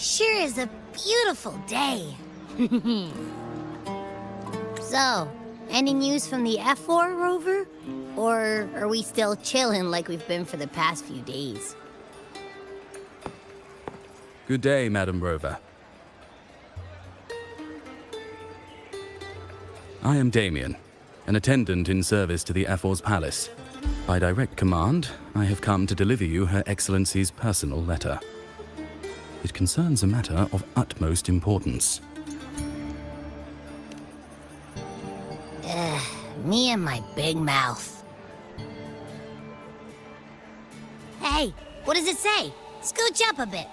Sure is a beautiful day. So, any news from the F4 rover? Or are we still chilling like we've been for the past few days? Good day, Madam Rover. I am Damien, an attendant in service to the F4's palace. By direct command, I have come to deliver you Her Excellency's personal letter. It concerns a matter of utmost importance. Me and my big mouth. Hey, what does it say? Scooch up a bit.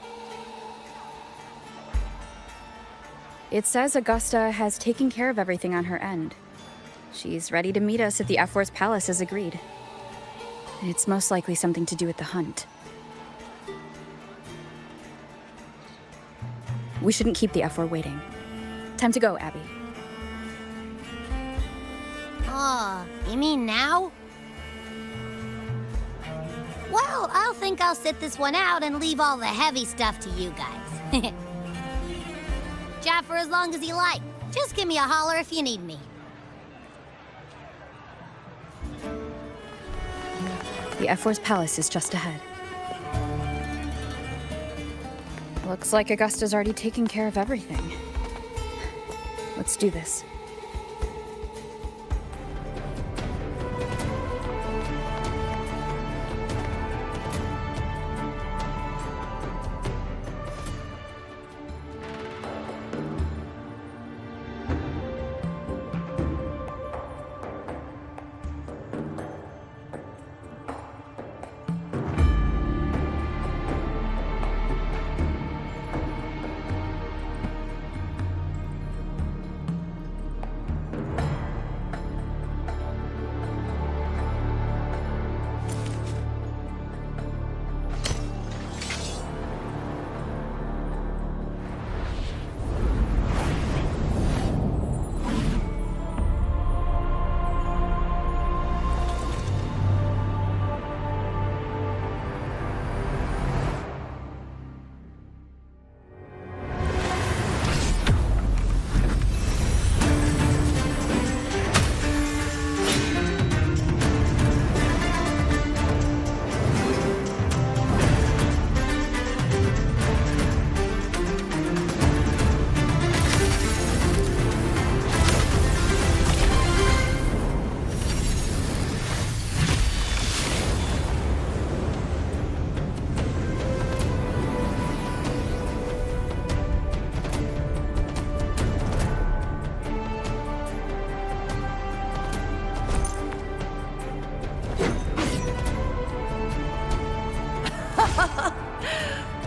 It says Augusta has taken care of everything on her end. She's ready to meet us at the F4's palace as agreed. It's most likely something to do with the hunt. We shouldn't keep the F4 waiting. Time to go, Abby. Oh, you mean now? Well, I'll think I'll sit this one out and leave all the heavy stuff to you guys. Chat for as long as you like. Just give me a holler if you need me. The F4's palace is just ahead. Looks like Augusta's already taken care of everything. Let's do this.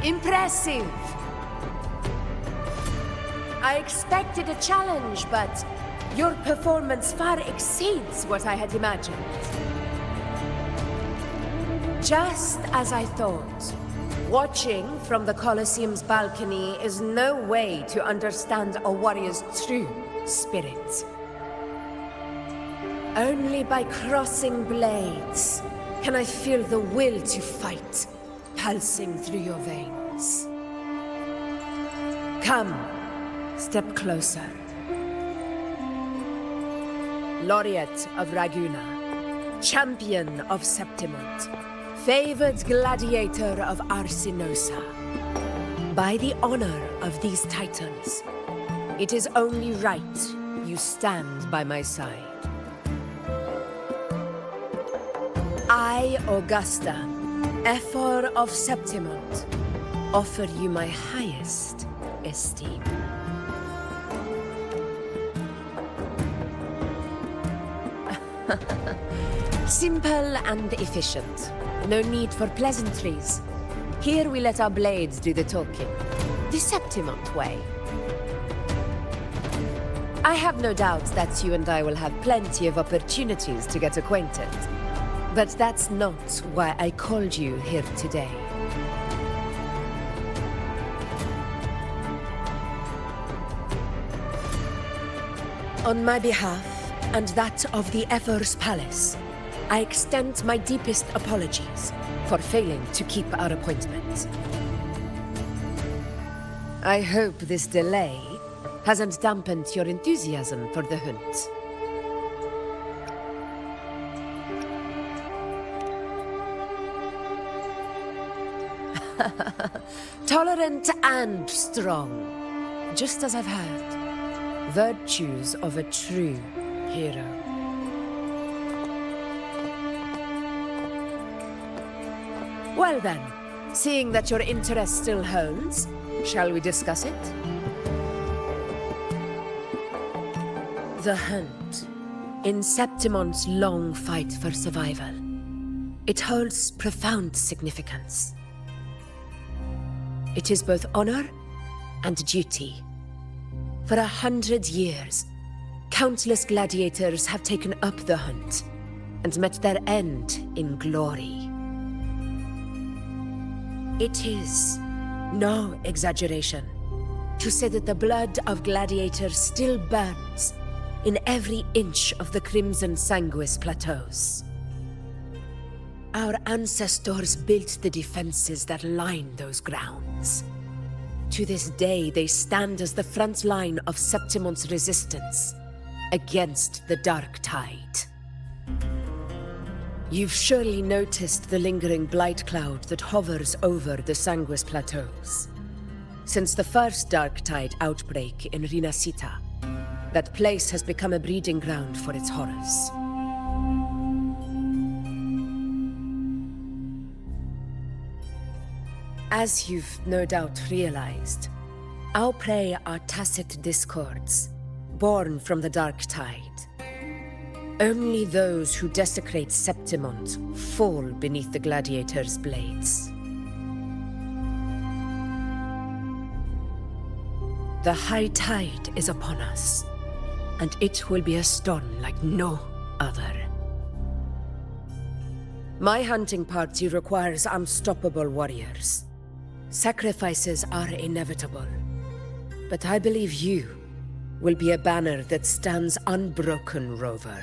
Impressive! I expected a challenge, but your performance far exceeds what I had imagined. Just as I thought, watching from the Colosseum's balcony is no way to understand a warrior's true spirit. Only by crossing blades can I feel the will to fight pulsing through your veins. Come, step closer. Laureate of Raguna, champion of Septimont, favored gladiator of Arsinosa. By the honor of these titans, it is only right you stand by my side. I, Augusta, F4 of Septimont, offer you my highest esteem. Simple and efficient. No need for pleasantries. Here we let our blades do the talking. The Septimont way. I have no doubt that you and I will have plenty of opportunities to get acquainted. But that's not why I called you here today. On my behalf, and that of the F4's palace, I extend my deepest apologies for failing to keep our appointment. I hope this delay hasn't dampened your enthusiasm for the hunt. Tolerant and strong, just as I've heard. Virtues of a true hero. Well then, seeing that your interest still holds, shall we discuss it? The hunt. In Septimon's long fight for survival, it holds profound significance. It is both honor and duty. For 100 years, countless gladiators have taken up the hunt and met their end in glory. It is no exaggeration to say that the blood of gladiators still burns in every inch of the Crimson Sanguis plateaus. Our ancestors built the defenses that line those grounds. To this day, they stand as the front line of Septimon's resistance against the Dark Tide. You've surely noticed the lingering blight cloud that hovers over the Sanguis plateaus. Since the first Dark Tide outbreak in Rinascita, that place has become a breeding ground for its horrors. As you've no doubt realized, our prey are tacit discords, born from the Dark Tide. Only those who desecrate Septimont fall beneath the gladiators' blades. The high tide is upon us, and it will be a storm like no other. My hunting party requires unstoppable warriors. Sacrifices are inevitable, but I believe you will be a banner that stands unbroken, Rover.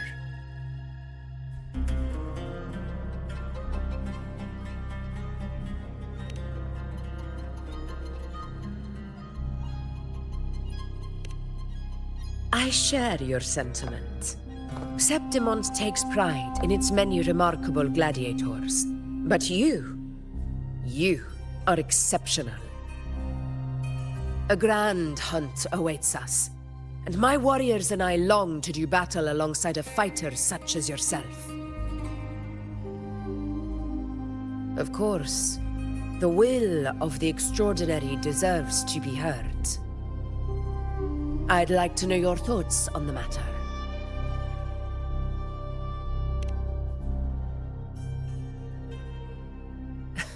I share your sentiment. Septimont takes pride in its many remarkable gladiators, but you are exceptional. A grand hunt awaits us, and my warriors and I long to do battle alongside a fighter such as yourself. Of course, the will of the extraordinary deserves to be heard. I'd like to know your thoughts on the matter.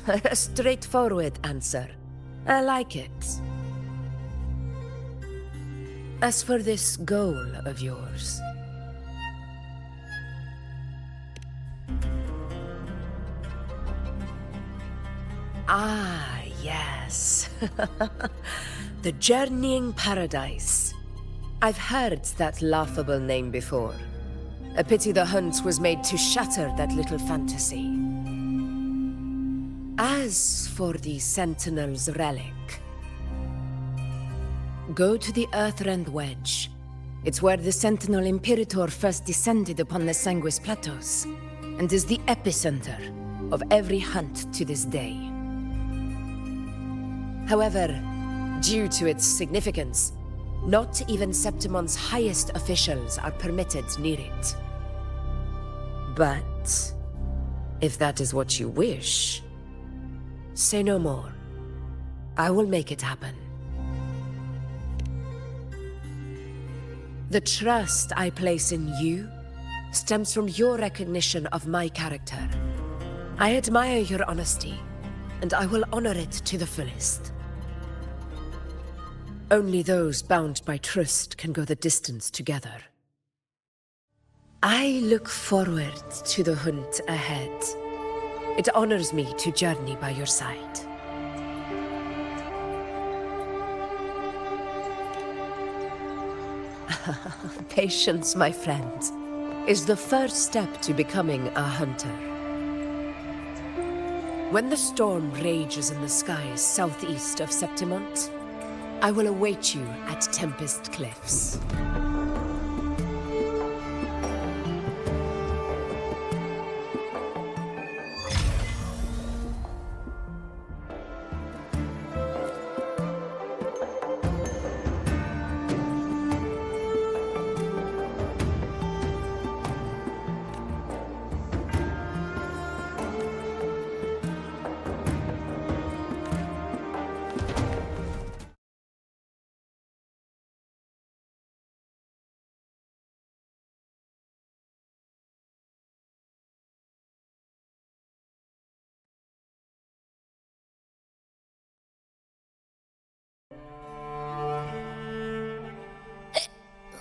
A straightforward answer. I like it. As for this goal of yours... Ah, yes. The Journeying Paradise. I've heard that laughable name before. A pity the hunt was made to shatter that little fantasy. As for the Sentinel's relic, go to the Earthrend Wedge. It's where the Sentinel Imperator first descended upon the Sanguis Plateaus, and is the epicenter of every hunt to this day. However, due to its significance, not even Septimon's highest officials are permitted near it. But if that is what you wish, say no more. I will make it happen. The trust I place in you stems from your recognition of my character. I admire your honesty, and I will honor it to the fullest. Only those bound by trust can go the distance together. I look forward to the hunt ahead. It honors me to journey by your side. Patience, my friend, is the first step to becoming a hunter. When the storm rages in the skies southeast of Septimont, I will await you at Tempest Cliffs.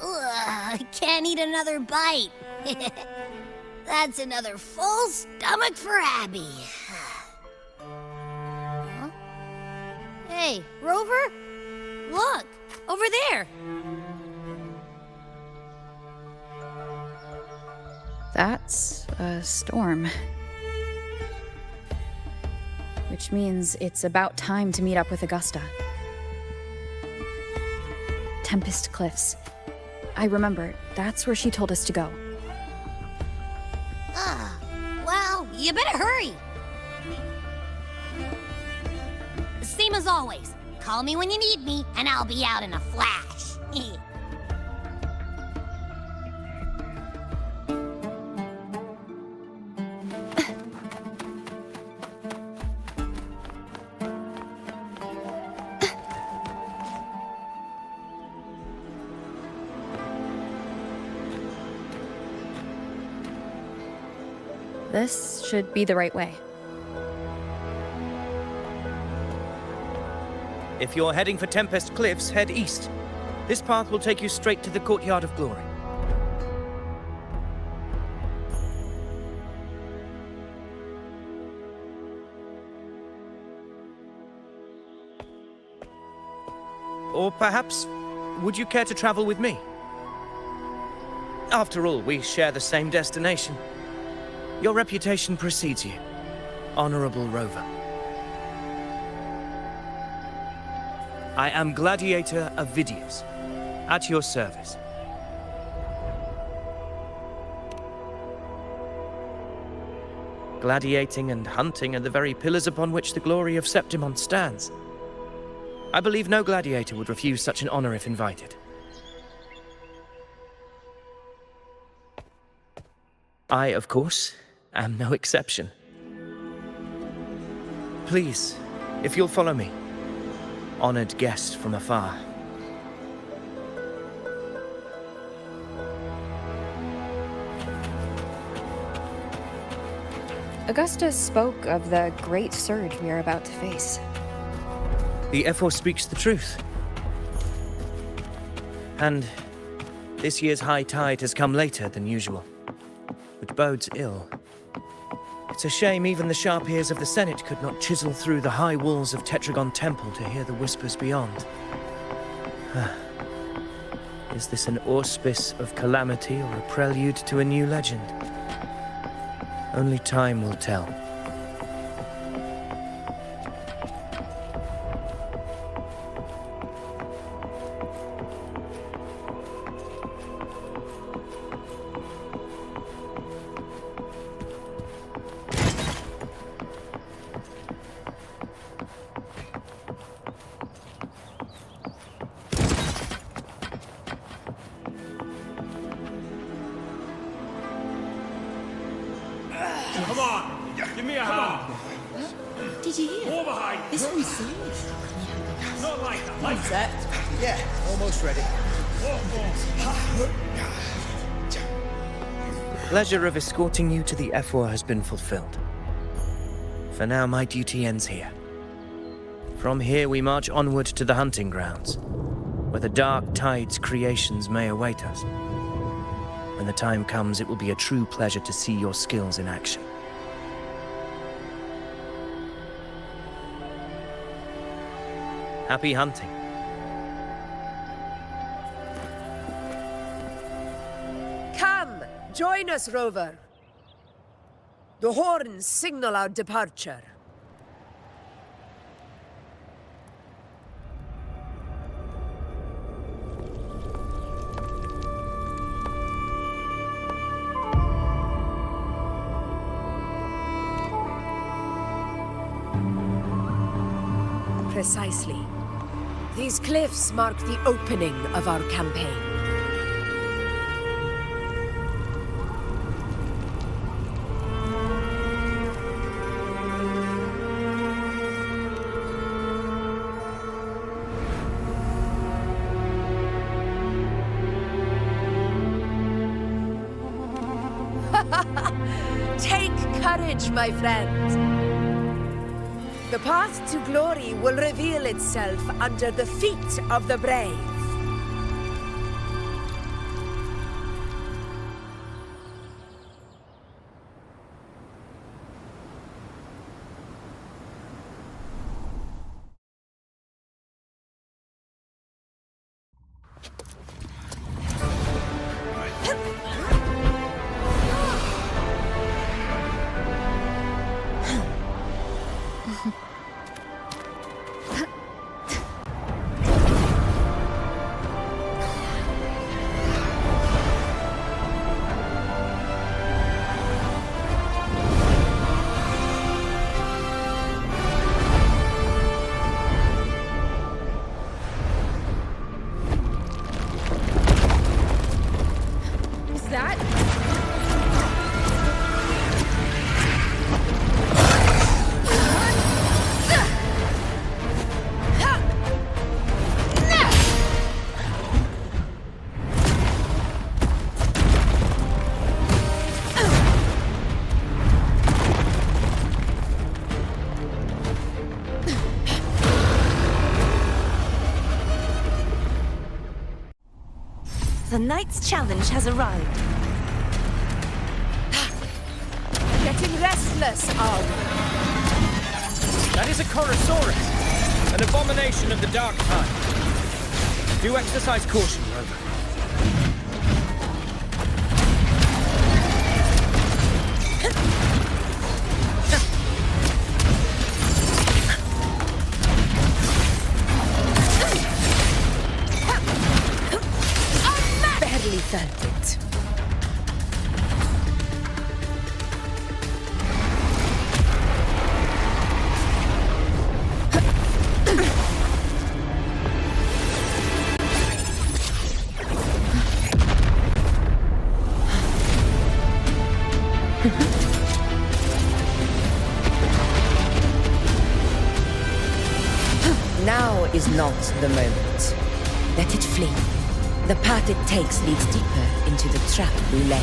Ugh, can't eat another bite. That's another full stomach for Abby. Huh? Hey, Rover? Look, over there. That's a storm. Which means it's about time to meet up with Augusta. Tempest Cliffs. I remember, that's where she told us to go. Well, you better hurry. Same as always. Call me when you need me, and I'll be out in a flash. This should be the right way. If you're heading for Tempest Cliffs, head east. This path will take you straight to the Courtyard of Glory. Or perhaps, would you care to travel with me? After all, we share the same destination. Your reputation precedes you, Honorable Rover. I am Gladiator of Vidius, at your service. Gladiating and hunting are the very pillars upon which the glory of Septimont stands. I believe no gladiator would refuse such an honor if invited. I, of course, am no exception. Please, if you'll follow me, honored guest from afar. Augusta spoke of the great surge we are about to face. The Ephor speaks the truth. And this year's high tide has come later than usual, which bodes ill. It's a shame even the sharp ears of the Senate could not chisel through the high walls of Tetragon Temple to hear the whispers beyond. Is this an auspice of calamity or a prelude to a new legend? Only time will tell. Come on, give me a hand. Did you hear? More behind. This one's serious. Not like that. Like Set. Yeah, almost ready. Pleasure of escorting you to the Ephor has been fulfilled. For now, my duty ends here. From here, we march onward to the hunting grounds, where the dark tide's creations may await us. When the time comes, it will be a true pleasure to see your skills in action. Happy hunting. Come, join us, Rover. The horns signal our departure. Precisely. These cliffs mark the opening of our campaign. Take courage, my friend. The path to glory will reveal itself under the feet of the brave. The knight's challenge has arrived. Getting restless, are we? That is a Chorosaurus, an abomination of the dark kind. Do exercise caution, Rover. Barely felt it. Now is not the moment. Let it flee. The path it takes leads deeper into the trap we laid.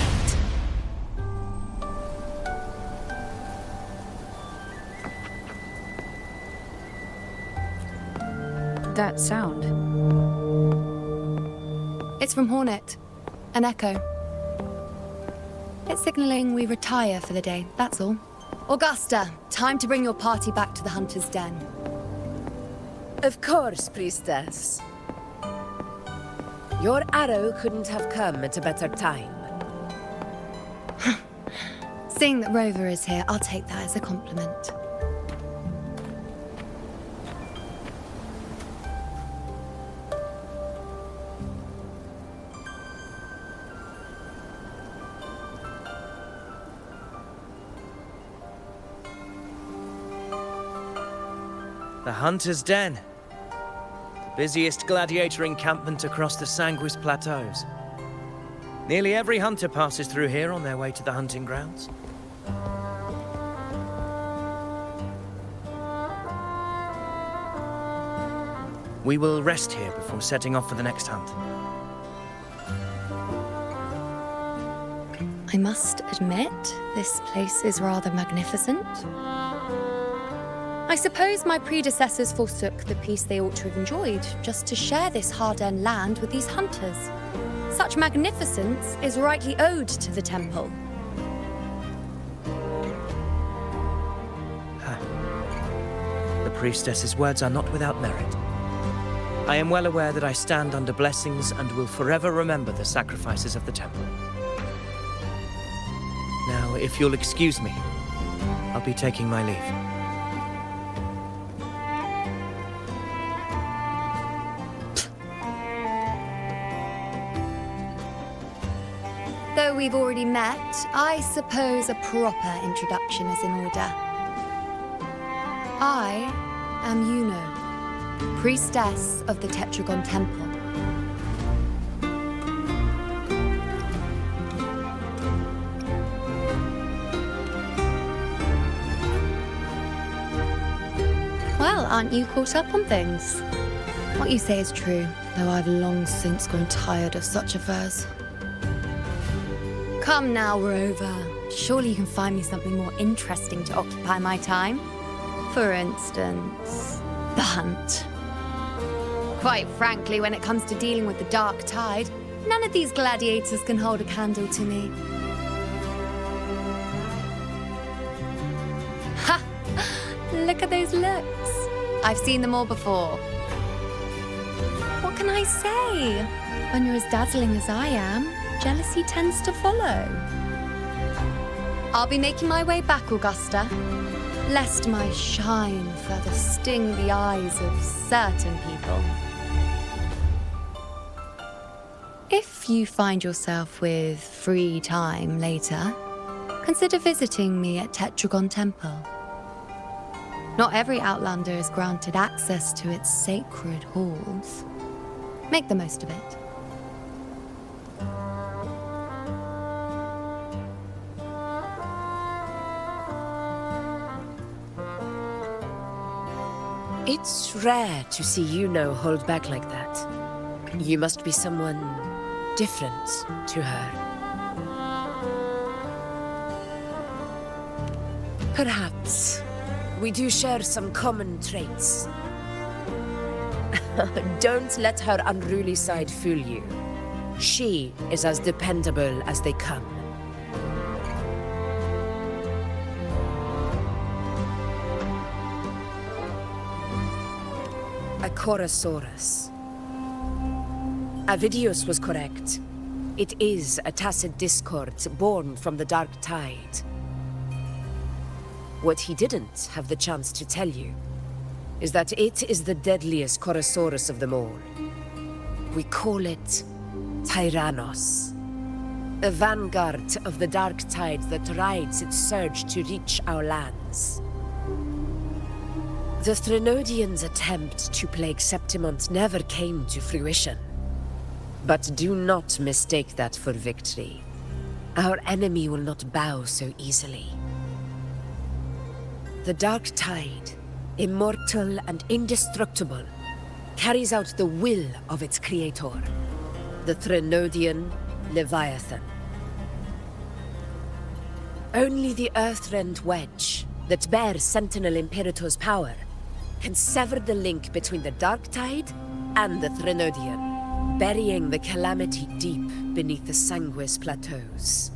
That sound. It's from Hornet. An echo. It's signaling we retire for the day, that's all. Augusta, time to bring your party back to the Hunter's Den. Of course, priestess. Your arrow couldn't have come at a better time. Seeing that Rover is here, I'll take that as a compliment. The Hunter's Den. The busiest gladiator encampment across the Sanguis Plateaus. Nearly every hunter passes through here on their way to the hunting grounds. We will rest here before setting off for the next hunt. I must admit, this place is rather magnificent. I suppose my predecessors forsook the peace they ought to have enjoyed just to share this hard-earned land with these hunters. Such magnificence is rightly owed to the temple. The priestess's words are not without merit. I am well aware that I stand under blessings and will forever remember the sacrifices of the temple. Now, if you'll excuse me, I'll be taking my leave. Though we've already met, I suppose a proper introduction is in order. I am Iuno, priestess of the Tetragon Temple. Well, aren't you caught up on things? What you say is true, though I've long since grown tired of such affairs. Come now, Rover. Surely you can find me something more interesting to occupy my time. For instance, the hunt. Quite frankly, when it comes to dealing with the dark tide, none of these gladiators can hold a candle to me. Ha! Look at those looks. I've seen them all before. What can I say? When you're as dazzling as I am, jealousy tends to follow. I'll be making my way back, Augusta, lest my shine further sting the eyes of certain people. If you find yourself with free time later, consider visiting me at Tetragon Temple. Not every Outlander is granted access to its sacred halls. Make the most of it. It's rare to see Iuno hold back like that. You must be someone different to her. Perhaps we do share some common traits. Don't let her unruly side fool you. She is as dependable as they come. A Chorosaurus. Avidius was correct. It is a tacit discord born from the dark tide. What he didn't have the chance to tell you is that it is the deadliest Chorosaurus of them all. We call it Tyrannos, a vanguard of the dark tide that rides its surge to reach our lands. The Threnodians' attempt to plague Septimont never came to fruition. But do not mistake that for victory. Our enemy will not bow so easily. The dark tide, immortal and indestructible, carries out the will of its creator, the Threnodian Leviathan. Only the Earthrend Wedge, that bears Sentinel Imperator's power, can sever the link between the dark tide and the Threnodian, burying the calamity deep beneath the Sanguis plateaus.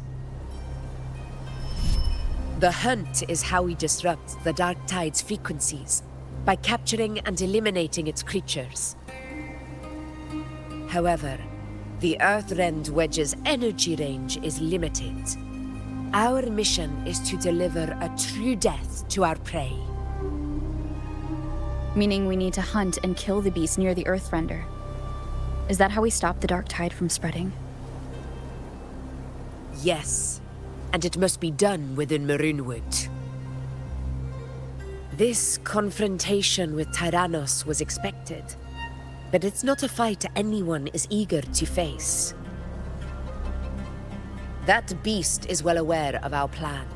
The hunt is how we disrupt the dark tide's frequencies, by capturing and eliminating its creatures. However, the Earthrend Wedge's energy range is limited. Our mission is to deliver a true death to our prey. Meaning we need to hunt and kill the beast near the Earthrender. Is that how we stop the dark tide from spreading? Yes, and it must be done within Maroonwood. This confrontation with Tyrannos was expected, but it's not a fight anyone is eager to face. That beast is well aware of our plan.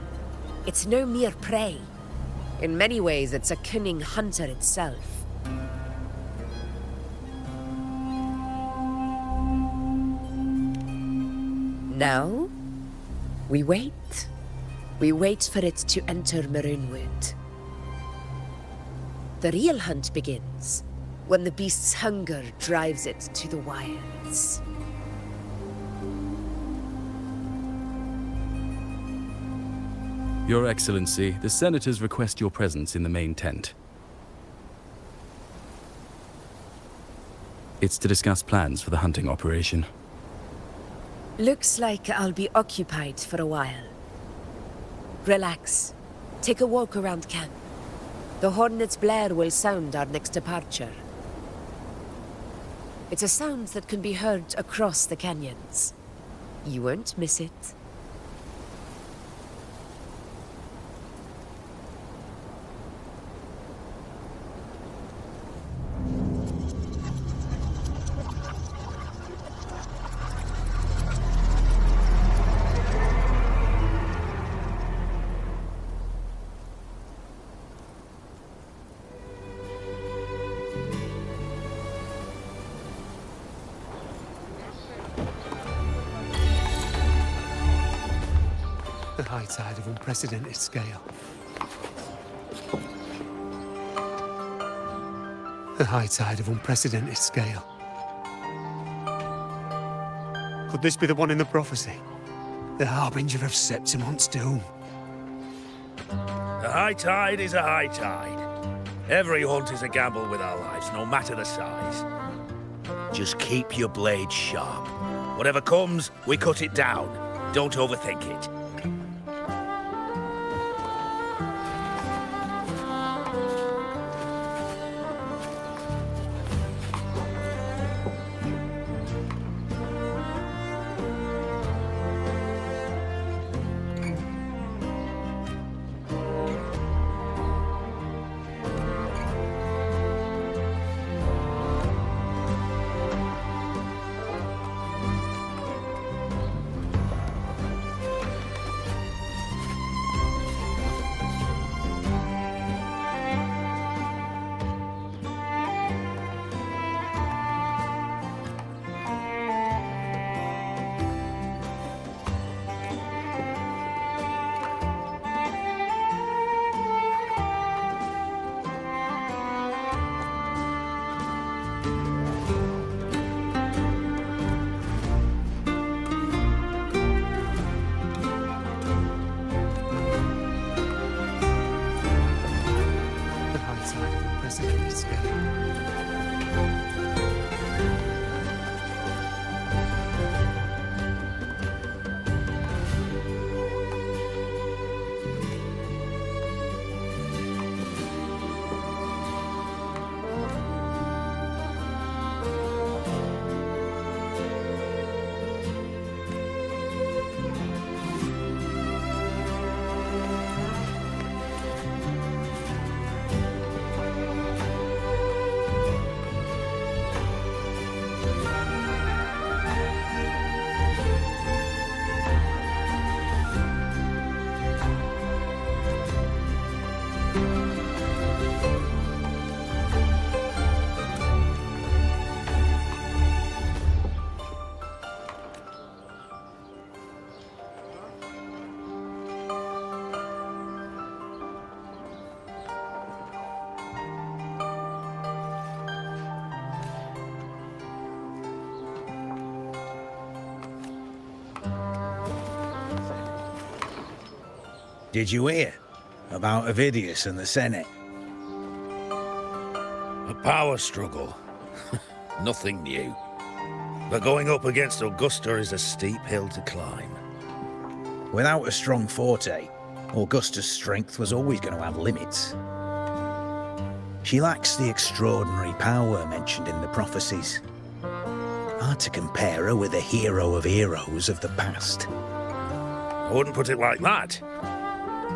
It's no mere prey. In many ways, it's a cunning hunter itself. Now, we wait. We wait for it to enter Maroonwood. The real hunt begins when the beast's hunger drives it to the wilds. Your Excellency, the Senators request your presence in the main tent. It's to discuss plans for the hunting operation. Looks like I'll be occupied for a while. Relax. Take a walk around camp. The hornet's blare will sound our next departure. It's a sound that can be heard across the canyons. You won't miss it. The high tide of unprecedented scale. The high tide of unprecedented scale. Could this be the one in the prophecy? The harbinger of Septimont's doom? A high tide is a high tide. Every hunt is a gamble with our lives, no matter the size. Just keep your blade sharp. Whatever comes, we cut it down. Don't overthink it. Did you hear about Avidius and the Senate? A power struggle. Nothing new. But going up against Augusta is a steep hill to climb. Without a strong forte, Augusta's strength was always going to have limits. She lacks the extraordinary power mentioned in the prophecies. Hard to compare her with a hero of heroes of the past. I wouldn't put it like that.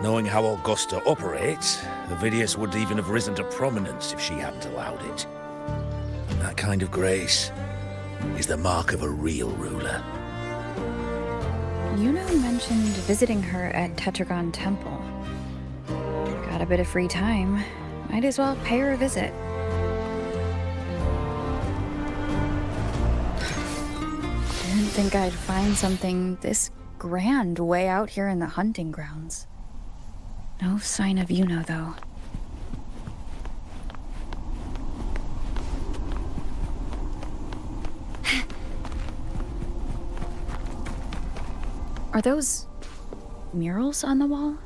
Knowing how Augusta operates, Avidius would even have risen to prominence if she hadn't allowed it. That kind of grace is the mark of a real ruler. Iuno mentioned visiting her at Tetragon Temple. Got a bit of free time. Might as well pay her a visit. Didn't think I'd find something this grand way out here in the hunting grounds. No sign of Iuno, though. Are those murals on the wall?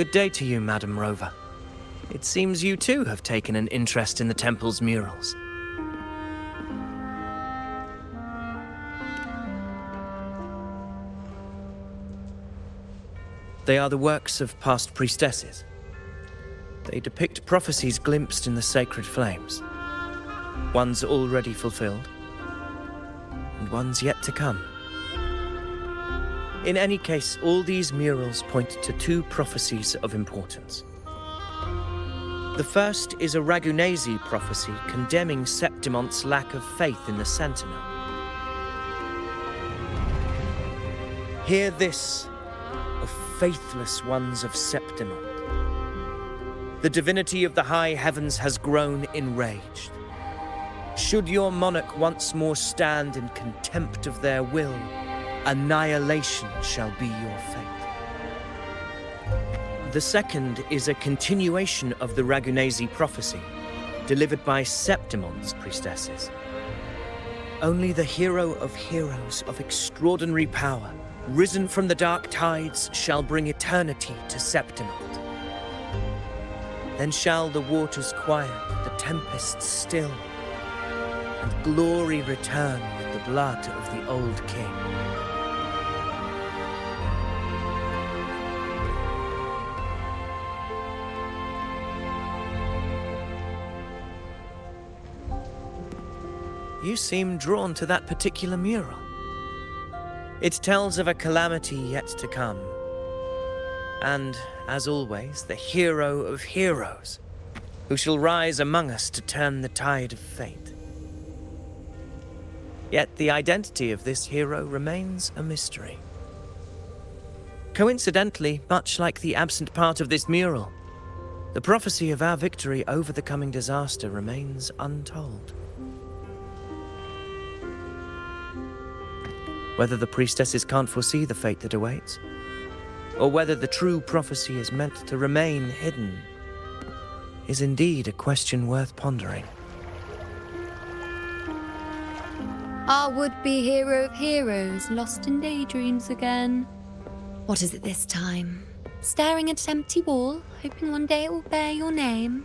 Good day to you, Madam Rover. It seems you too have taken an interest in the temple's murals. They are the works of past priestesses. They depict prophecies glimpsed in the sacred flames. Ones already fulfilled, and ones yet to come. In any case, all these murals point to two prophecies of importance. The first is a Ragunesi prophecy condemning Septimonte's lack of faith in the Sentinel. Hear this, O faithless ones of Septimont. The divinity of the high heavens has grown enraged. Should your monarch once more stand in contempt of their will, annihilation shall be your fate. The second is a continuation of the Ragunesi prophecy, delivered by Septimonte's priestesses. Only the hero of heroes of extraordinary power, risen from the dark tides, shall bring eternity to Septimont. Then shall the waters quiet, the tempests still, and glory return with the blood of the old king. You seem drawn to that particular mural. It tells of a calamity yet to come. And, as always, the hero of heroes, who shall rise among us to turn the tide of fate. Yet the identity of this hero remains a mystery. Coincidentally, much like the absent part of this mural, the prophecy of our victory over the coming disaster remains untold. Whether the priestesses can't foresee the fate that awaits, or whether the true prophecy is meant to remain hidden, is indeed a question worth pondering. Our would-be hero of heroes, lost in daydreams again. What is it this time? Staring at an empty wall, hoping one day it will bear your name?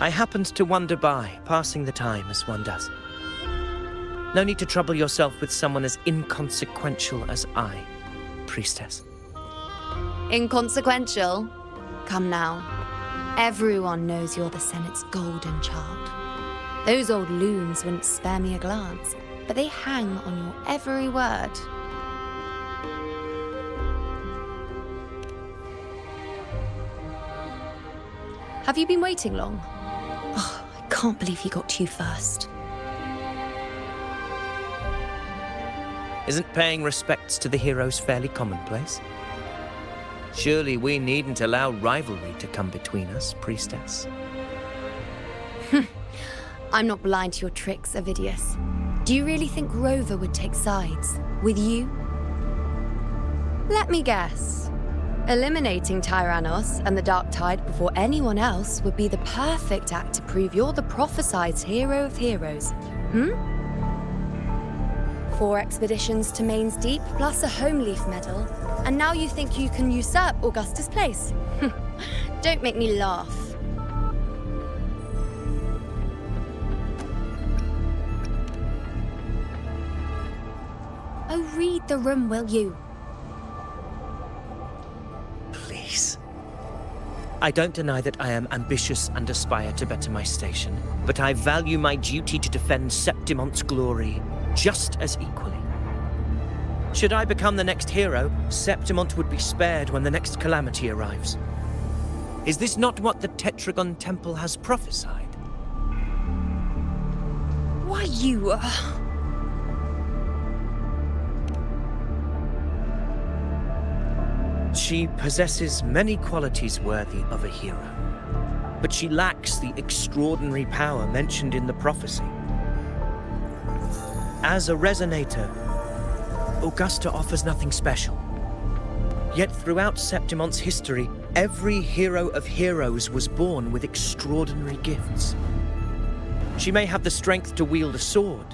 I happened to wander by, passing the time as one does. No need to trouble yourself with someone as inconsequential as I, priestess. Inconsequential? Come now. Everyone knows you're the Senate's golden child. Those old loons wouldn't spare me a glance, but they hang on your every word. Have you been waiting long? Oh, I can't believe he got to you first. Isn't paying respects to the heroes fairly commonplace? Surely we needn't allow rivalry to come between us, priestess. I'm not blind to your tricks, Avidius. Do you really think Rover would take sides with you? Let me guess. Eliminating Tyrannos and the Dark Tide before anyone else would be the perfect act to prove you're the prophesied hero of heroes. 4 expeditions to Main's Deep, plus a Home Leaf medal, and now you think you can usurp Augusta's place? Don't make me laugh. Oh, read the room, will you? Please. I don't deny that I am ambitious and aspire to better my station, but I value my duty to defend Septimonte's glory just as equally. Should I become the next hero, Septimonte would be spared when the next calamity arrives. Is this not what the Tetragon Temple has prophesied? Why, you... She possesses many qualities worthy of a hero, but she lacks the extraordinary power mentioned in the prophecy. As a resonator, Augusta offers nothing special. Yet throughout Septimonte's history, every hero of heroes was born with extraordinary gifts. She may have the strength to wield a sword,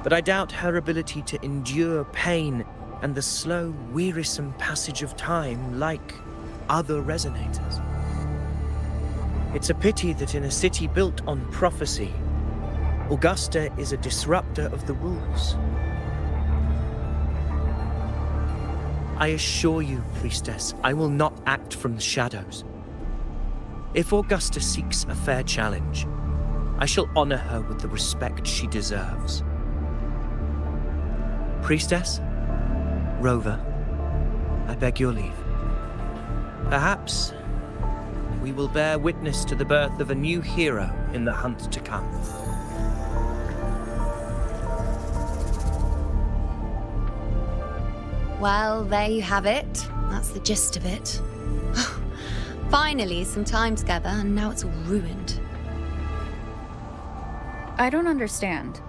but I doubt her ability to endure pain and the slow, wearisome passage of time like other resonators. It's a pity that in a city built on prophecy, Augusta is a disruptor of the rules. I assure you, Priestess, I will not act from the shadows. If Augusta seeks a fair challenge, I shall honor her with the respect she deserves. Priestess, Rover, I beg your leave. Perhaps we will bear witness to the birth of a new hero in the hunt to come. Well, there you have it. That's the gist of it. Finally, some time together, and now it's all ruined. I don't understand.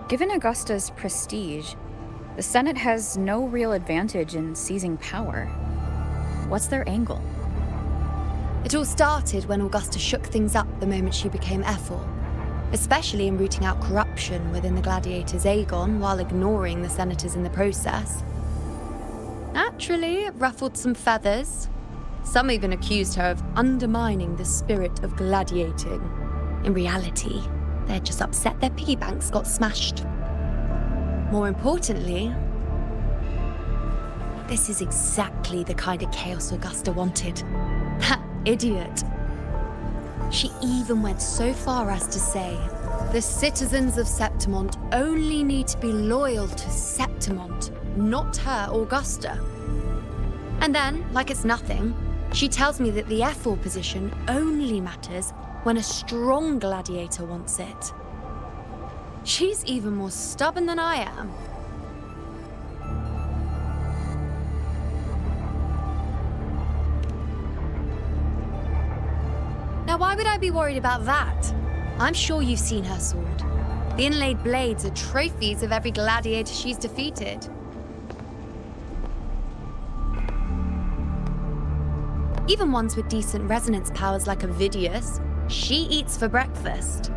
Given Augusta's prestige, the Senate has no real advantage in seizing power. What's their angle? It all started when Augusta shook things up the moment she became Ephor, especially in rooting out corruption within the gladiators' Aegon while ignoring the senators in the process. Naturally, it ruffled some feathers. Some even accused her of undermining the spirit of gladiating. In reality, they're just upset their piggy banks got smashed. More importantly, this is exactly the kind of chaos Augusta wanted. That idiot. She even went so far as to say, the citizens of Septimont only need to be loyal to Septimont, not her, Augusta. And then, like it's nothing, she tells me that the Ephor position only matters when a strong gladiator wants it. She's even more stubborn than I am. Now, why would I be worried about that? I'm sure you've seen her sword. The inlaid blades are trophies of every gladiator she's defeated. Even ones with decent resonance powers like Avidius, she eats for breakfast.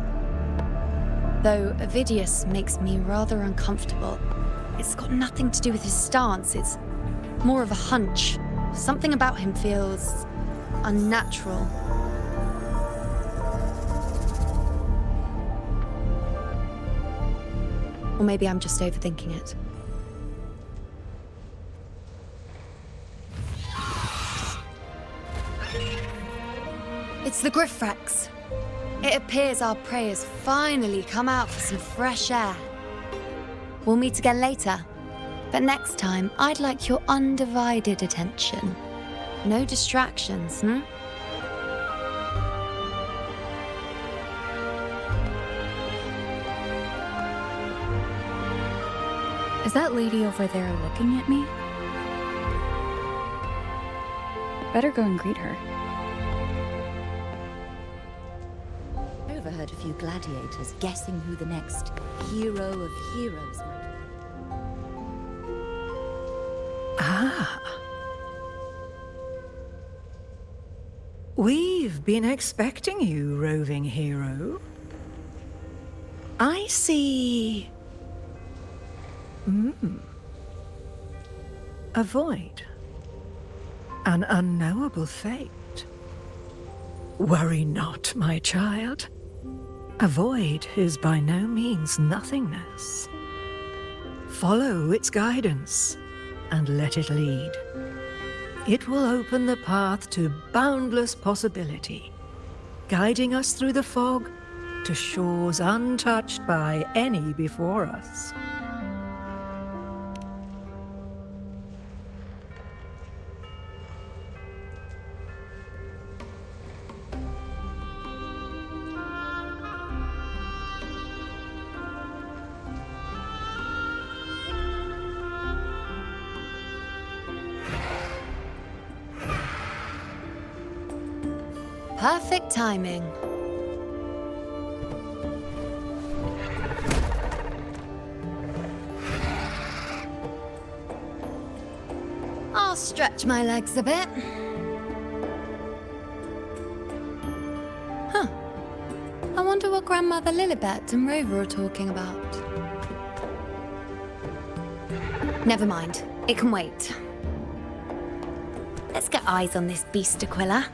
Though Avidius makes me rather uncomfortable. It's got nothing to do with his stance, it's more of a hunch. Something about him feels unnatural. Or maybe I'm just overthinking it. It's the Griffrex. It appears our prey has finally come out for some fresh air. We'll meet again later, but next time I'd like your undivided attention. No distractions, Is that lady over there looking at me? Better go and greet her. I overheard a few gladiators guessing who the next hero of heroes might be. Ah. We've been expecting you, roving hero. I see... A void. An unknowable fate. Worry not, my child. A void is by no means nothingness. Follow its guidance, and let it lead. It will open the path to boundless possibility, guiding us through the fog to shores untouched by any before us. Perfect timing. I'll stretch my legs a bit. Huh. I wonder what Grandmother Lilibet and Rover are talking about. Never mind. It can wait. Let's get eyes on this beast, Aquila.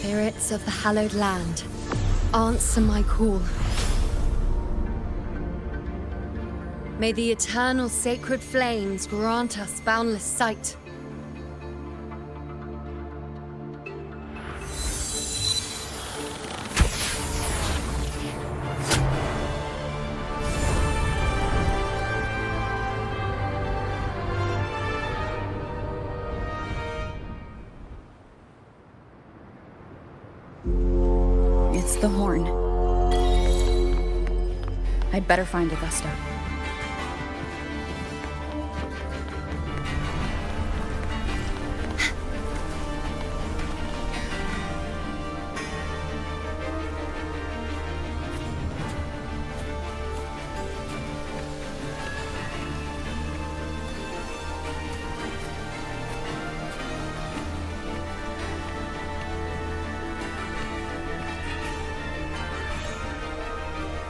Spirits of the hallowed land, answer my call. May the eternal sacred flames grant us boundless sight. It's the horn. I'd better find Augusta.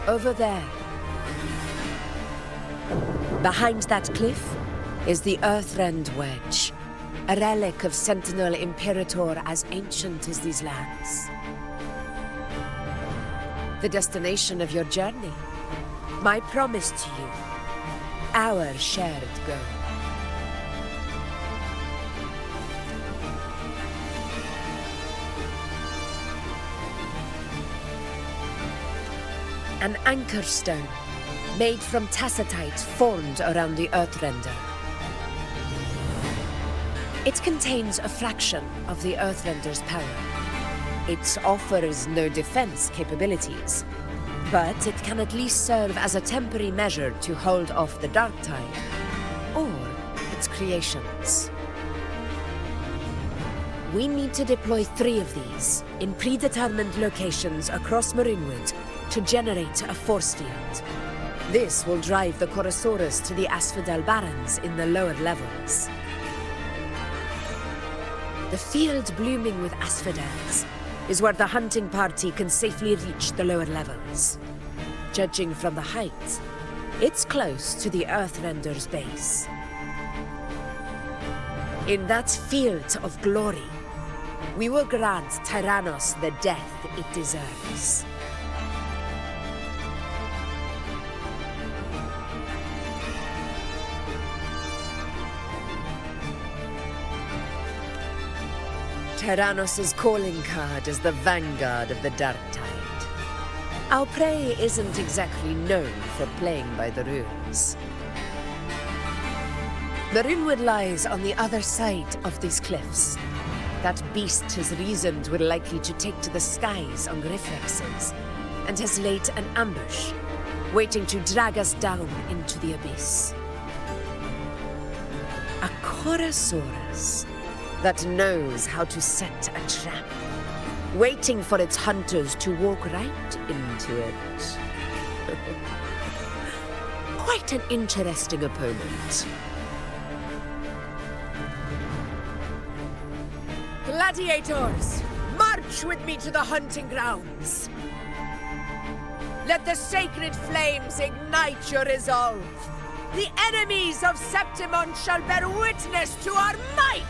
Over there. Behind that cliff is the Earthrend Wedge, a relic of Sentinel Imperator as ancient as these lands. The destination of your journey, my promise to you, our shared goal. An anchor stone, made from tacitite formed around the Earthrender. It contains a fraction of the Earthrender's power. It offers no defense capabilities, but it can at least serve as a temporary measure to hold off the dark tide, or its creations. We need to deploy 3 of these in predetermined locations across Marinewood to generate a force field. This will drive the Chorosaurus to the Asphodel Barrens in the lower levels. The field blooming with asphodels is where the hunting party can safely reach the lower levels. Judging from the height, it's close to the Earthrender's base. In that field of glory, we will grant Tyrannos the death it deserves. Tyrannos' calling card is the vanguard of the Dark Tide. Our prey isn't exactly known for playing by the rules. Marinewood lies on the other side of these cliffs. That beast has reasoned we're likely to take to the skies on Griffrexes, and has laid an ambush, waiting to drag us down into the abyss. A Chorosaurus that knows how to set a trap, waiting for its hunters to walk right into it. Quite an interesting opponent. Gladiators, march with me to the hunting grounds. Let the sacred flames ignite your resolve. The enemies of Septimon shall bear witness to our might!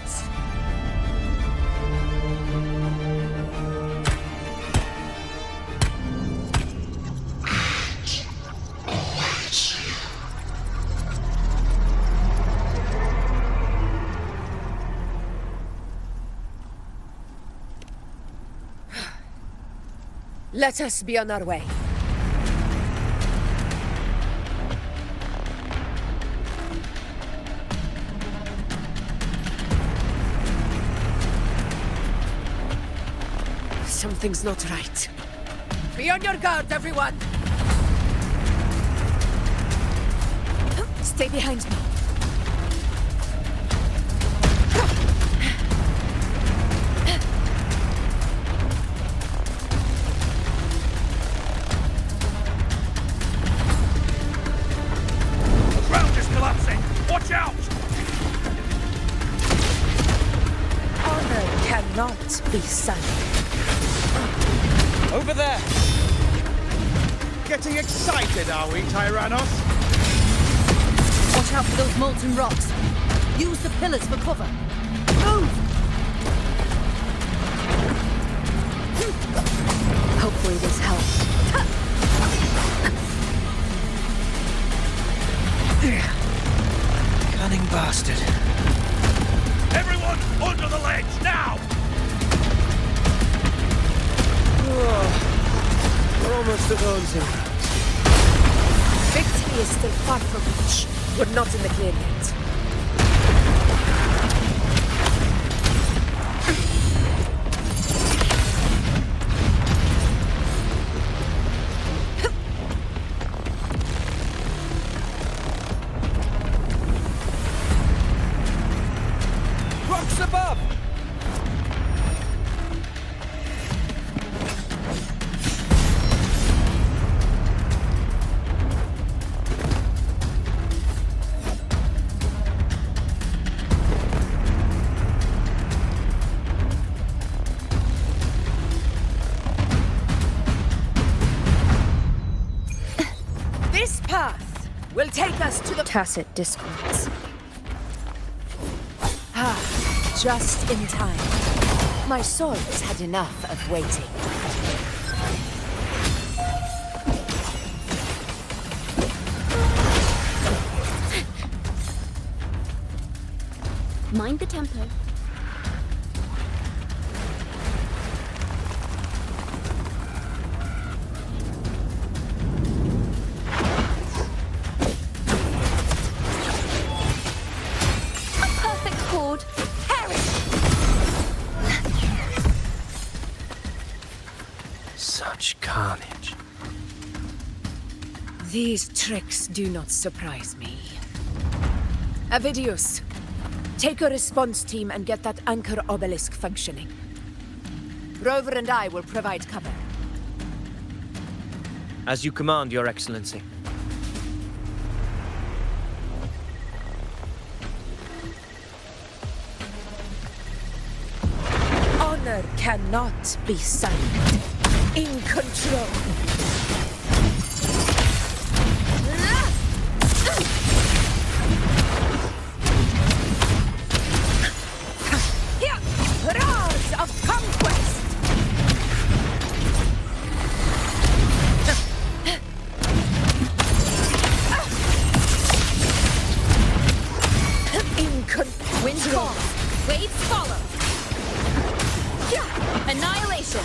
Let us be on our way. Something's not right. Be on your guard, everyone! Stay behind me. The ground is collapsing! Watch out! Honor cannot be sullied. Over there! Getting excited, are we, Tyrannos? Watch out for those molten rocks. Use the pillars for cover. Move! Hopefully this helps. Cunning bastard. Everyone, under the ledge, now! We're almost at Haunting Grounds. Victory is still far from reach. We're not in the clear yet. Rocks above! This path will take us to the... Tacit discords. Just in time. My swords had enough of waiting. Mind the tempo. Such carnage. These tricks do not surprise me. Avidius, take a response team and get that anchor obelisk functioning. Rover and I will provide cover. As you command, Your Excellency. Honor cannot be silent. In control. Roars of conquest! Winds fall. Waves follow. Annihilation.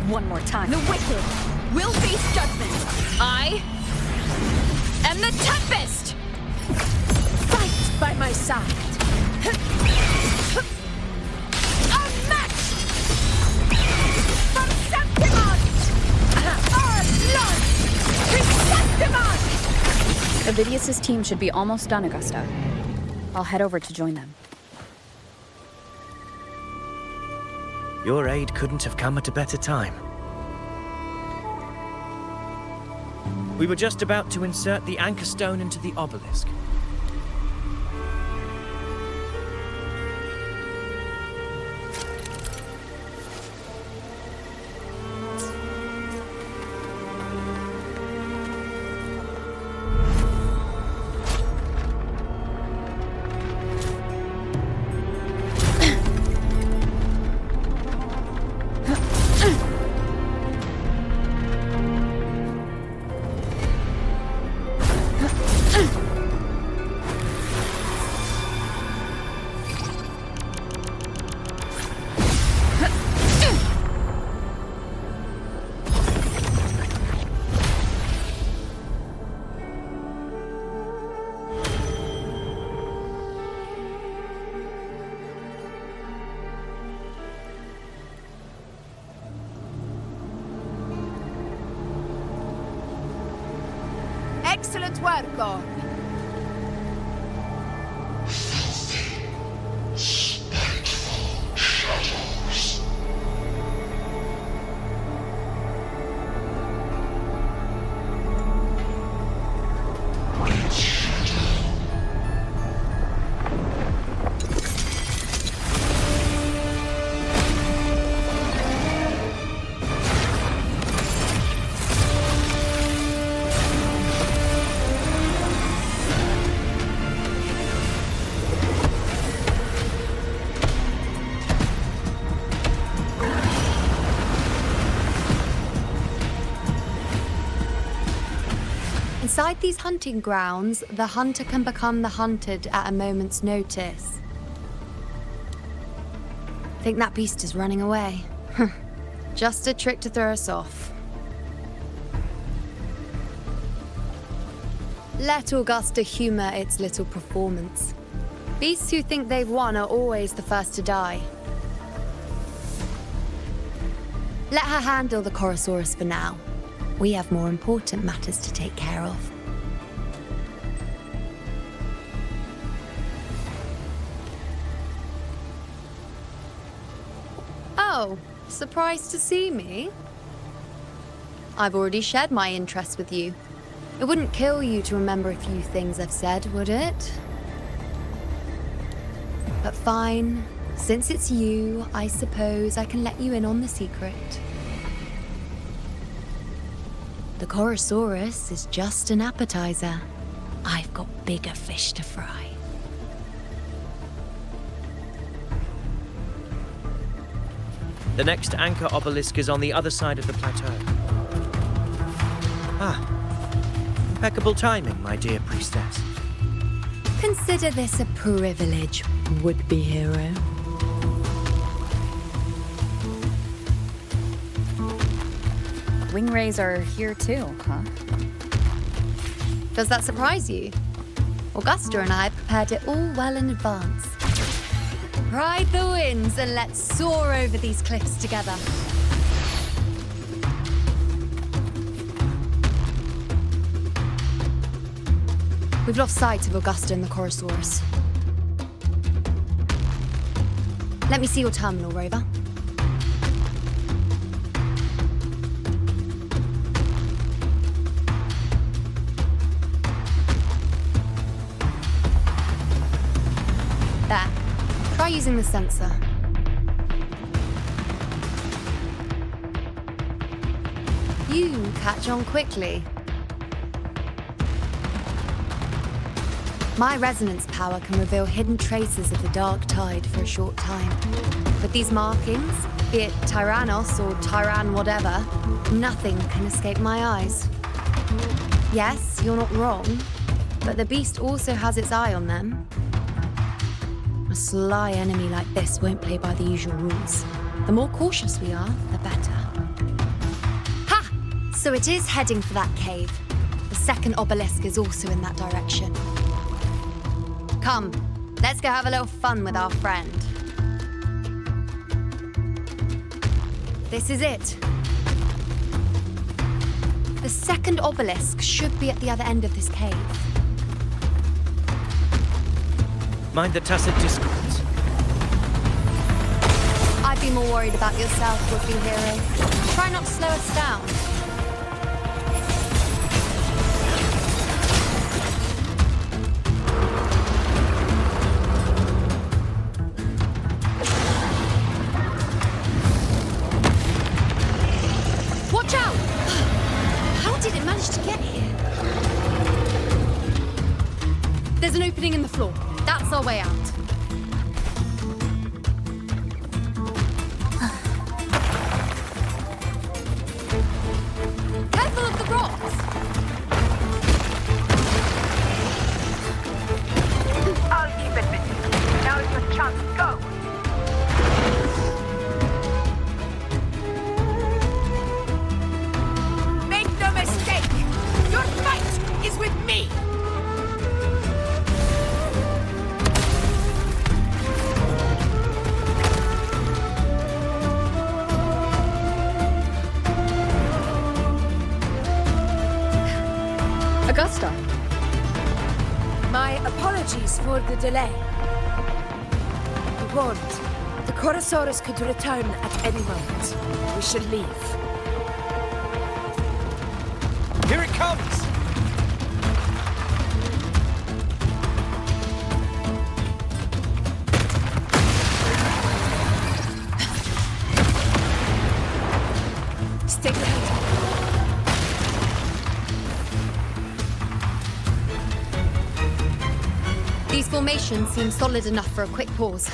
One more time. The wicked will face judgment. I am the Tempest! Fight by my side. Unmatched! From Septimon! Our blood! Chrysanthemon! Avidius's team should be almost done, Augusta. I'll head over to join them. Your aid couldn't have come at a better time. We were just about to insert the anchor stone into the obelisk. Excellent work, Gorn. Inside these hunting grounds, the hunter can become the hunted at a moment's notice. Think that beast is running away. Just a trick to throw us off. Let Augusta humor its little performance. Beasts who think they've won are always the first to die. Let her handle the Chorosaurus for now. We have more important matters to take care of. Oh, surprised to see me? I've already shared my interest with you. It wouldn't kill you to remember a few things I've said, would it? But fine. Since it's you, I suppose I can let you in on the secret. The Chorosaurus is just an appetizer. I've got bigger fish to fry. The next anchor obelisk is on the other side of the plateau. Impeccable timing, my dear priestess. Consider this a privilege, would-be hero. Wing rays are here too, huh? Does that surprise you? Augusta and I prepared it all well in advance. Ride the winds and let's soar over these cliffs together. We've lost sight of Augusta and the Chorosaurus. Let me see your terminal, Rover. There. Try using the sensor. You catch on quickly. My resonance power can reveal hidden traces of the dark tide for a short time. With these markings, be it Tyrannos or Tyran whatever, nothing can escape my eyes. Yes, you're not wrong, but the beast also has its eye on them. A sly enemy like this won't play by the usual rules. The more cautious we are, the better. Ha! So it is heading for that cave. The second obelisk is also in that direction. Come, let's go have a little fun with our friend. This is it. The second obelisk should be at the other end of this cave. Mind the tacit discords. I'd be more worried about yourself, would-be hero. Try not to slow us down. Watch out! How did it manage to get here? There's an opening in the floor. That's our way out. Careful of the rocks! I'll keep it busy. Now's your chance. Go! Make no mistake! Your fight is with me! Augusta! My apologies for the delay. We warned. The Chorosaurus could return at any moment. We should leave. Here it comes! Stay behind. These formations seem solid enough for a quick pause.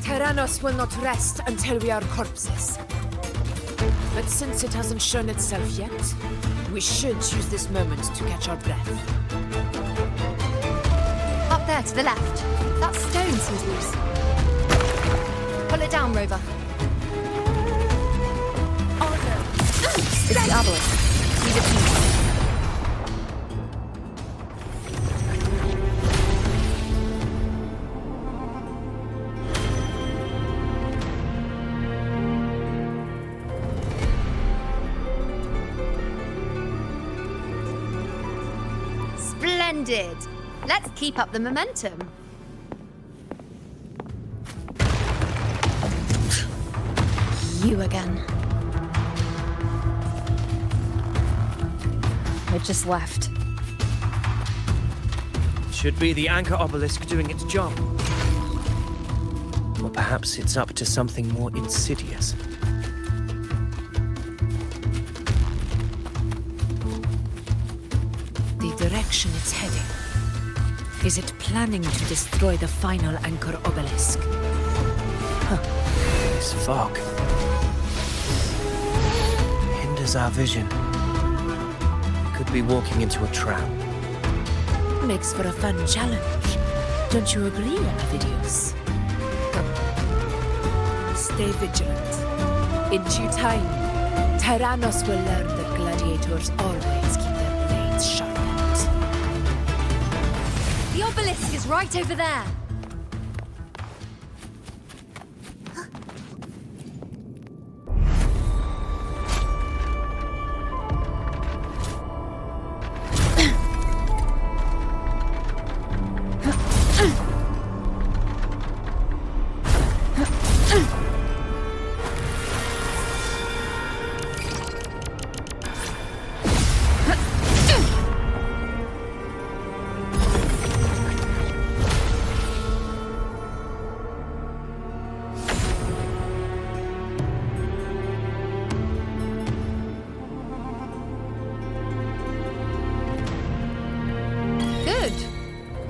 Tyrannos will not rest until we are corpses. But since it hasn't shown itself yet, we should use this moment to catch our breath. Up there to the left. That stone seems loose. Pull it down, Rover. It's the obelisk. Leave it to me. Splendid! Let's keep up the momentum. You again. It just left. Should be the anchor obelisk doing its job. Or perhaps it's up to something more insidious. The direction it's heading. Is it planning to destroy the final anchor obelisk? This fog hinders our vision. We could be walking into a trap. Makes for a fun challenge. Don't you agree, Avidius? Stay vigilant. In due time, Tyrannos will learn that gladiators always keep their blades sharpened. The obelisk is right over there.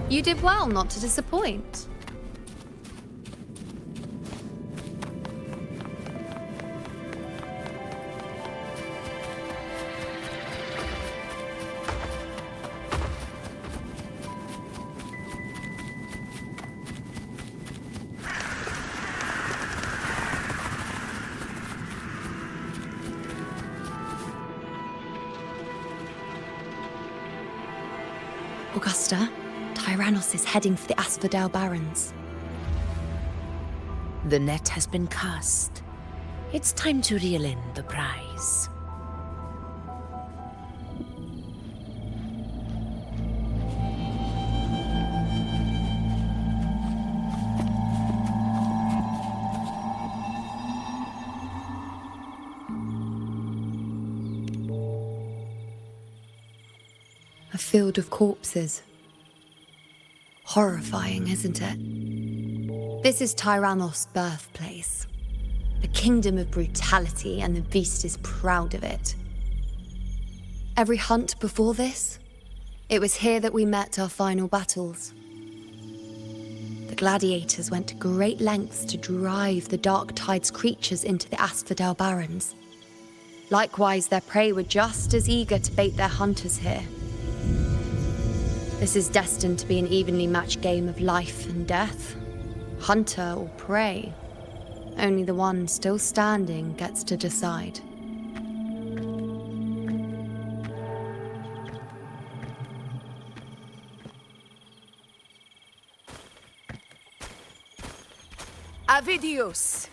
You did well not to disappoint. Augusta, Tyrannos is heading for the Asphodel Barrens. The net has been cast. It's time to reel in the prize. A field of corpses. Horrifying, isn't it? This is Tyrannos' birthplace. A kingdom of brutality, and the beast is proud of it. Every hunt before this, it was here that we met our final battles. The gladiators went to great lengths to drive the Dark Tide's creatures into the Asphodel Barrens. Likewise, their prey were just as eager to bait their hunters here. This is destined to be an evenly matched game of life and death. Hunter or prey. Only the one still standing gets to decide. Avidius,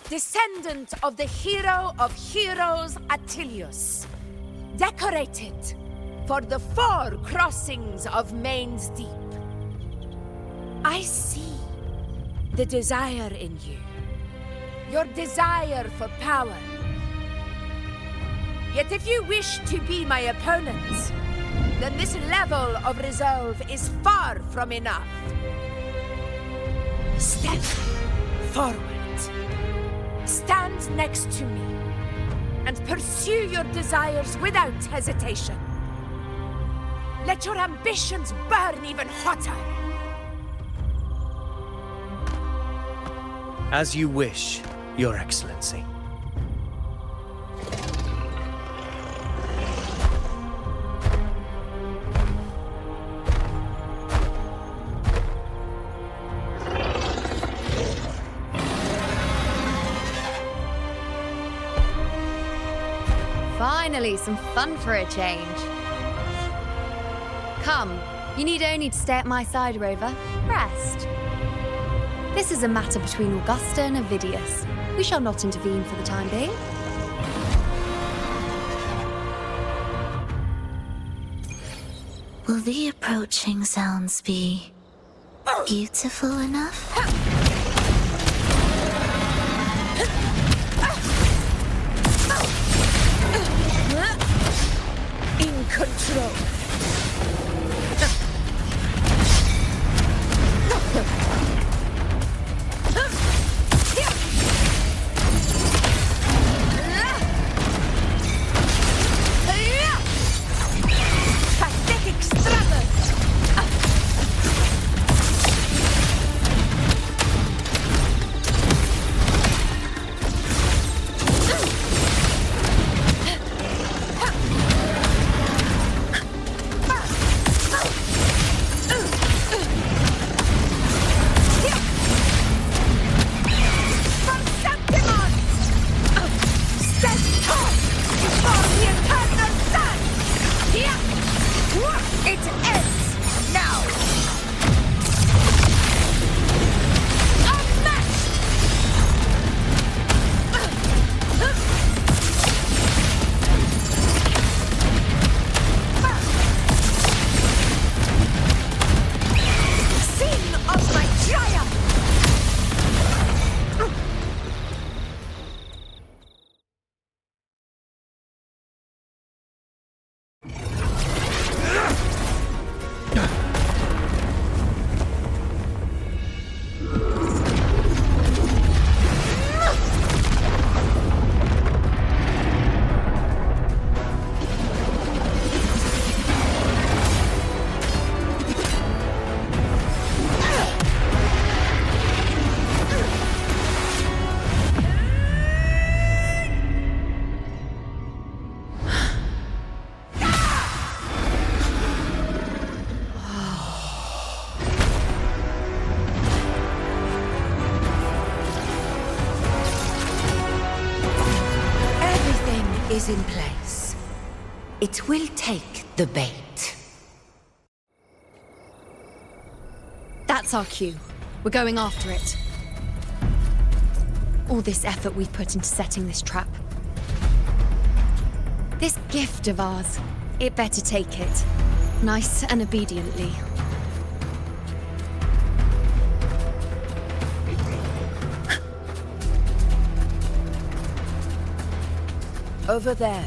descendant of the hero of heroes Attilius, decorated for the 4 crossings of Main's Deep. I see the desire in you. Your desire for power. Yet if you wish to be my opponents, then this level of resolve is far from enough. Step forward. Stand next to me and pursue your desires without hesitation. Let your ambitions burn even hotter. As you wish, Your Excellency. Finally, some fun for a change. Come, you need only to stay at my side, Rover. Rest. This is a matter between Augusta and Avidius. We shall not intervene for the time being. Will the approaching sounds be beautiful enough? In control. Pathetic struggle. Is in place. It will take the bait. That's our cue. We're going after it. All this effort we've put into setting this trap. This gift of ours, it better take it. Nice and obediently. Over there.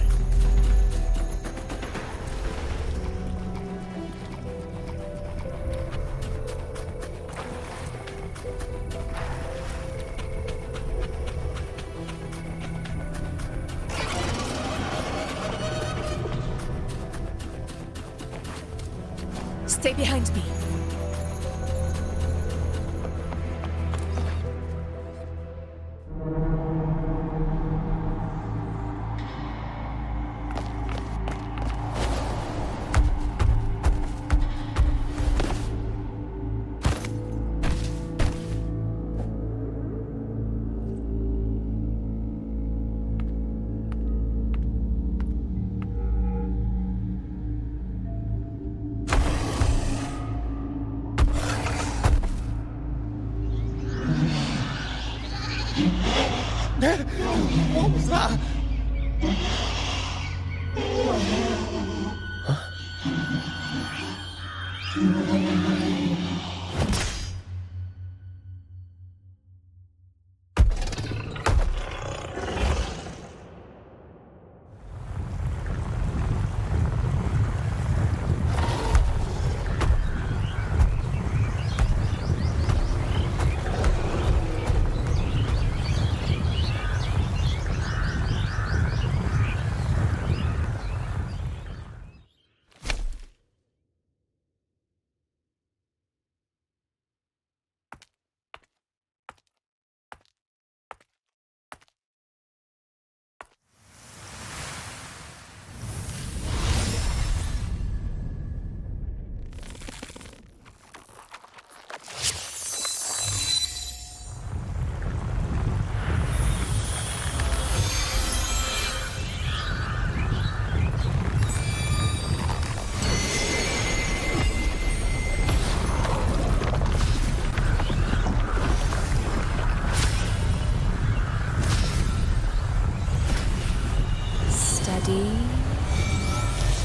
Stay behind me.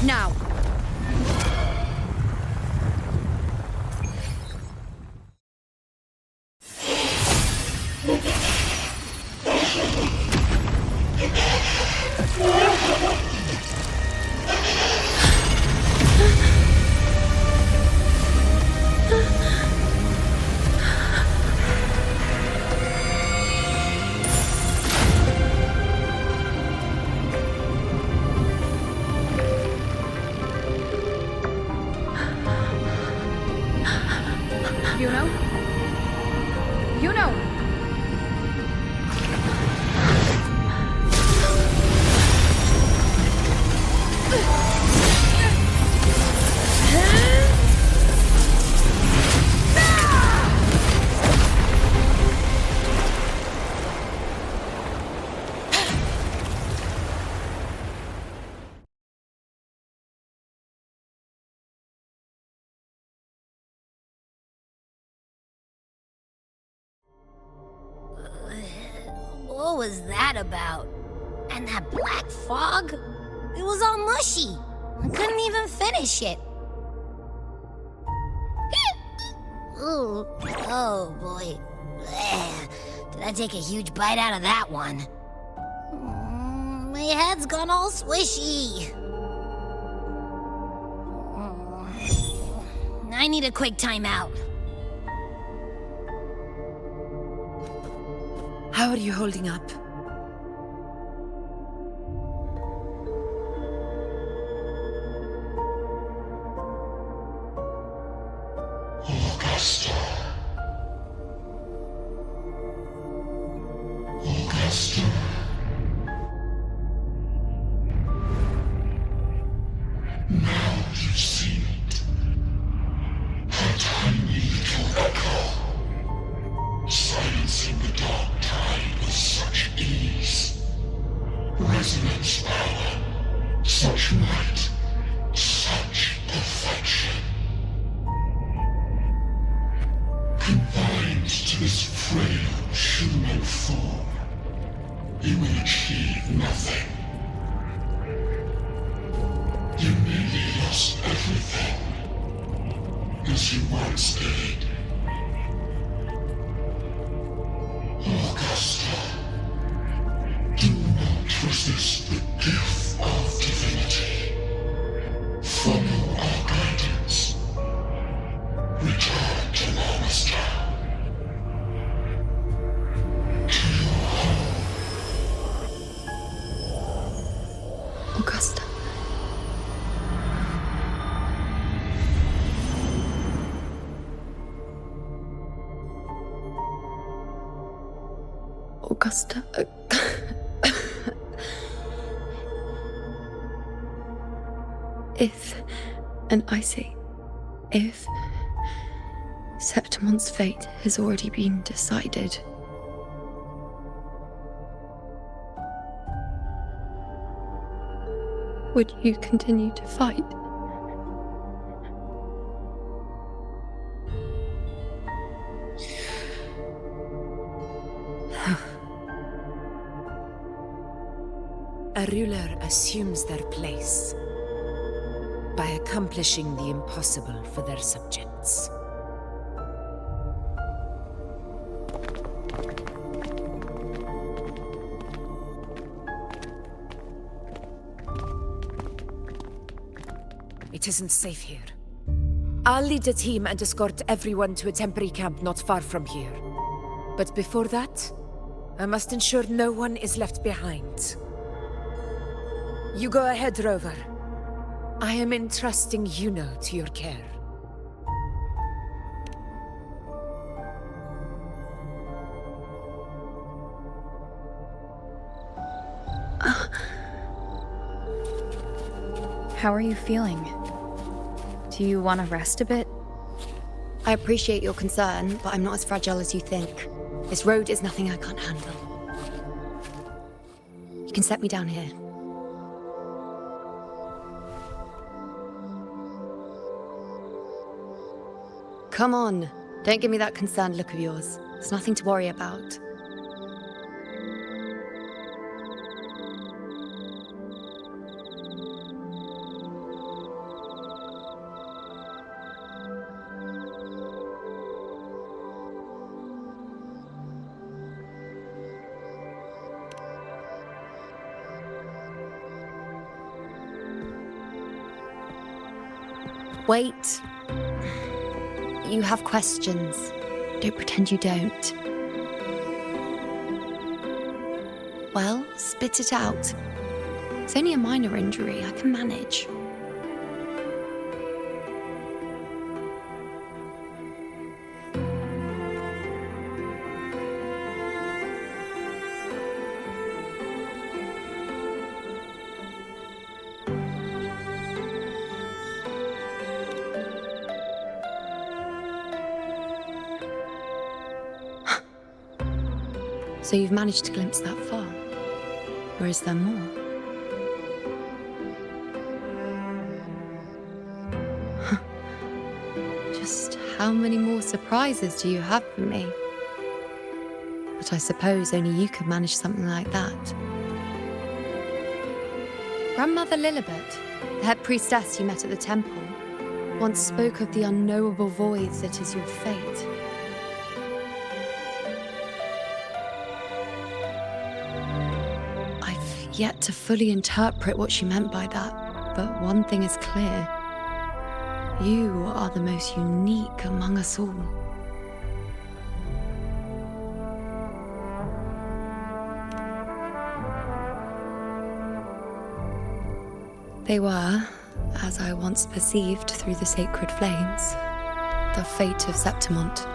Now! Iuno? Iuno! What was that about? And that black fog? It was all mushy. I couldn't even finish it. Ooh, oh boy. Did I take a huge bite out of that one? My head's gone all swishy. I need a quick timeout. How are you holding up? Augusta. Augusta. Now you've seen it. Her tiny little echo, silencing the dark tide with such ease. Resonance power, such might, such perfection. Confined to this frail human form, you will achieve nothing. You nearly lost everything, as you once did. Augusta, do not resist the gift of divinity. Follow our guidance. Return to Augusta. To your home. Augusta. Augusta. If, and I say, if Septimon's fate has already been decided, would you continue to fight? A ruler assumes their place. by accomplishing the impossible for their subjects. It isn't safe here. I'll lead a team and escort everyone to a temporary camp not far from here. But before that, I must ensure no one is left behind. You go ahead, Rover. I am entrusting Iuno to your care. How are you feeling? Do you want to rest a bit? I appreciate your concern, but I'm not as fragile as you think. This road is nothing I can't handle. You can set me down here. Come on. Don't give me that concerned look of yours. There's nothing to worry about. Wait. You have questions. Don't pretend you don't. Well, spit it out. It's only a minor injury. I can manage. So you've managed to glimpse that far? Or is there more? Just how many more surprises do you have for me? But I suppose only you could manage something like that. Grandmother Lilibet, the head priestess you met at the temple, once spoke of the unknowable void that is your fate. Yet to fully interpret what she meant by that, but one thing is clear. You are the most unique among us all. They were, as I once perceived through the sacred flames, the fate of Septimont.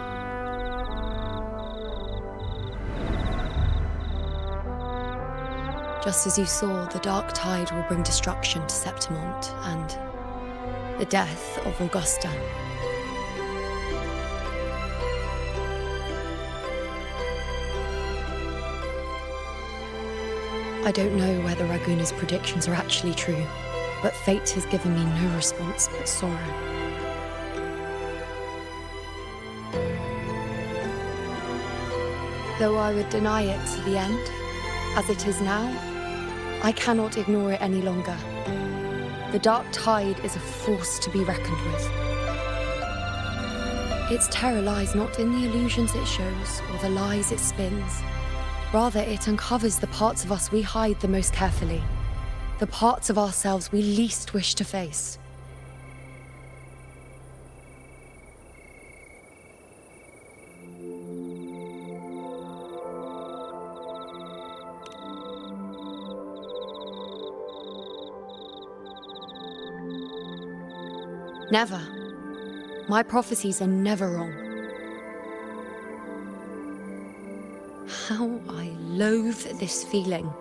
Just as you saw, the dark tide will bring destruction to Septimont and the death of Augusta. I don't know whether Raguna's predictions are actually true, but fate has given me no response but sorrow. Though I would deny it to the end, as it is now, I cannot ignore it any longer. The dark tide is a force to be reckoned with. Its terror lies not in the illusions it shows or the lies it spins. Rather, it uncovers the parts of us we hide the most carefully, the parts of ourselves we least wish to face. Never. My prophecies are never wrong. How I loathe this feeling.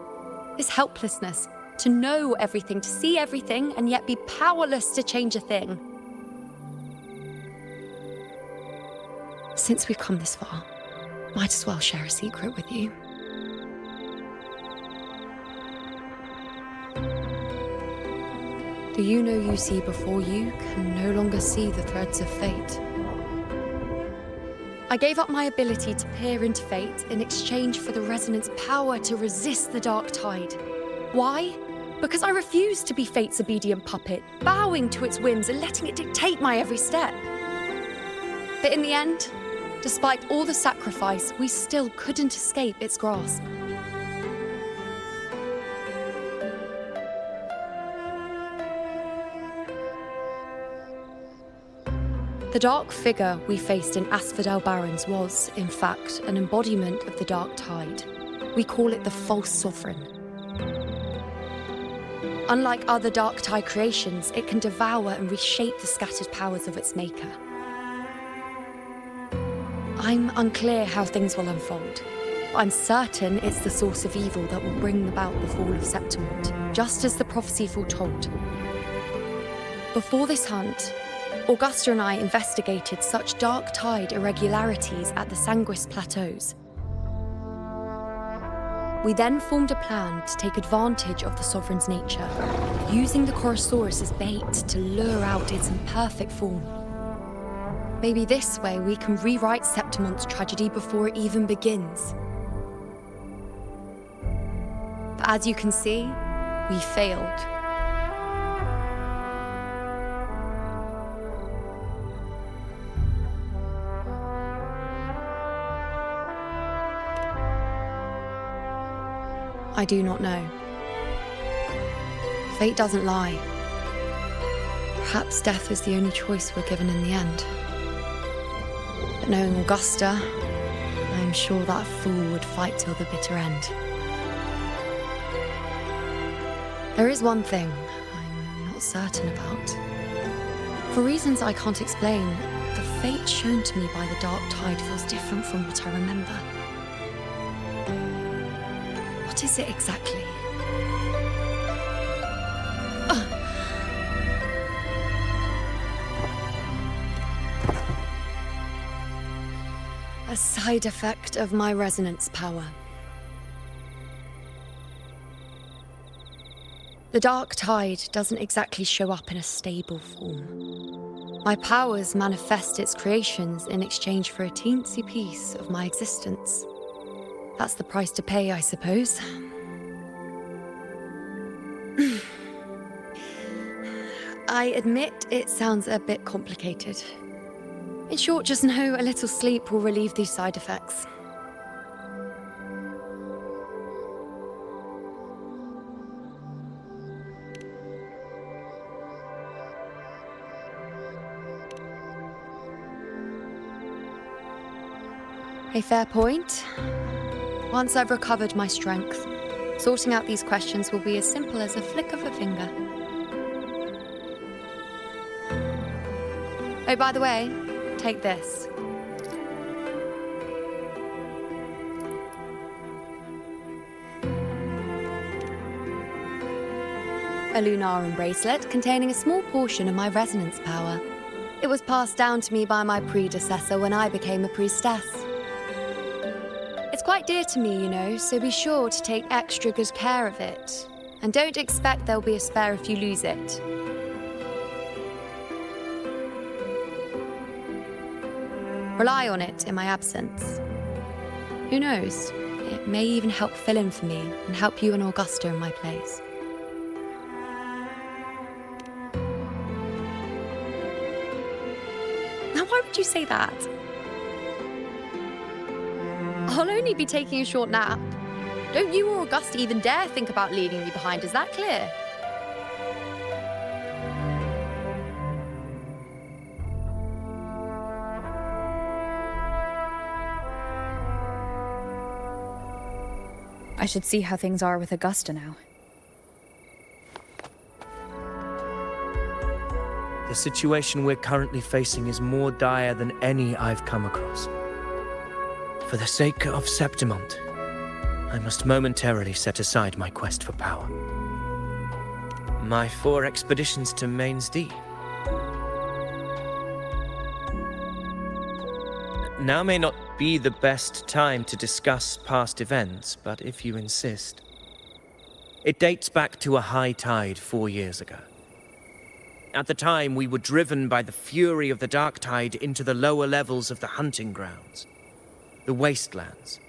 This helplessness. To know everything, to see everything, and yet be powerless to change a thing. Since we've come this far, might as well share a secret with you. The Iuno you see before you can no longer see the threads of fate. I gave up my ability to peer into fate in exchange for the resonance power to resist the dark tide. Why? Because I refused to be fate's obedient puppet, bowing to its whims and letting it dictate my every step. But in the end, despite all the sacrifice, we still couldn't escape its grasp. The dark figure we faced in Asphodel Barrens was, in fact, an embodiment of the dark tide. We call it the false sovereign. Unlike other dark tide creations, it can devour and reshape the scattered powers of its maker. I'm unclear how things will unfold. I'm certain it's the source of evil that will bring about the fall of Septimont, just as the prophecy foretold. Before this hunt, Augusta and I investigated such dark tide irregularities at the Sanguis Plateaus. We then formed a plan to take advantage of the Sovereign's nature, using the Chorosaurus as bait to lure out its imperfect form. Maybe this way we can rewrite Septimont's tragedy before it even begins. But as you can see, we failed. I do not know. Fate doesn't lie. Perhaps death is the only choice we're given in the end. But knowing Augusta, I'm sure that fool would fight till the bitter end. There is one thing I'm not certain about. For reasons I can't explain, the fate shown to me by the dark tide feels different from what I remember. What is it exactly? A side effect of my resonance power. The dark tide doesn't exactly show up in a stable form. My powers manifest its creations in exchange for a teensy piece of my existence. That's the price to pay, I suppose. I admit it sounds a bit complicated. In short, just know a little sleep will relieve these side effects. A fair point. Once I've recovered my strength, sorting out these questions will be as simple as a flick of a finger. Oh, by the way, take this. A Lunarum bracelet containing a small portion of my resonance power. It was passed down to me by my predecessor when I became a priestess. It's quite dear to me, you know, so be sure to take extra good care of it. And don't expect there'll be a spare if you lose it. Rely on it in my absence. Who knows? It may even help fill in for me and help you and Augusta in my place. Now, why would you say that? I'll only be taking a short nap. Don't you or Augusta even dare think about leaving me behind, is that clear? I should see how things are with Augusta now. The situation we're currently facing is more dire than any I've come across. For the sake of Septimont, I must momentarily set aside my quest for power. My 4 expeditions to Main's Deep. Now may not be the best time to discuss past events, but if you insist. It dates back to a high tide 4 years ago. At the time, we were driven by the fury of the dark tide into the lower levels of the hunting grounds, the wastelands.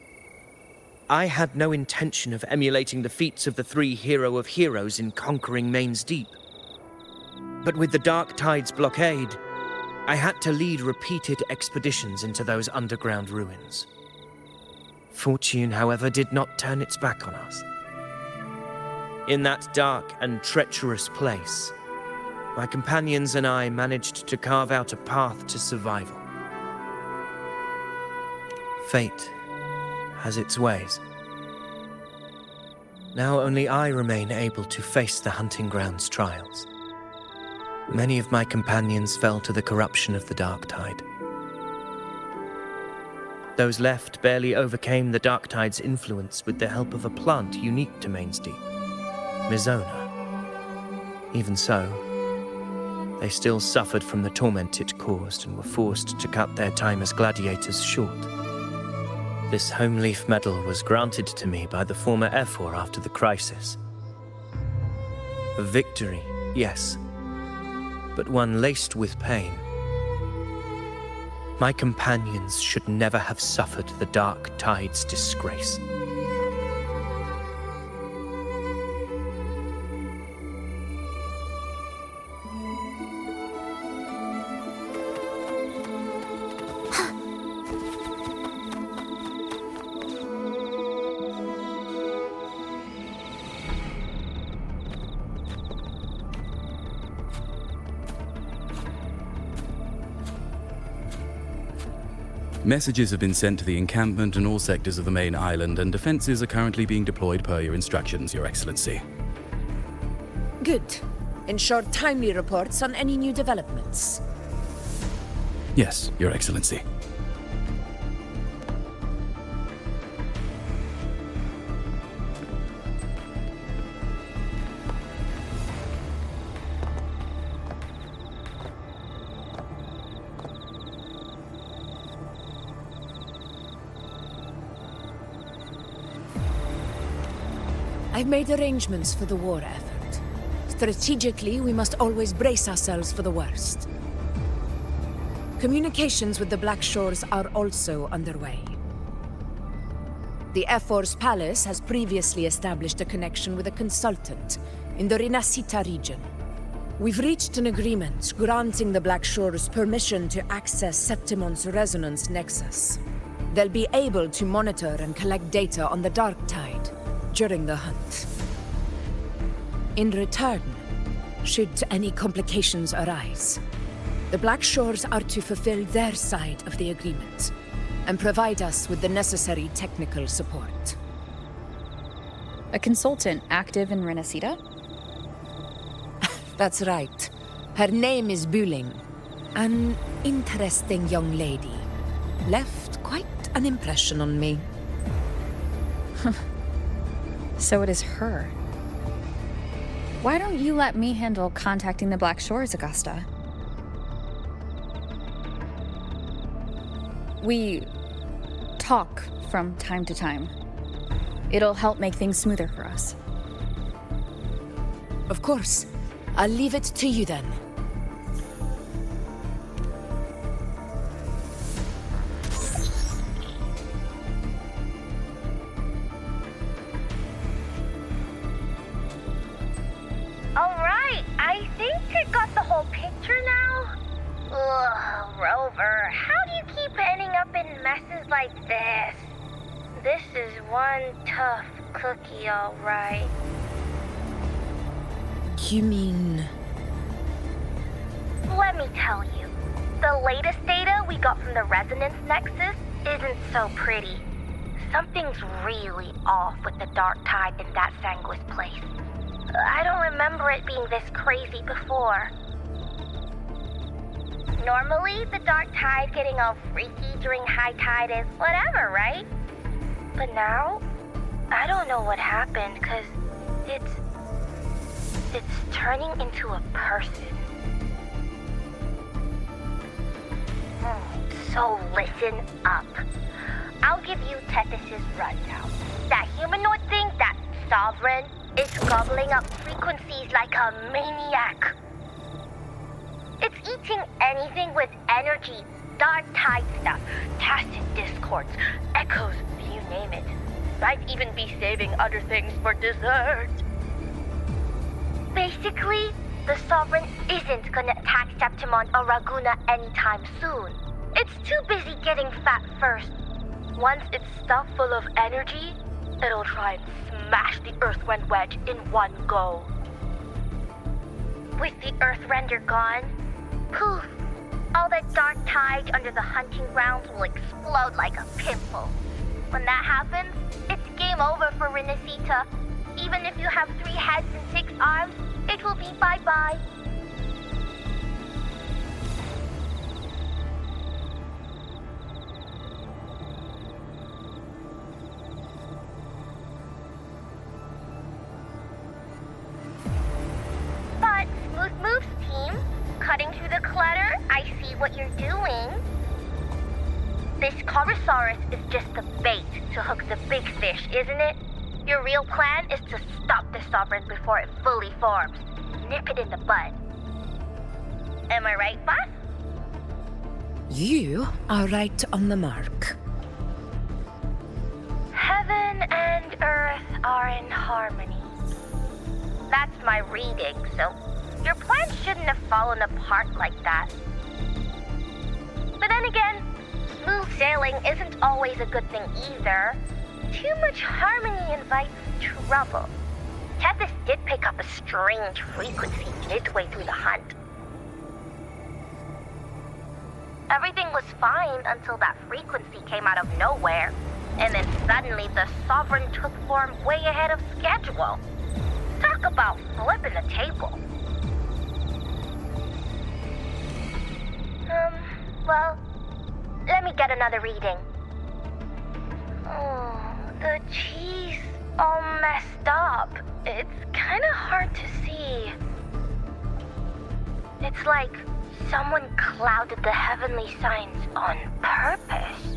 I had no intention of emulating the feats of the three hero of heroes in conquering Main's Deep. But with the Dark Tide's blockade, I had to lead repeated expeditions into those underground ruins. Fortune, however, did not turn its back on us. In that dark and treacherous place, my companions and I managed to carve out a path to survival. Fate has its ways. Now only I remain able to face the hunting grounds trials. Many of my companions fell to the corruption of the Dark Tide. Those left barely overcame the Dark Tide's influence with the help of a plant unique to Main's Deep, Mizona. Even so, they still suffered from the torment it caused and were forced to cut their time as gladiators short. This home leaf medal was granted to me by the former Ephor after the crisis. A victory, yes, but one laced with pain. My companions should never have suffered the Dark Tide's disgrace. Messages have been sent to the encampment and all sectors of the main island, and defenses are currently being deployed per your instructions, Your Excellency. Good. Ensure timely reports on any new developments. Yes, Your Excellency. I've made arrangements for the war effort. Strategically, we must always brace ourselves for the worst. Communications with the Black Shores are also underway. The Ephor's palace has previously established a connection with a consultant in the Rinascita region. We've reached an agreement granting the Black Shores permission to access Septimon's resonance nexus. They'll be able to monitor and collect data on the Dark Tide during the hunt. In return, should any complications arise, the Black Shores are to fulfill their side of the agreement and provide us with the necessary technical support. A consultant active in Rinascita? That's right. Her name is Buling. An interesting young lady. Left quite an impression on me. So it is her. Why don't you let me handle contacting the Black Shores, Augusta? We talk from time to time. It'll help make things smoother for us. Of course. I'll leave it to you then. Alright, I think I got the whole picture now. Ugh, Rover, how do you keep ending up in messes like this? This is one tough cookie, alright. You mean... Let me tell you, the latest data we got from the resonance nexus isn't so pretty. Something's really off with the Dark Tide in that Sanguis place. I don't remember it being this crazy before. Normally, the Dark Tide getting all freaky during high tide is whatever, right? But now, I don't know what happened, because it's turning into a person. So listen up. I'll give you Tethys' rundown. That humanoid thing, that Sovereign, is gobbling up frequencies like a maniac. It's eating anything with energy, Dark Tide stuff, tacit discords, echoes, you name it. Might even be saving other things for dessert. Basically, the Sovereign isn't gonna attack Septimont or Raguena anytime soon. It's too busy getting fat first. Once it's stuffed full of energy, it'll try and smash the Earthrend wedge in one go. With the Earthrender gone, poof, all that dark tide under the hunting grounds will explode like a pimple. When that happens, it's game over for Renacita. Even if you have 3 heads and 6 arms, it will be bye-bye. But, Smooth Moves team, cutting through the clutter, I see what you're doing. This Corosaurus is just the bait to hook the big fish, isn't it? Your real plan is to stop the Sovereign before it fully forms. Nip it in the bud. Am I right, boss? You are right on the mark. Heaven and Earth are in harmony. That's my reading, so your plan shouldn't have fallen apart like that. But then again, smooth sailing isn't always a good thing either. Too much harmony invites trouble. Tethys did pick up a strange frequency midway through the hunt. Everything was fine until that frequency came out of nowhere, and then suddenly the Sovereign took form way ahead of schedule. Talk about flipping the table. Well, let me get another reading. Oh, the cheese all messed up. It's kind of hard to see. It's like someone clouded the heavenly signs on purpose.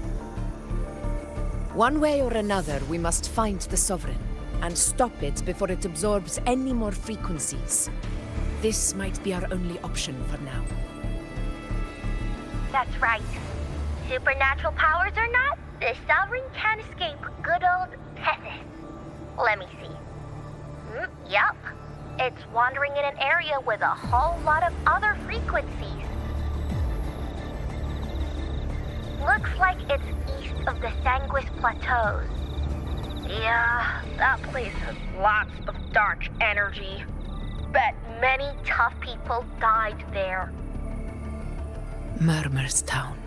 One way or another, we must find the Sovereign and stop it before it absorbs any more frequencies. This might be our only option for now. That's right. Supernatural powers or not, the Sovereign can't escape good old Tethys. Let me see. Yup. It's wandering in an area with a whole lot of other frequencies. Looks like it's east of the Sanguis Plateaus. Yeah, that place has lots of dark energy. Bet many tough people died there. Murmur's Town.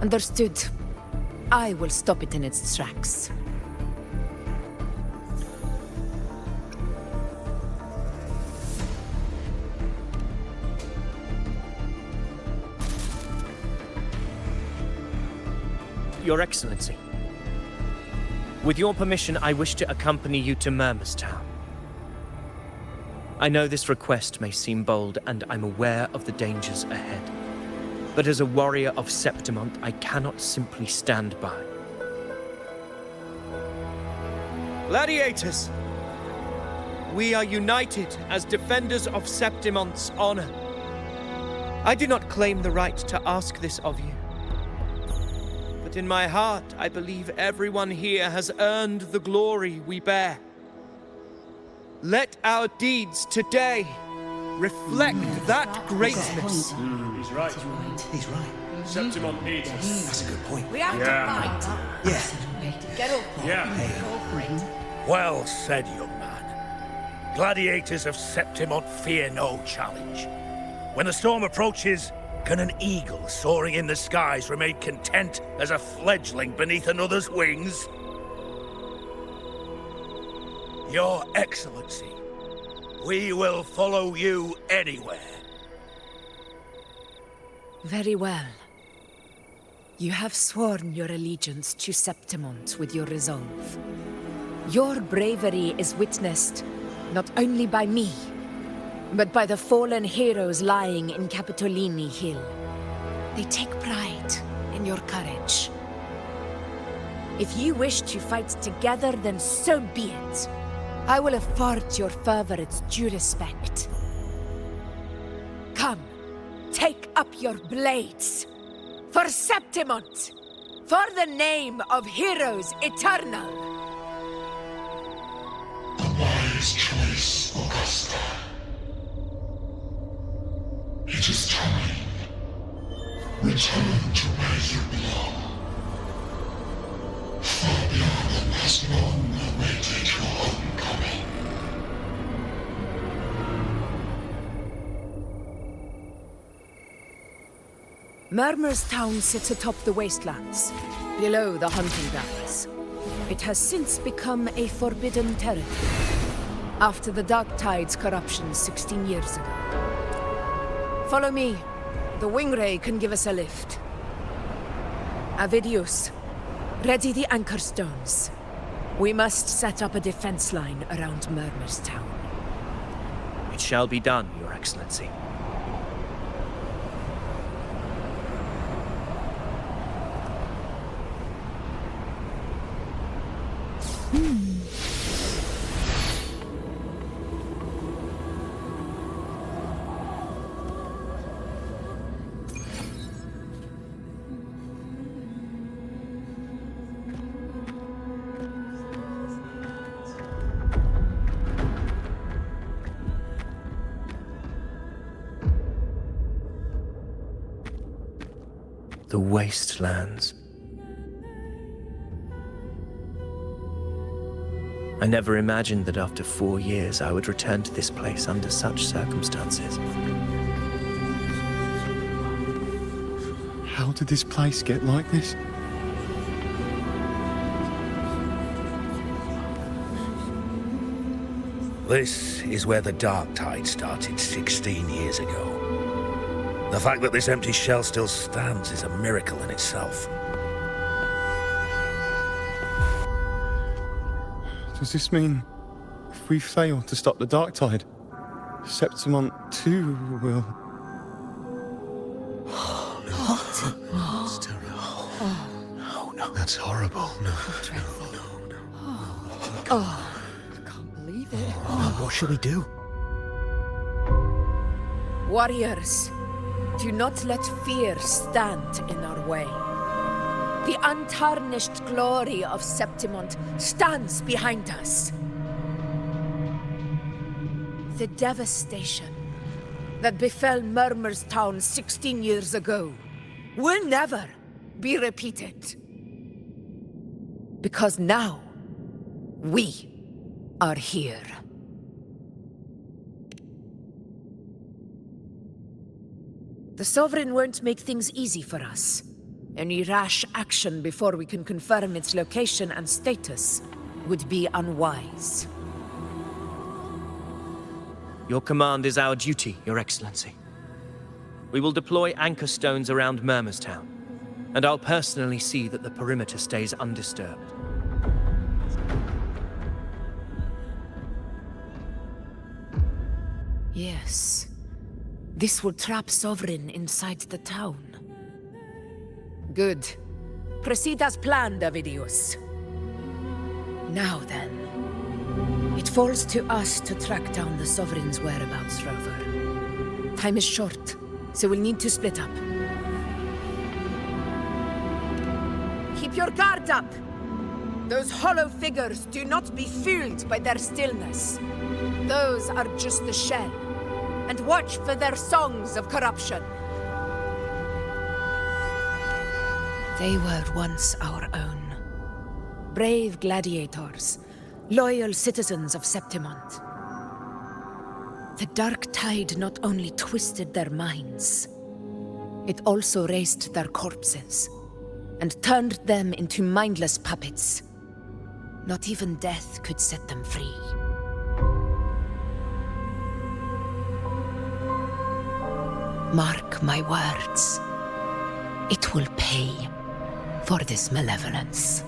Understood. I will stop it in its tracks. Your Excellency, with your permission, I wish to accompany you to Murmur's Town. I know this request may seem bold, and I'm aware of the dangers ahead. But as a warrior of Septimont, I cannot simply stand by. Gladiators! We are united as defenders of Septimont's honor. I do not claim the right to ask this of you. But in my heart, I believe everyone here has earned the glory we bear. Let our deeds today reflect that greatness. He's right. He's right. Septimont needs us. That's a good point. We have to fight. Yeah. Get up. Yeah. Go for it. Well said, young man. Gladiators of Septimont fear no challenge. When the storm approaches, can an eagle soaring in the skies remain content as a fledgling beneath another's wings? Your Excellency, we will follow you anywhere. Very well. You have sworn your allegiance to Septimont with your resolve. Your bravery is witnessed not only by me, but by the fallen heroes lying in Capitolini Hill. They take pride in your courage. If you wish to fight together, then so be it. I will afford your fervor its due respect. Come, take up your blades for Septimont! For the name of heroes eternal! A wise choice, Augusta. It is time. Return to where you belong. Fabiana has long awaited your homecoming. Murmur's town sits atop the wastelands, below the hunting grounds. It has since become a forbidden territory, after the Dark Tide's corruption 16 years ago. Follow me. The Wingray can give us a lift. Avidius, ready the anchor stones. We must set up a defense line around Murmur's town. It shall be done, Your Excellency. The wastelands. I never imagined that after 4 years I would return to this place under such circumstances. How did this place get like this? This is where the Dark Tide started 16 years ago. The fact that this empty shell still stands is a miracle in itself. Does this mean if we fail to stop the Dark Tide, Septimont too will... What? That's terrible. No, no. That's horrible. No, no. Oh, I can't believe it. What shall we do? Warriors, do not let fear stand in our way. The untarnished glory of Septimont stands behind us. The devastation that befell Murmur's town 16 years ago will never be repeated. Because now, we are here. The Sovereign won't make things easy for us. Any rash action before we can confirm its location and status would be unwise. Your command is our duty, Your Excellency. We will deploy anchor stones around Murmur's town, and I'll personally see that the perimeter stays undisturbed. Yes. This will trap Sovereign inside the town. Good. Proceed as planned, Avidius. Now then, it falls to us to track down the Sovereign's whereabouts, Rover. Time is short, so we'll need to split up. Keep your guard up! Those hollow figures do not be fooled by their stillness. Those are just the shell. And watch for their songs of corruption. They were once our own. Brave gladiators, loyal citizens of Septimont. The Dark Tide not only twisted their minds, it also raised their corpses and turned them into mindless puppets. Not even death could set them free. Mark my words. It will pay for this malevolence.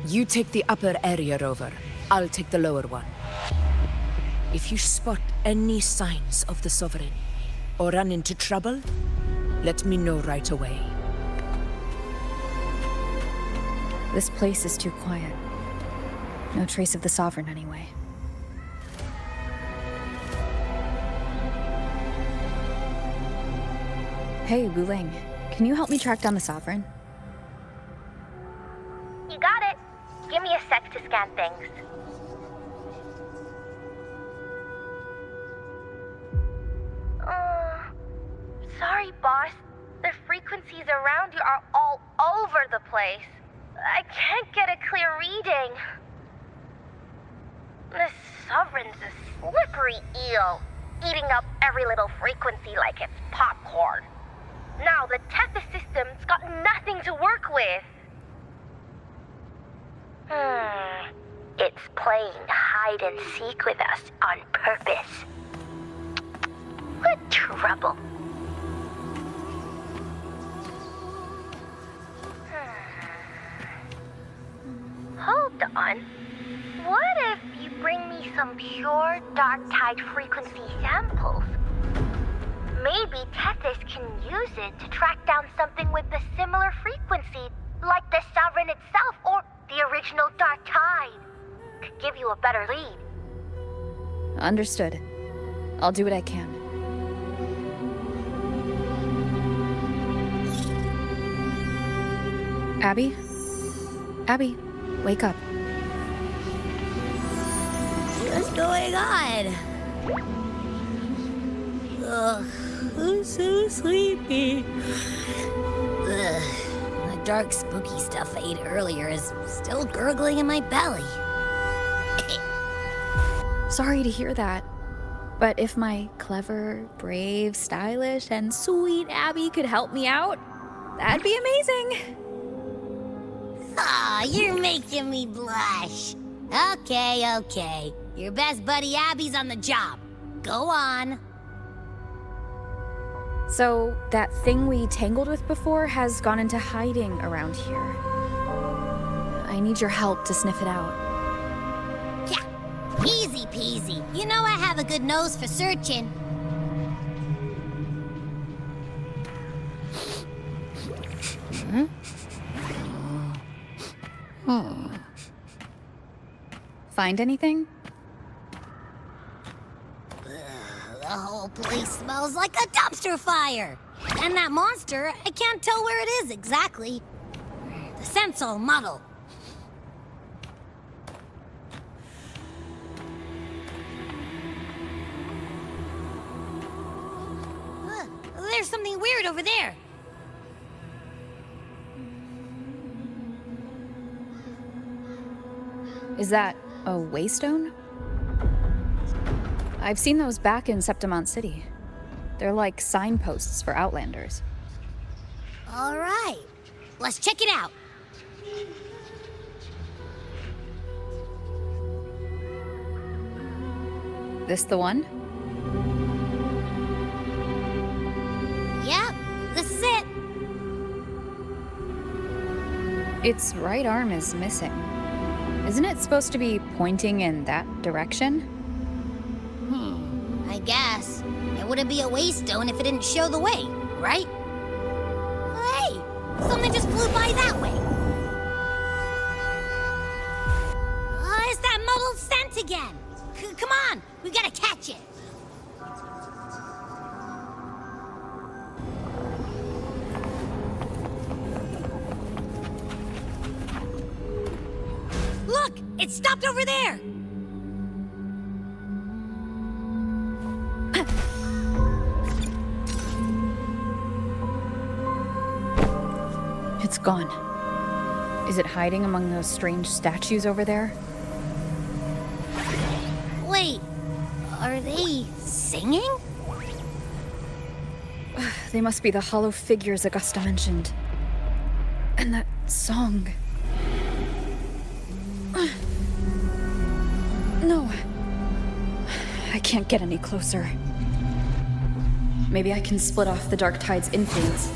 You take the upper area, Rover. I'll take the lower one. If you spot any signs of the Sovereign, or run into trouble, let me know right away. This place is too quiet. No trace of the Sovereign, anyway. Hey, Buling. Can you help me track down the Sovereign? You got it. Give me a sec to scan things. Sorry, boss. The frequencies around you are all over the place. I can't get a clear reading. The Sovereign's a slippery eel, eating up every little frequency like it's popcorn. Now the Tethys system's got nothing to work with. It's playing hide and seek with us on purpose. What trouble? Hold on. What if you bring me some pure dark tide frequency samples? Maybe Tethys can use it to track down something with a similar frequency, like the Sovereign itself or the original dark tide. Could give you a better lead. Understood. I'll do what I can. Abby? Abby, wake up. What's going on? Ugh, I'm so sleepy. Ugh, the dark, spooky stuff I ate earlier is still gurgling in my belly. Sorry to hear that. But if my clever, brave, stylish, and sweet Abby could help me out, that'd be amazing. Aw, you're making me blush. Okay. Your best buddy Abby's on the job. Go on. So, that thing we tangled with before has gone into hiding around here. I need your help to sniff it out. Yeah, easy peasy. You know I have a good nose for searching. Find anything? The whole place smells like a dumpster fire. And that monster, I can't tell where it is exactly. The scent's all muddled. There's something weird over there. Is that a waystone? I've seen those back in Septimont City. They're like signposts for Outlanders. All right, let's check it out. This the one? Yep, this is it. Its right arm is missing. Isn't it supposed to be pointing in that direction? I guess. It wouldn't be a waystone if it didn't show the way, right? Hey, something just flew by that way. It's that muddled scent again. Come on, we gotta catch it. Look, it stopped over there. It's gone. Is it hiding among those strange statues over there? Wait, are they singing? They must be the hollow figures Augusta mentioned. And that song. No. I can't get any closer. Maybe I can split off the Dark Tide's influence.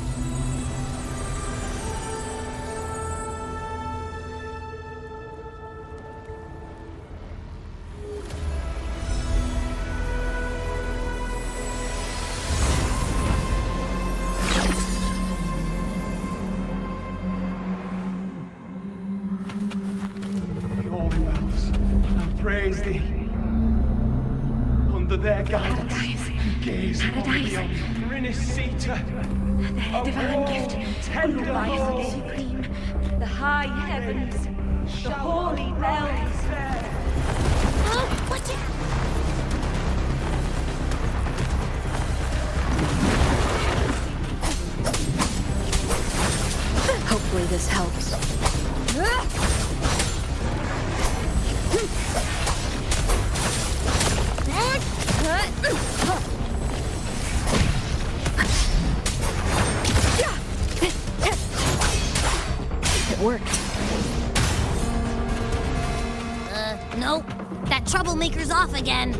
Praise thee. Under their guidance, gaze upon the Rinnis Seater The divine gift, the life supreme, the high heavens, the holy bells. Oh, watch it! Hopefully this helps. It worked. Nope. That troublemaker's off again.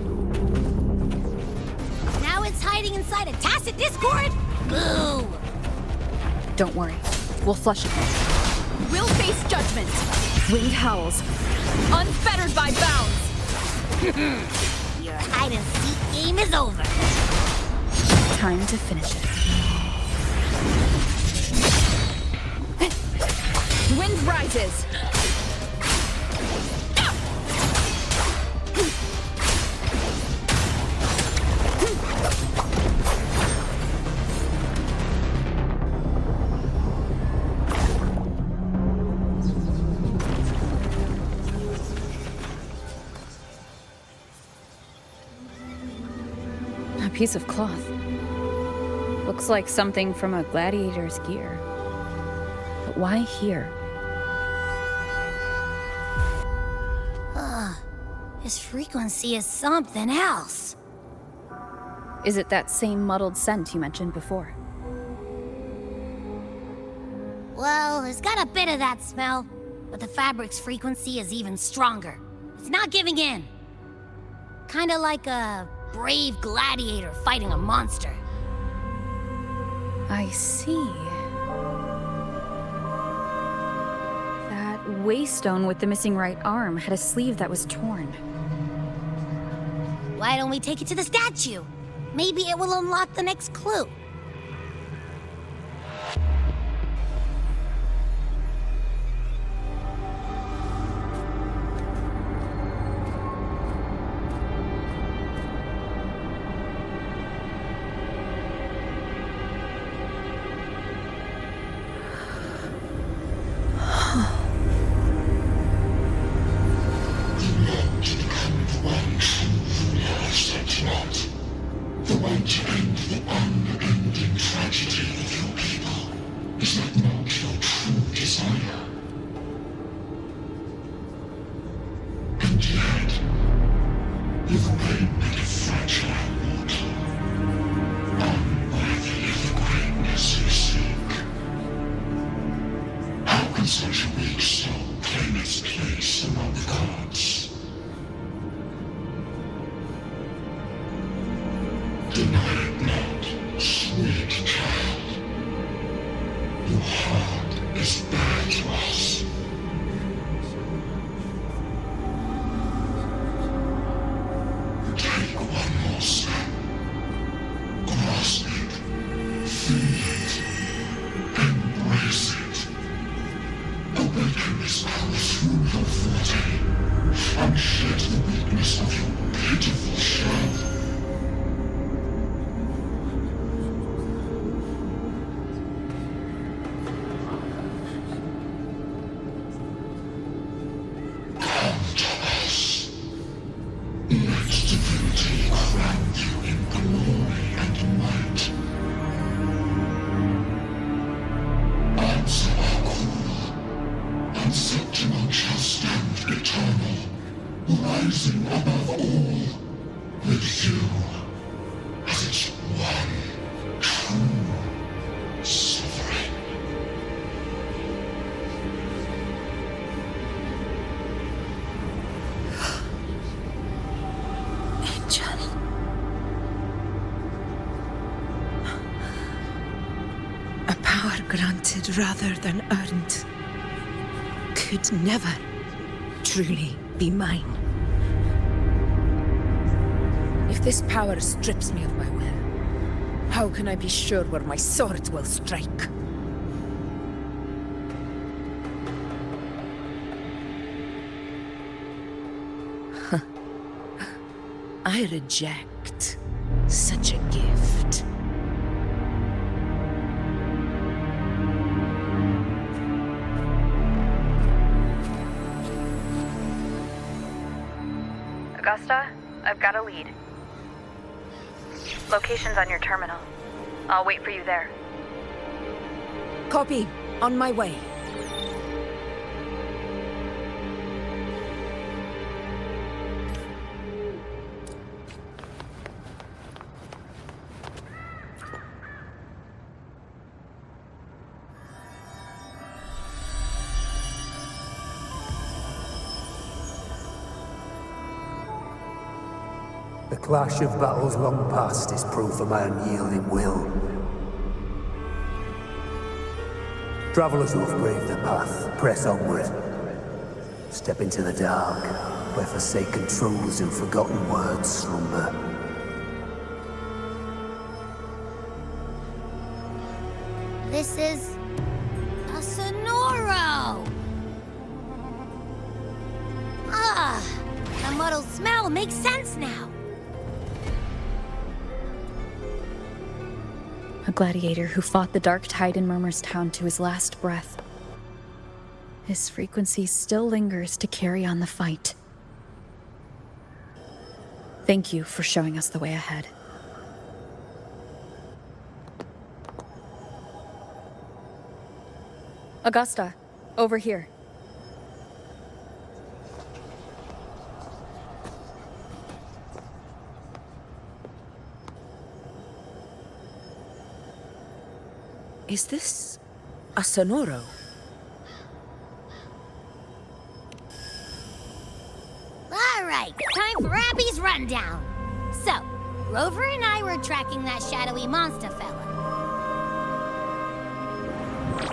Now it's hiding inside a tacit discord? Boo! Don't worry. We'll flush it. We'll face judgment. Wind howls. Unfettered by bounds. Your hide-and-seek game is over. Time to finish it. Wind rises. A piece of cloth. Looks like something from a gladiator's gear. But why here? His frequency is something else. Is it that same muddled scent you mentioned before? Well, it's got a bit of that smell, but the fabric's frequency is even stronger. It's not giving in. Kinda like a brave gladiator fighting a monster. I see. That waystone with the missing right arm had a sleeve that was torn. Why don't we take it to the statue? Maybe it will unlock the next clue. Granted rather than earned, could never truly be mine. If this power strips me of my will, how can I be sure where my sword will strike? I reject such a gift. Augusta, I've got a lead. Location's on your terminal. I'll wait for you there. Copy. On my way. The clash of battles long past is proof of my unyielding will. Travellers who have braved the path, press onward. Step into the dark, where forsaken truths and forgotten words slumber. This is a Sonoro! Ah, the muddled smell makes sense now. A gladiator who fought the dark tide in Murmur's Town to his last breath. His frequency still lingers to carry on the fight. Thank you for showing us the way ahead. Augusta, over here. Is this a Sonoro? All right, time for Abby's rundown. So, Rover and I were tracking that shadowy monster fella.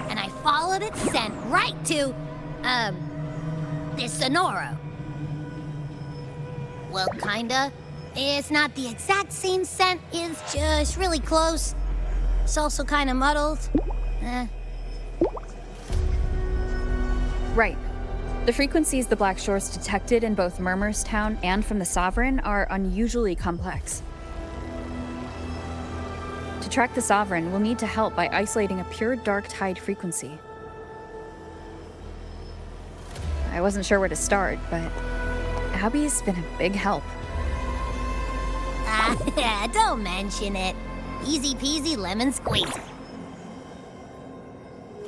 And I followed its scent right to, this Sonoro. Well, kinda. It's not the exact same scent, it's just really close. It's also kinda muddled. Right. The frequencies the Black Shores detected in both Murmur's Town and from the Sovereign are unusually complex. To track the Sovereign, we'll need to help by isolating a pure dark tide frequency. I wasn't sure where to start, but Abby's been a big help. Don't mention it. Easy peasy lemon squeezy.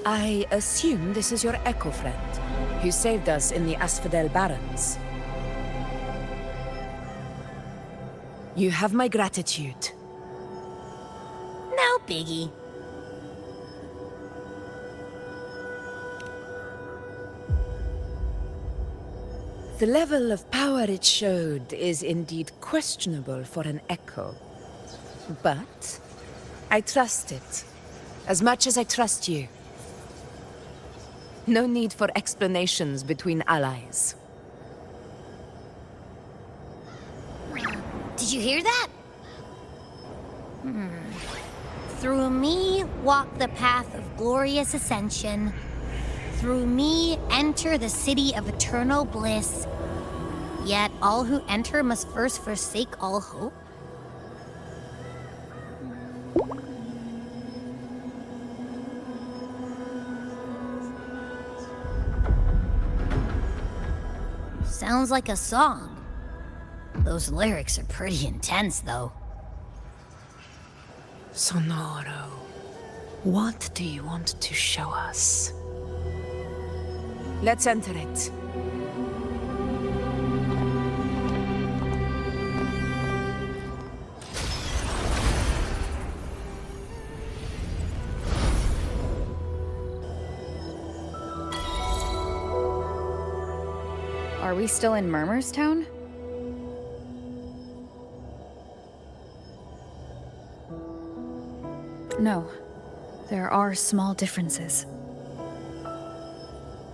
I assume this is your Echo friend, who saved us in the Asphodel Barrens. You have my gratitude. No biggie. The level of power it showed is indeed questionable for an Echo. But I trust it, as much as I trust you. No need for explanations between allies. Did you hear that? Through me walk the path of glorious ascension. Through me enter the city of eternal bliss. Yet all who enter must first forsake all hope. Sounds like a song. Those lyrics are pretty intense, though. Sonoro, what do you want to show us? Let's enter it. Are we still in Murmur's Town? No. There are small differences.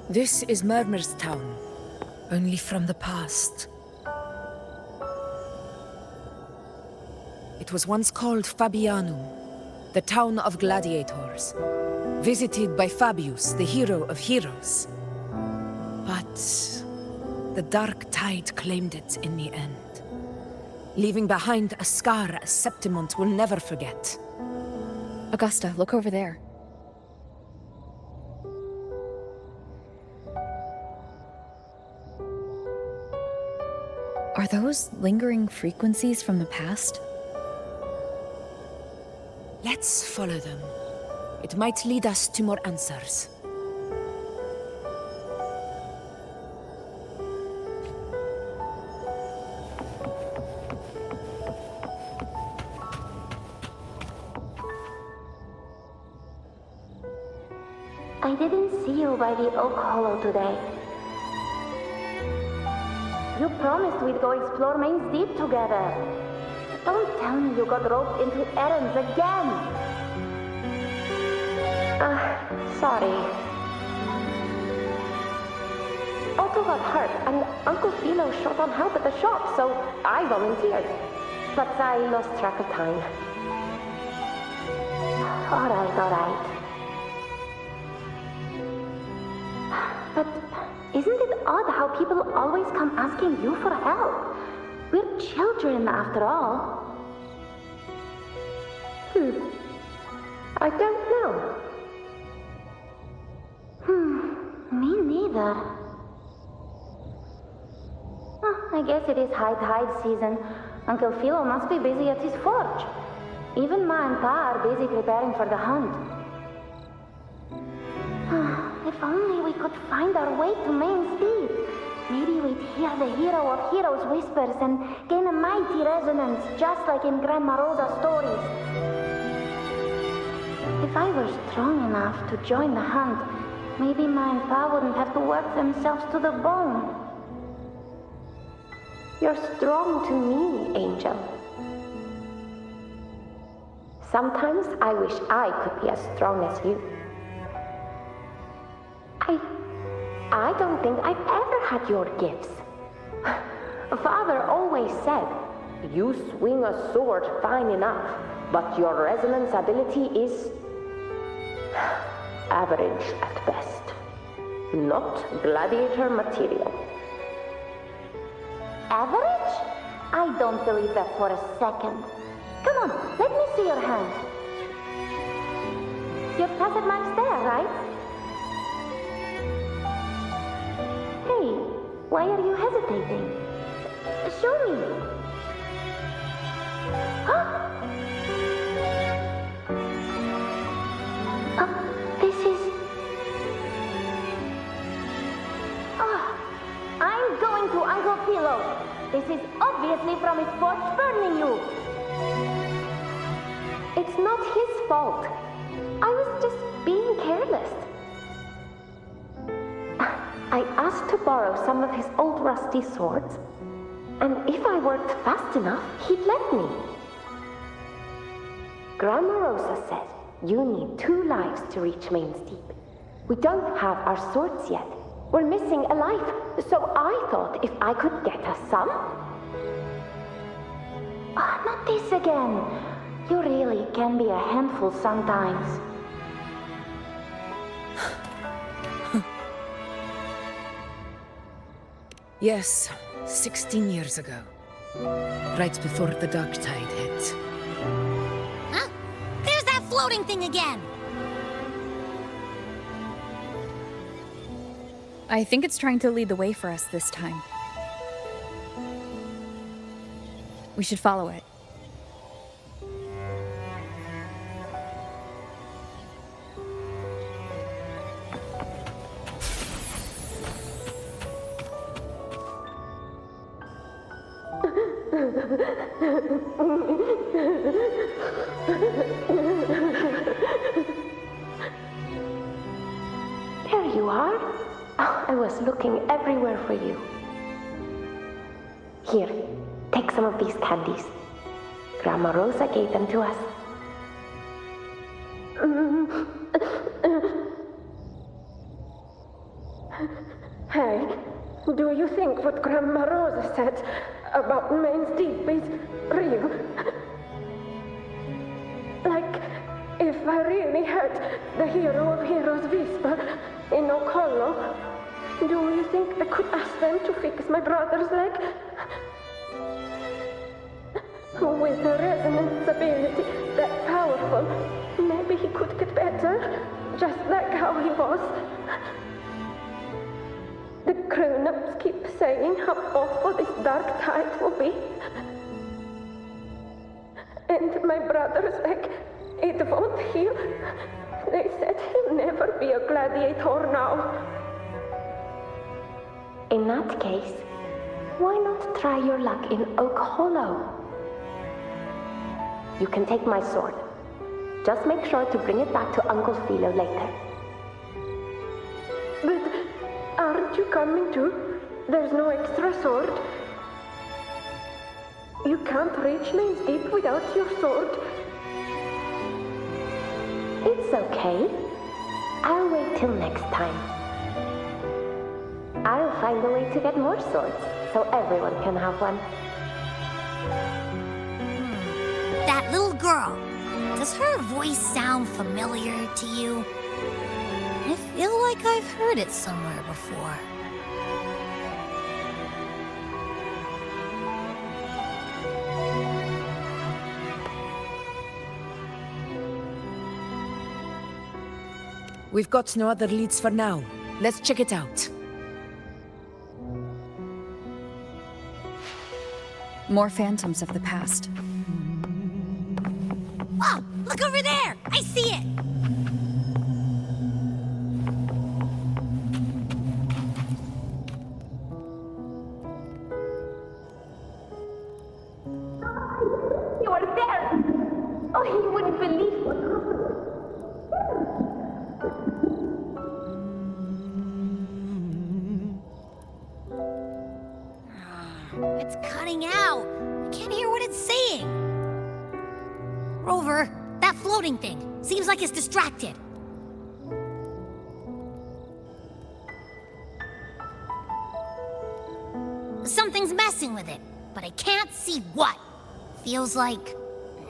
This is Murmur's Town, only from the past. It was once called Fabianum, the town of gladiators, visited by Fabius, the hero of heroes. But the dark tide claimed it in the end, leaving behind a scar Septimont will never forget. Augusta, look over there. Are those lingering frequencies from the past? Let's follow them. It might lead us to more answers. I didn't see you by the Oak Hollow today. You promised we'd go explore Main's Deep together. Don't tell me you got roped into errands again. Sorry. Otto got hurt, and Uncle Philo short on help at the shop, so I volunteered. But I lost track of time. All right. But isn't it odd how people always come asking you for help? We're children, after all. I don't know. Me neither. I guess it is high tide season. Uncle Philo must be busy at his forge. Even Ma and Pa are busy preparing for the hunt. If only we could find our way to Main's Deep. Maybe we'd hear the hero of heroes whispers and gain a mighty resonance, just like in Grandma Rosa's stories. If I were strong enough to join the hunt, maybe Ma and Pa wouldn't have to work themselves to the bone. You're strong to me, Angel. Sometimes I wish I could be as strong as you. I don't think I've ever had your gifts. Father always said, you swing a sword fine enough, but your resonance ability is average at best. Not gladiator material. Average? I don't believe that for a second. Come on, let me see your hand. Your tacit mark's there, right? Hey, why are you hesitating? Show me. This is... I'm going to Uncle Philo. This is obviously from his forge burning you. It's not his fault. I was just being careless. I asked to borrow some of his old rusty swords, and if I worked fast enough, he'd let me. Grandma Rosa said you need 2 lives to reach Main's Deep. We don't have our swords yet. We're missing a life, so I thought if I could get us some... not this again. You really can be a handful sometimes. Yes, 16 years ago. Right before the dark tide hit. Huh? There's that floating thing again! I think it's trying to lead the way for us this time. We should follow it. There you are. I was looking everywhere for you. Here, take some of these candies. Grandma Rosa gave them to us. Hey, do you think what Grandma Rosa said about Main's Deep is real? Like, if I really heard the hero of heroes whisper in Oak Hollow, do you think I could ask them to fix my brother's leg? With a resonance ability that powerful, maybe he could get better, just like how he was. The grown-ups keep saying how awful this dark tide it will be. And my brother's leg, it won't heal. They said he'll never be a gladiator now. In that case, why not try your luck in Oak Hollow? You can take my sword. Just make sure to bring it back to Uncle Philo later. But aren't you coming too? There's no extra sword. You can't reach Lane's Deep without your sword. It's okay. I'll wait till next time. I'll find a way to get more swords, so everyone can have one. That little girl, does her voice sound familiar to you? I feel like I've heard it somewhere before. We've got no other leads for now. Let's check it out. More phantoms of the past. Oh, look over there! I see it! You are there! Oh, you wouldn't believe what happened. It's cutting out. I can't hear what it's saying. Rover, that floating thing. Seems like it's distracted. Something's messing with it, but I can't see what. Feels like,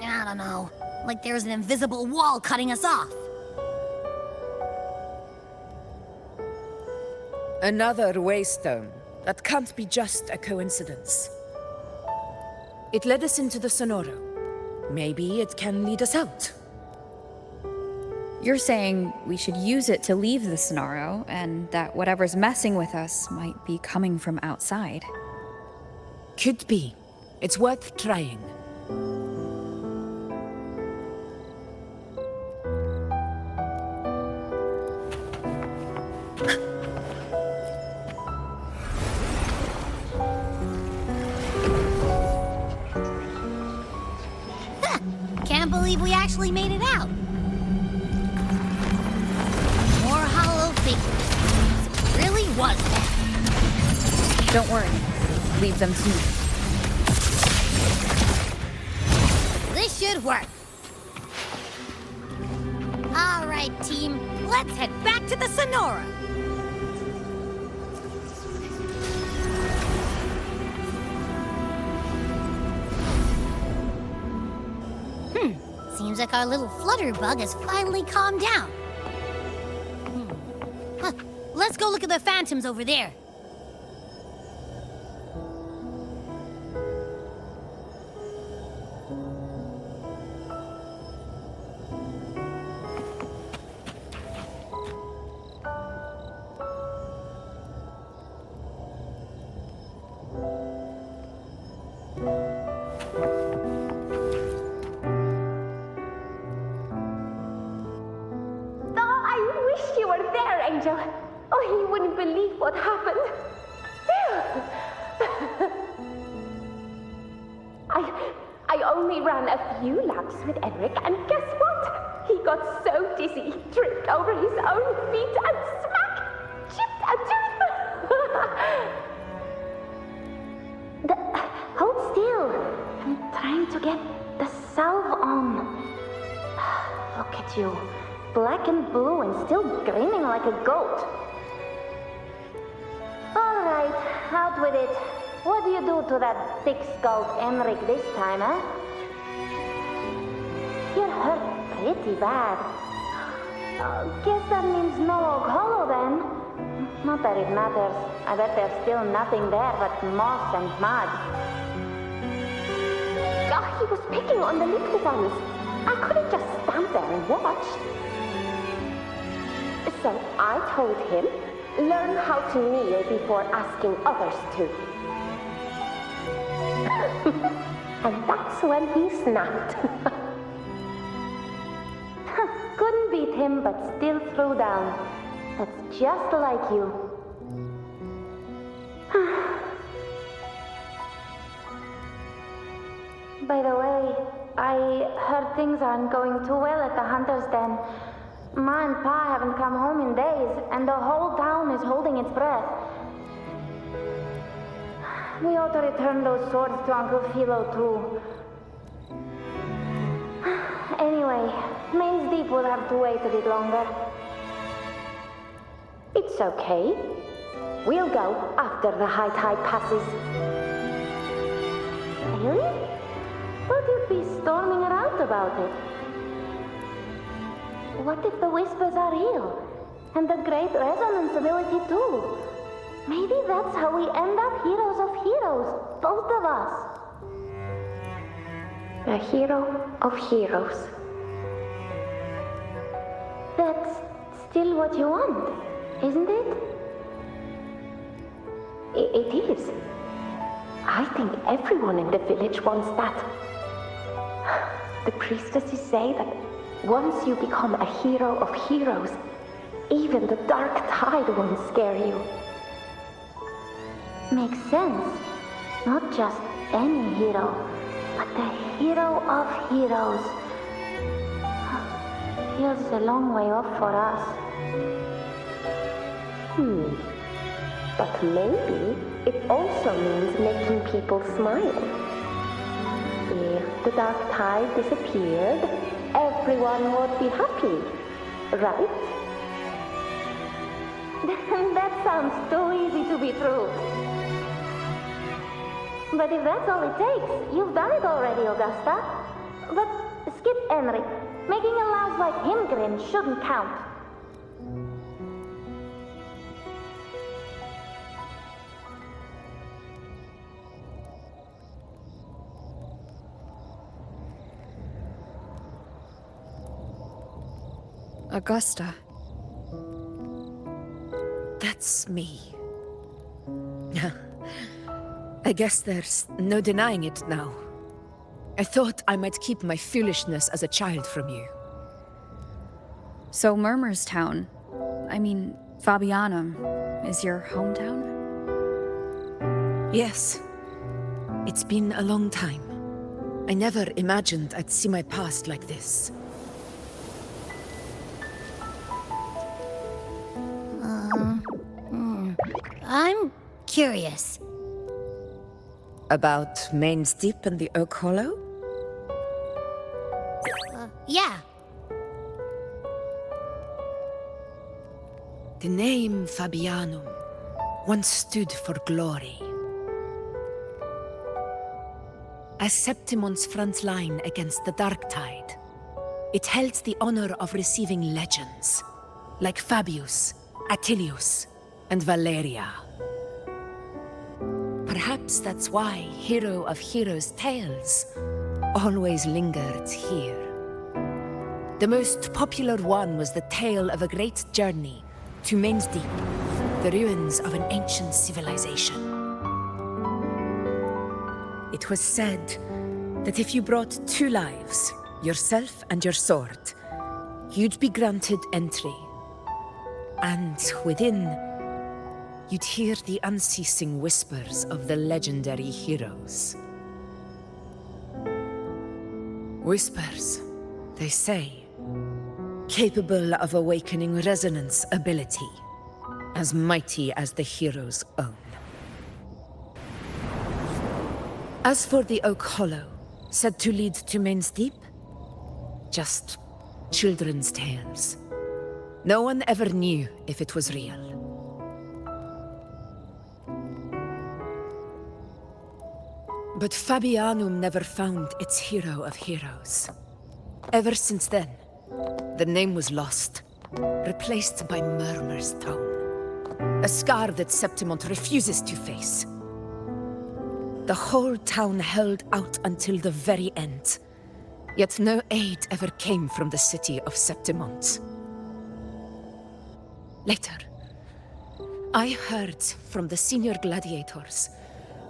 I don't know, like there's an invisible wall cutting us off. Another waystone. That can't be just a coincidence. It led us into the Sonoro. Maybe it can lead us out. You're saying we should use it to leave the Sonoro, and that whatever's messing with us might be coming from outside. Could be. It's worth trying. Can't believe we actually made it out. More hollow figures. So it really was that. Don't worry. Leave them to me. This should work. All right, team. Let's head back to the Sonora. Seems like our little flutterbug has finally calmed down. Huh. Let's go look at the phantoms over there. Angel. Oh, you wouldn't believe what happened. I only ran a few laps with Edric, and guess what? He got so dizzy, he tripped over his own feet and smack! Chipped a tooth! Hold still. I'm trying to get the salve on. Look at you. Black and blue and still grinning like a goat. All right, out with it. What do you do to that thick-skulled Emmerich this time, huh? You're hurt pretty bad. Guess that means no Oak Hollow then. Not that it matters. I bet there's still nothing there but moss and mud. Oh, he was picking on the Lichtensteins. I couldn't just stand there and watch. So I told him, learn how to kneel before asking others to. And that's when he snapped. Couldn't beat him, but still threw down. That's just like you. By the way, I heard things aren't going too well at the Hunter's Den. Ma and Pa haven't come home in days, and the whole town is holding its breath. We ought to return those swords to Uncle Philo, too. Anyway, Main's Deep will have to wait a bit longer. It's okay. We'll go after the high tide passes. Really? Thought you'd be storming around about it. What if the whispers are real? And the great resonance ability too? Maybe that's how we end up heroes of heroes, both of us. A hero of heroes. That's still what you want, isn't it? It is. I think everyone in the village wants that. The priestesses say that once you become a hero of heroes, even the dark tide won't scare you. Makes sense. Not just any hero, but the hero of heroes. Feels a long way off for us. But maybe it also means making people smile. If the dark tide disappeared, everyone would be happy, right? That sounds too easy to be true. But if that's all it takes, you've done it already, Augusta. But skip Henry. Making a louse like him grin shouldn't count. Augusta. That's me. I guess there's no denying it now. I thought I might keep my foolishness as a child from you. So Murmur's town, Fabianum, is your hometown? Yes. It's been a long time. I never imagined I'd see my past like this. I'm curious. About Main's Deep and the Oak Hollow? Yeah. The name Fabianum once stood for glory. As Septimon's front line against the Dark Tide, it held the honor of receiving legends, like Fabius, Attilius, and Valeria. Perhaps that's why Hero of Heroes' tales always lingered here. The most popular one was the tale of a great journey to Main's Deep, the ruins of an ancient civilization. It was said that if you brought 2 lives, yourself and your sword, you'd be granted entry. And within, you'd hear the unceasing whispers of the legendary heroes. Whispers, they say, capable of awakening resonance ability, as mighty as the hero's own. As for the Oak Hollow, said to lead to Main's Deep, just children's tales. No one ever knew if it was real. But Fabianum never found its hero of heroes. Ever since then, the name was lost, replaced by Murmur's tone. A scar that Septimont refuses to face. The whole town held out until the very end, yet no aid ever came from the city of Septimont. Later, I heard from the senior gladiators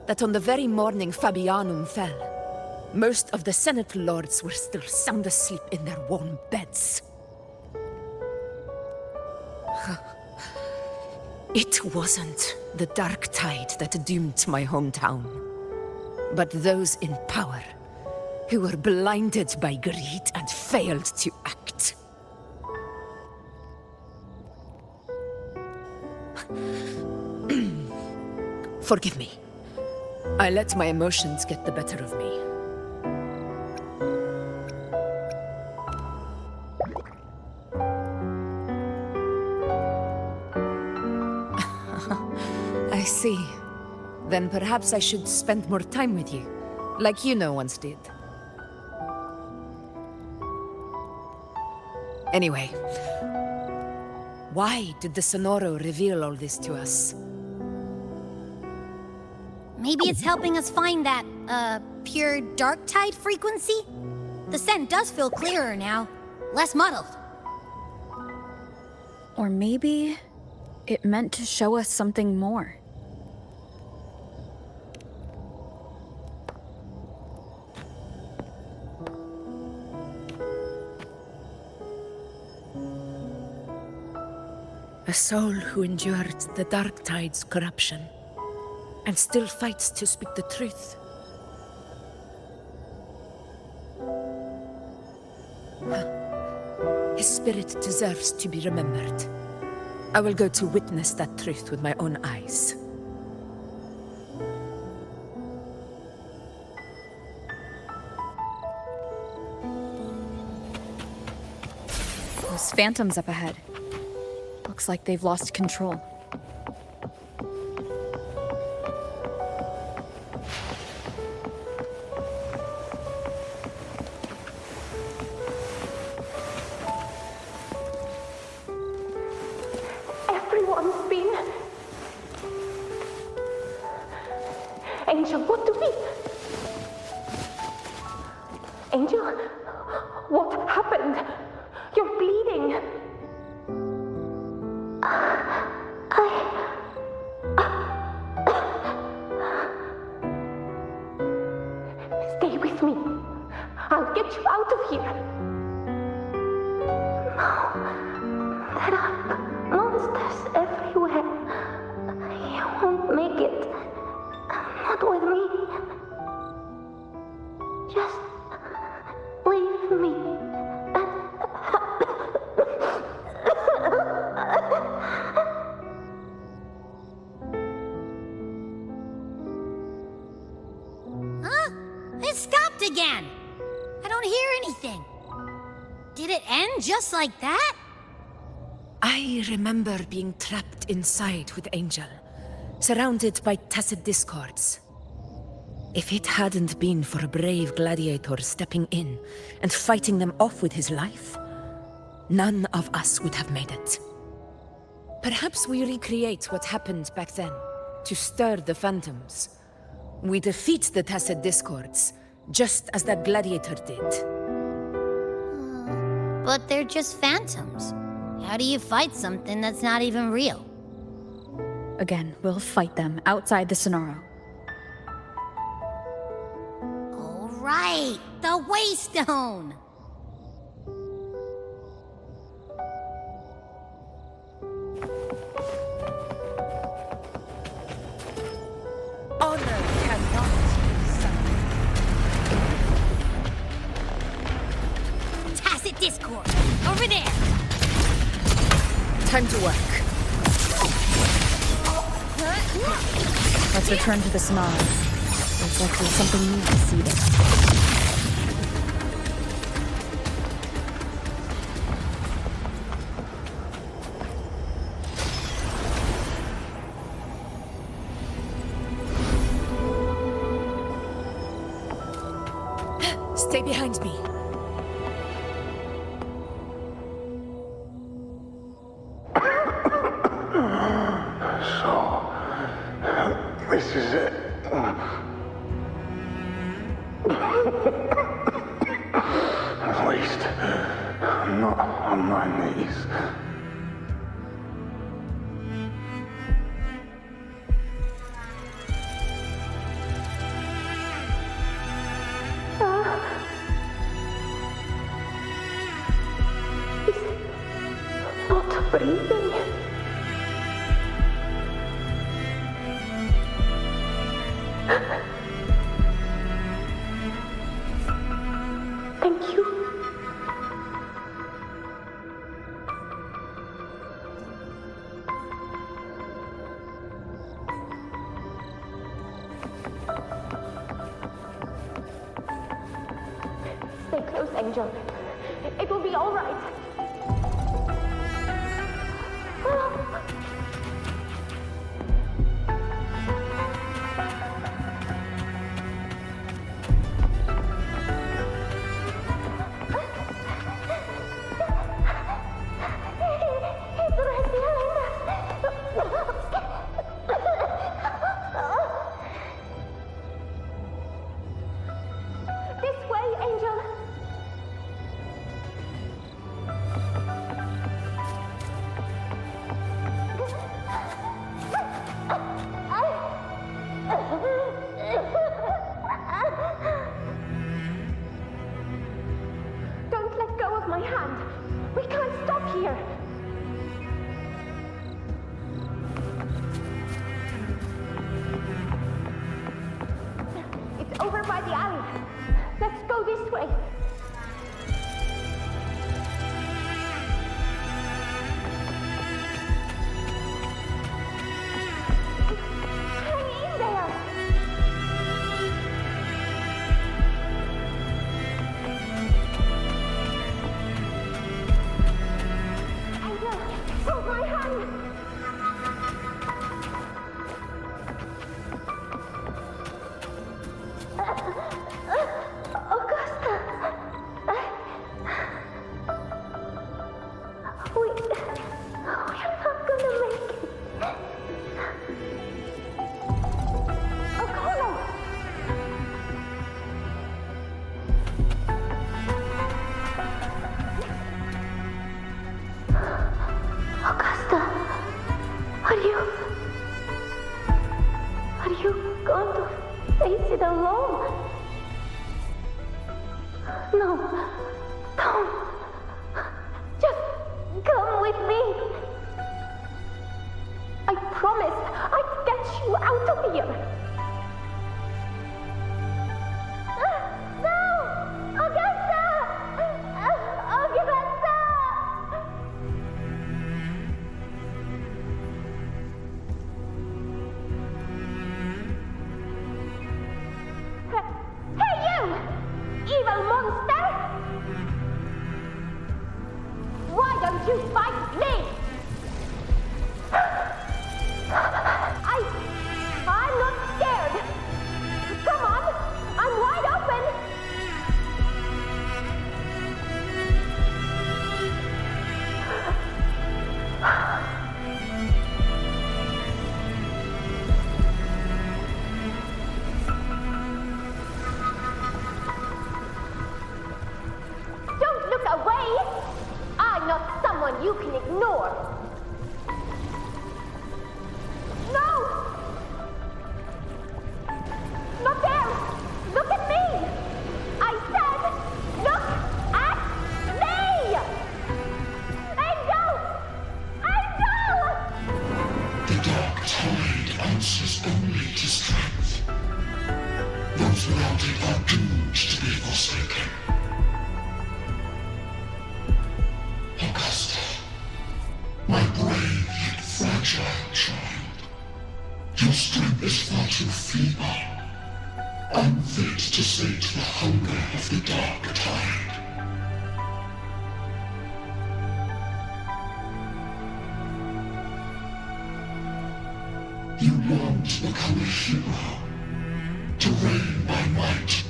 that on the very morning Fabianum fell, most of the Senate lords were still sound asleep in their warm beds. It wasn't the dark tide that doomed my hometown, but those in power who were blinded by greed and failed to act. Forgive me. I let my emotions get the better of me. I see. Then perhaps I should spend more time with you, like Iuno once did. Anyway, why did the Sonoro reveal all this to us? Maybe it's helping us find that, pure dark tide frequency? The scent does feel clearer now, less muddled. Or maybe it meant to show us something more. A soul who endured the dark tide's corruption and still fights to speak the truth. His spirit deserves to be remembered. I will go to witness that truth with my own eyes. Those phantoms up ahead. Looks like they've lost control. Everyone's been... Angel, what do we... Angel, what happened? You're bleeding. Stay with me. I'll get you out of here. No. There are monsters everywhere. You won't make it. Not with me. Just leave me. Huh? It stopped again! I don't hear anything. Did it end just like that? I remember being trapped inside with Angel, surrounded by tacit discords. If it hadn't been for a brave gladiator stepping in and fighting them off with his life, none of us would have made it. Perhaps we recreate what happened back then, to stir the phantoms. We defeat the tacit discords, just as that gladiator did. But they're just phantoms. How do you fight something that's not even real? Again, we'll fight them outside the Sonoro. All right, the Waystone! Honor cannot be summoned. Tacit discord! Over there! Time to work. Let's return to the Sonoro. Looks like there's something new to see there. Stay behind me. This is it. At least, I'm not on my knees. Angel. It will be all right. This way, Angel. Don't let go of my hand. We can't stop here. It's over by the alley. Let's go this way. Hang in there. Angel, hold my hand. Augusta! We're not gonna make it. O'Connell! Augusta, are you going to face it alone? No, don't. Just come with me. I promised I'd get you out of here. No! Augusta! Augusta! Hey, you! Evil monster! Why don't you fight me? I'm not scared. Come on, I'm wide open. Don't look away. I'm not someone you can ignore. No! Not there! Look at me! I said, look at me! Angel! Angel! The dark tide answers only to strength. Those without it are doomed to be forsaken. Augusta, my brave yet fragile child, your strength is far too feeble, unfit to sate the hunger of the dark tide. You long to become a hero, to reign by might.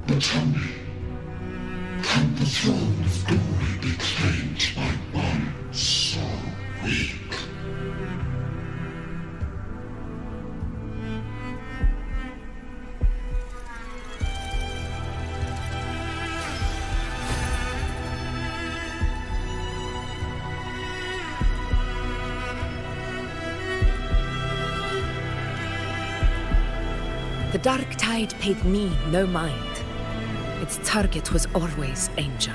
But tell me, can the throne of glory be claimed by one so weak? The dark tide paid me no mind. Its target was always Angel.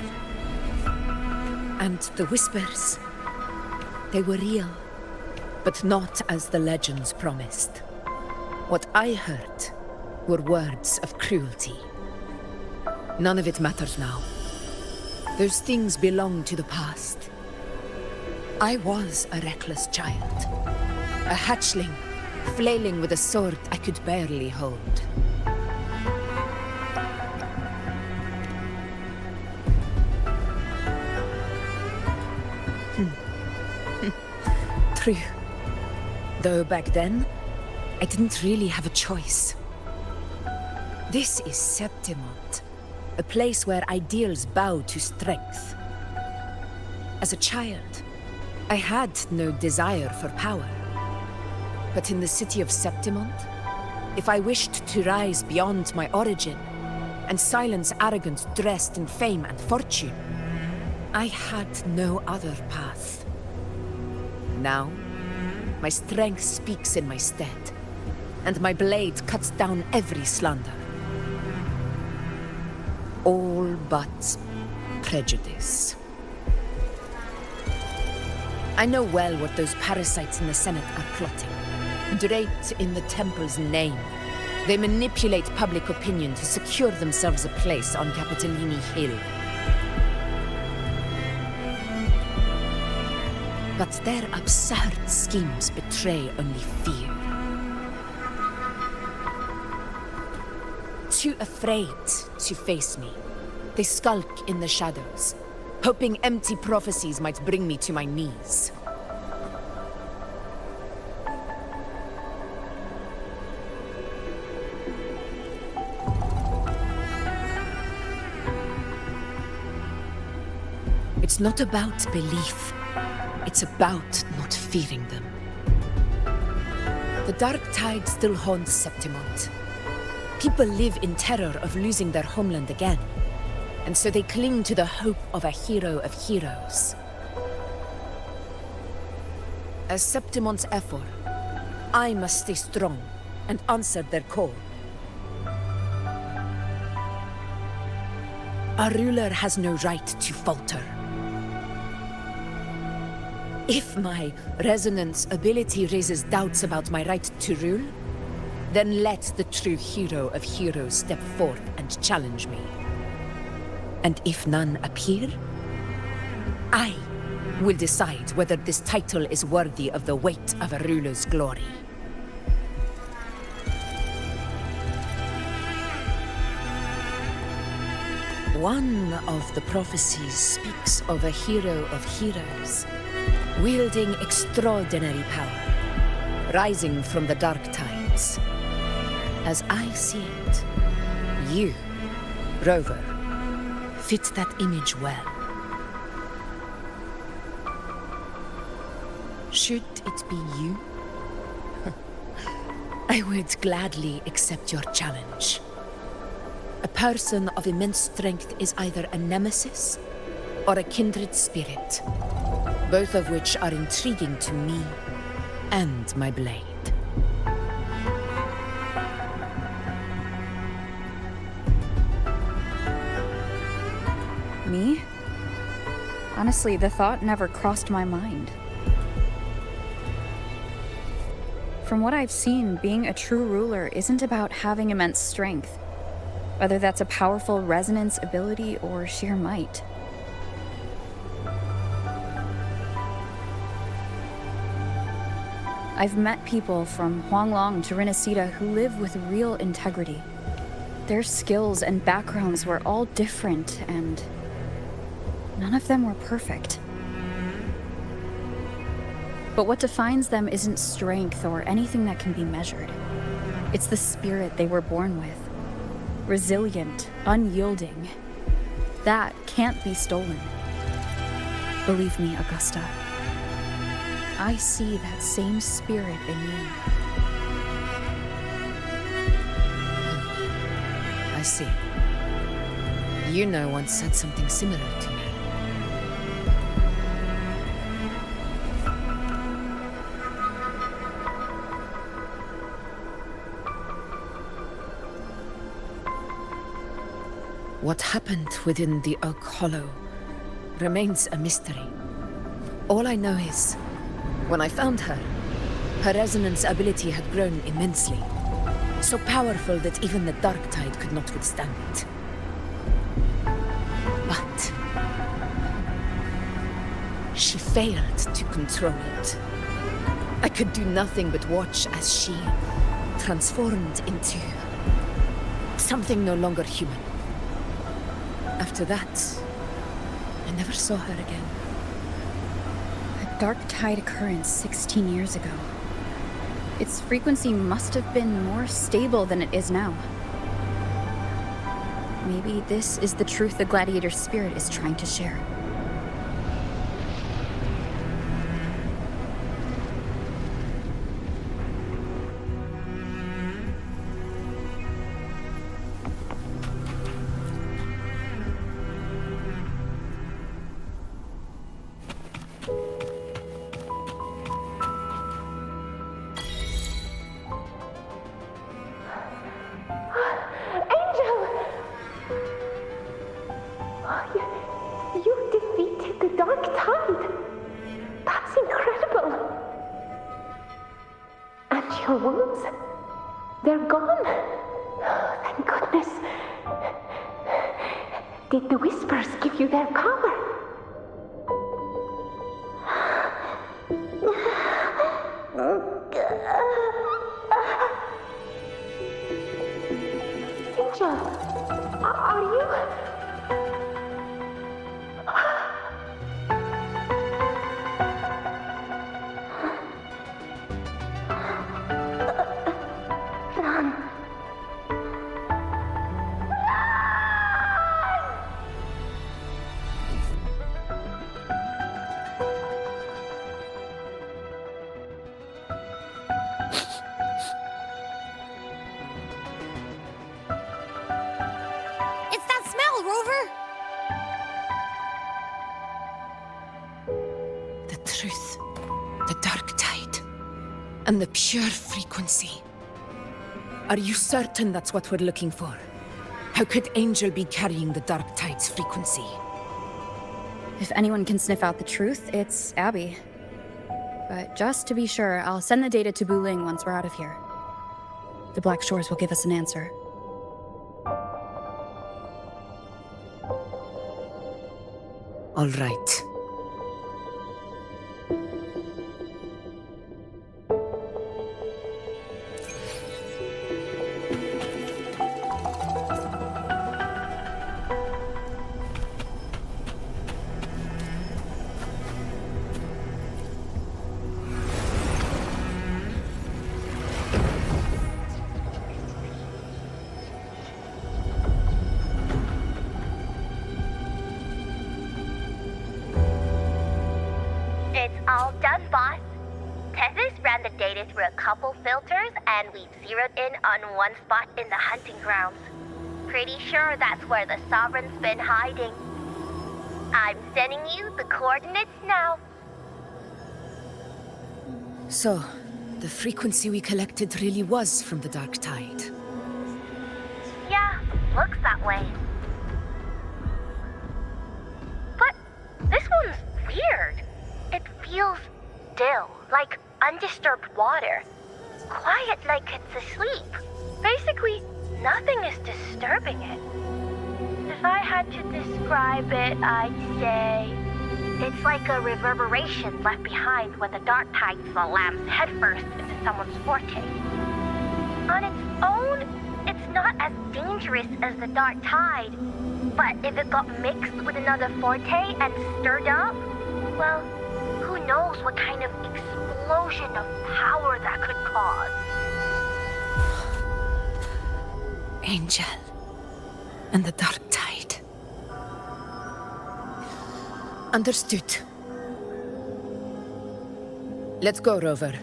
And the whispers, they were real, but not as the legends promised. What I heard were words of cruelty. None of it matters now. Those things belong to the past. I was a reckless child, a hatchling, flailing with a sword I could barely hold. true. Though back then, I didn't really have a choice. This is Septimont, a place where ideals bow to strength. As a child, I had no desire for power. But in the city of Septimont, if I wished to rise beyond my origin and silence arrogance dressed in fame and fortune, I had no other path. Now, my strength speaks in my stead, and my blade cuts down every slander. All but prejudice. I know well what those parasites in the Senate are plotting. Draped in the Temple's name, they manipulate public opinion to secure themselves a place on Capitolini Hill. But their absurd schemes betray only fear. Too afraid to face me, they skulk in the shadows, hoping empty prophecies might bring me to my knees. It's not about belief. It's about not fearing them. The dark tide still haunts Septimont. People live in terror of losing their homeland again, and so they cling to the hope of a hero of heroes. As Septimont's Ephor, I must stay strong and answer their call. Our ruler has no right to falter. If my resonance ability raises doubts about my right to rule, then let the true hero of heroes step forth and challenge me. And if none appear, I will decide whether this title is worthy of the weight of a ruler's glory. One of the prophecies speaks of a hero of heroes, wielding extraordinary power, rising from the dark tides. As I see it, you, Rover, fit that image well. Should it be you, I would gladly accept your challenge. A person of immense strength is either a nemesis or a kindred spirit, both of which are intriguing to me and my blade. Me? Honestly, the thought never crossed my mind. From what I've seen, being a true ruler isn't about having immense strength, whether that's a powerful resonance ability or sheer might. I've met people from Huanglong to Renacida who live with real integrity. Their skills and backgrounds were all different, and none of them were perfect. But what defines them isn't strength or anything that can be measured. It's the spirit they were born with. Resilient, unyielding. That can't be stolen. Believe me, Augusta. I see that same spirit in you. I see. Iuno once said something similar to me. What happened within the Oak Hollow remains a mystery. All I know is, when I found her, her resonance ability had grown immensely. So powerful that even the Dark Tide could not withstand it. But she failed to control it. I could do nothing but watch as she transformed into something no longer human. After that, I never saw her again. I Dark tide occurrence 16 years ago. Its frequency must have been more stable than it is now. Maybe this is the truth the gladiator spirit is trying to share. You defeated the Dark Tide. That's incredible. And your wounds, they're gone. Thank goodness. Did the Whispers give you their power? Angel, are you... Run. It's that smell, Rover! The truth, the dark tide, and the pure frequency. Are you certain that's what we're looking for? How could Angel be carrying the dark tide's frequency? If anyone can sniff out the truth, it's Abby. But just to be sure, I'll send the data to Buling once we're out of here. The Black Shores will give us an answer. All right. It's all done, boss. Tethys ran the data through a couple filters, and we've zeroed in on one spot in the hunting grounds. Pretty sure that's where the Sovereign's been hiding. I'm sending you the coordinates now. So, the frequency we collected really was from the dark tide. Yeah, looks that way. But this one's weird. It feels still, like undisturbed water. Quiet like it's asleep. Basically, nothing is disturbing it. If I had to describe it, I'd say it's like a reverberation left behind when the dark tide slams headfirst into someone's forte. On its own, it's not as dangerous as the dark tide, but if it got mixed with another forte and stirred up, well, who knows what kind of explosion of power that could cause. Angel and the dark tide. Understood. Let's go, Rover.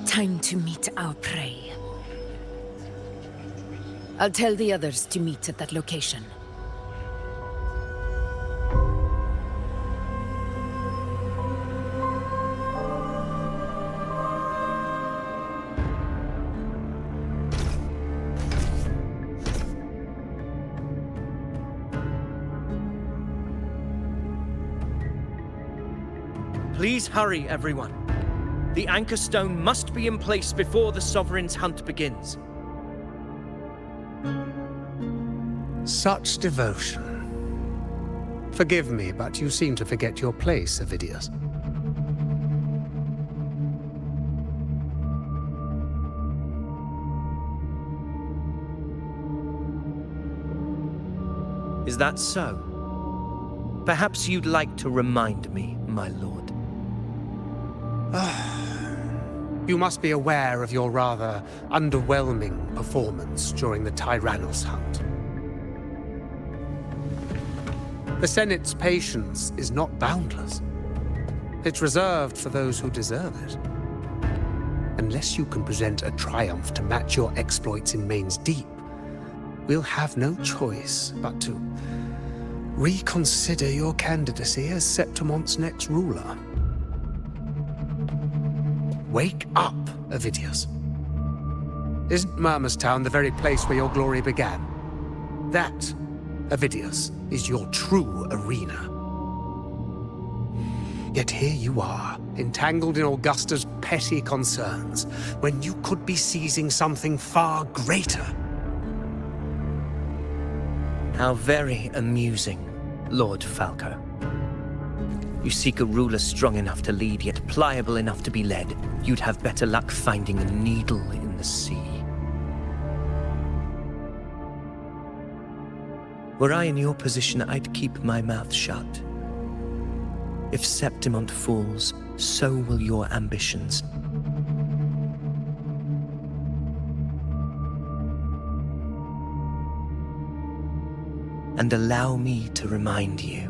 Time to meet our prey. I'll tell the others to meet at that location. Please hurry, everyone. The anchor stone must be in place before the Sovereign's hunt begins. Such devotion. Forgive me, but you seem to forget your place, Avidius. Is that so? Perhaps you'd like to remind me, my lord. You must be aware of your rather underwhelming performance during the Tyrannus hunt. The Senate's patience is not boundless. It's reserved for those who deserve it. Unless you can present a triumph to match your exploits in Main's Deep, we'll have no choice but to reconsider your candidacy as Septimon's next ruler. Wake up, Ovidius. Isn't Murmustown the very place where your glory began? That, Ovidius, is your true arena. Yet here you are, entangled in Augusta's petty concerns, when you could be seizing something far greater. How very amusing, Lord Falco. You seek a ruler strong enough to lead, yet pliable enough to be led. You'd have better luck finding a needle in the sea. Were I in your position, I'd keep my mouth shut. If Septimont falls, so will your ambitions. And allow me to remind you,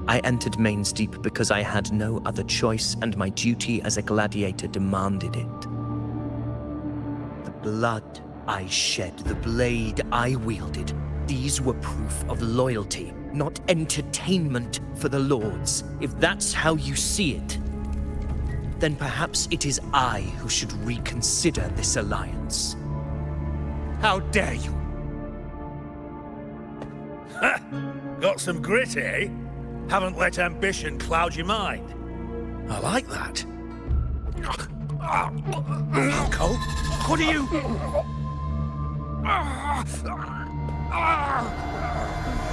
I entered Main's Deep because I had no other choice, and my duty as a gladiator demanded it. The blood I shed, the blade I wielded, these were proof of loyalty, not entertainment for the Lords. If that's how you see it, then perhaps it is I who should reconsider this alliance. How dare you! Ha! Got some grit, eh? Haven't let ambition cloud your mind. I like that. Falco, what are you...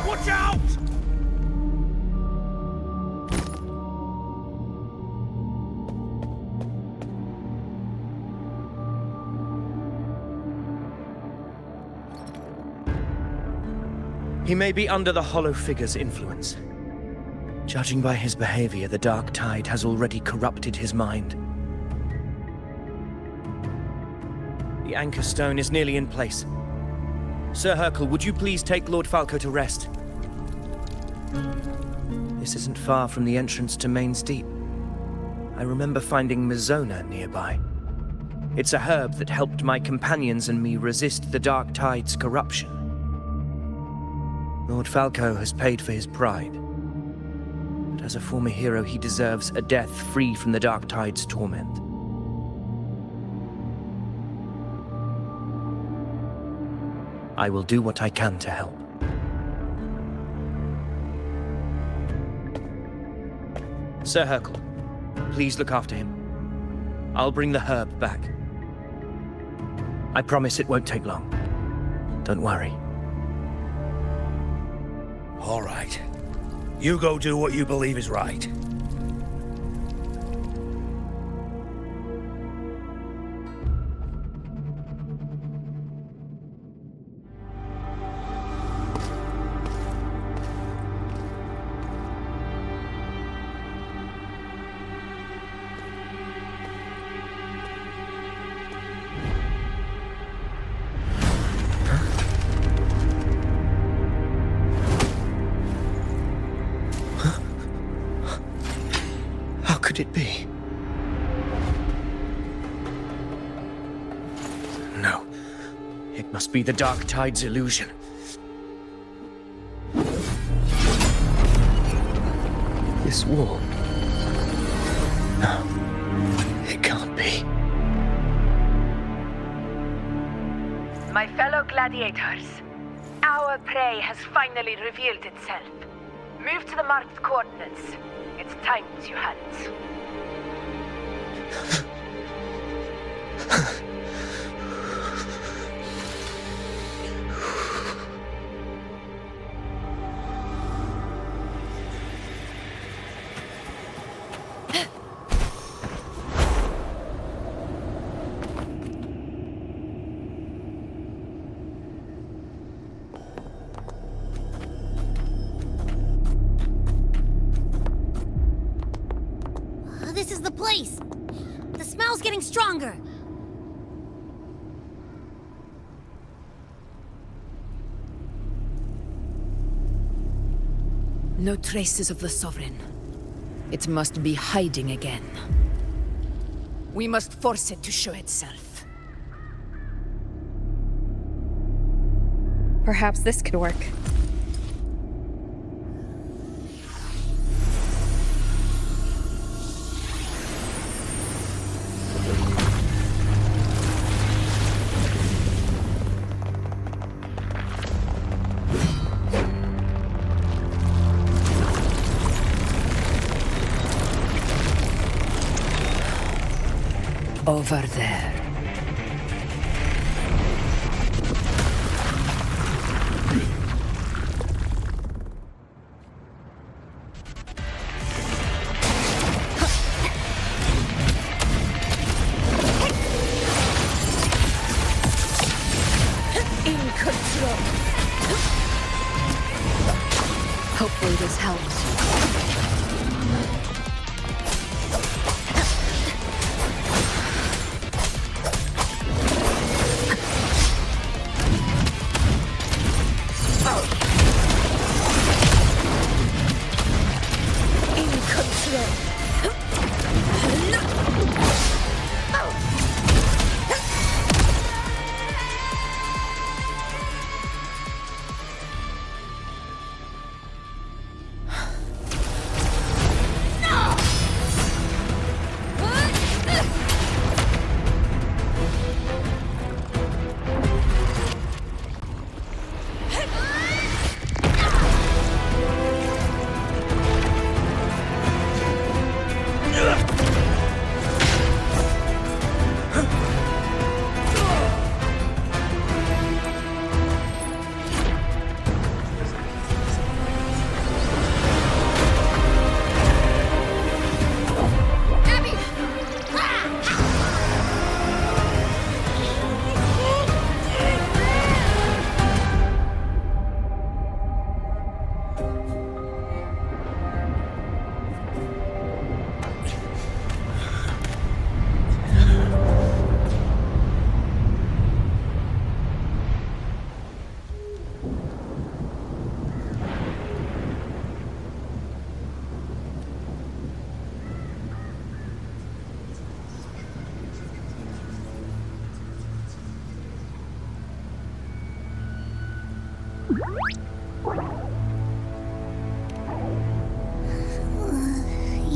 Watch out! He may be under the Hollow Figure's influence. Judging by his behavior, the Dark Tide has already corrupted his mind. The Anchor Stone is nearly in place. Sir Hercule, would you please take Lord Falco to rest? This isn't far from the entrance to Main's Deep. I remember finding Mizona nearby. It's a herb that helped my companions and me resist the Dark Tide's corruption. Lord Falco has paid for his pride. But as a former hero, he deserves a death free from the Dark Tide's torment. I will do what I can to help. Sir Hercule, please look after him. I'll bring the herb back. I promise it won't take long. Don't worry. All right. You go do what you believe is right. Could it be? No. It must be the Dark Tide's illusion. This wall. No. It can't be. My fellow gladiators, our prey has finally revealed itself. Move to the marked coordinates. It's time to hunt. smell's getting stronger. No traces of the Sovereign. It must be hiding again. We must force it to show itself. Perhaps this could work. Over there. In control. Hopefully this helps.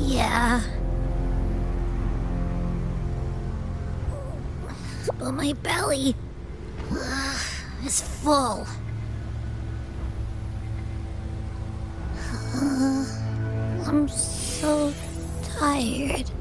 Yeah. But my belly is full. I'm so tired.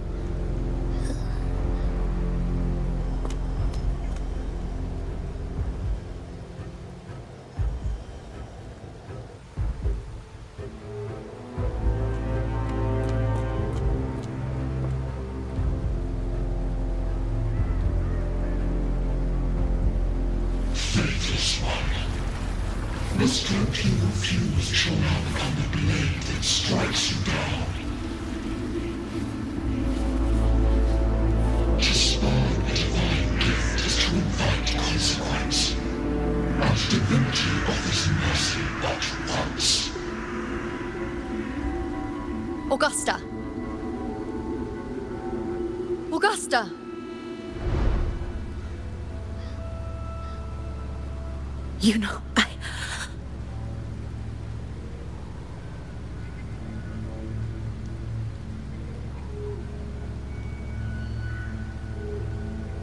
Faithless one. The strength you refuse shall now become the blade that strikes you down. To spawn a divine gift is to invite consequence. And divinity offers mercy but once. Augusta! Augusta! You know,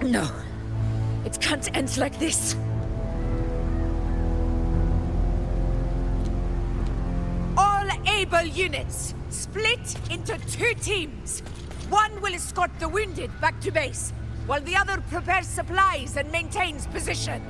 No. It can't end like this. All able units, split into 2 teams. One will escort the wounded back to base, while the other prepares supplies and maintains position.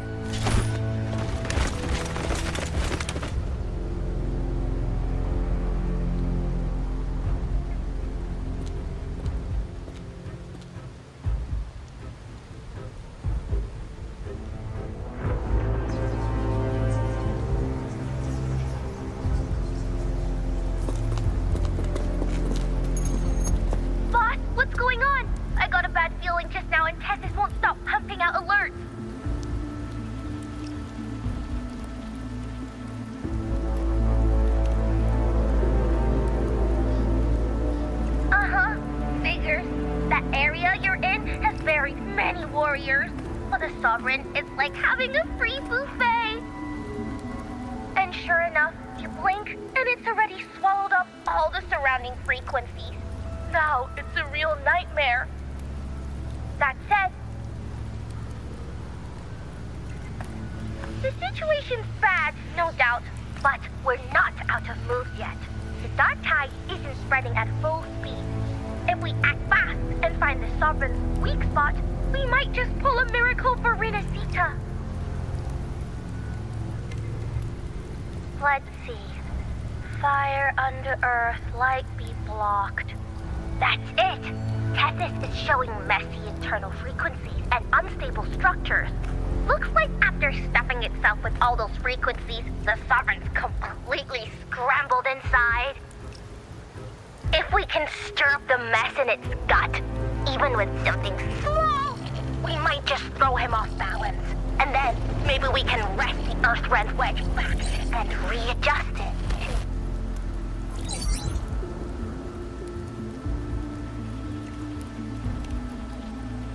Boss, what's going on? I got a bad feeling just warriors. For the Sovereign, it's like having a free buffet. And sure enough, you blink, and it's already swallowed up all the surrounding frequencies. Now it's a real nightmare. That said, the situation's bad, no doubt, but we're not out of moves yet. The dark tide isn't spreading at full speed. If we act fast and find the Sovereign's weak spot, we might just pull a miracle for Renacita. Let's see. Fire under earth, light be blocked. That's it! Tethys is showing messy internal frequencies and unstable structures. Looks like after stuffing itself with all those frequencies, the Sovereign's completely scrambled inside. If we can stir up the mess in its gut, even with something small, we might just throw him off balance. And then maybe we can wrest the Earthrend wedge back and readjust it.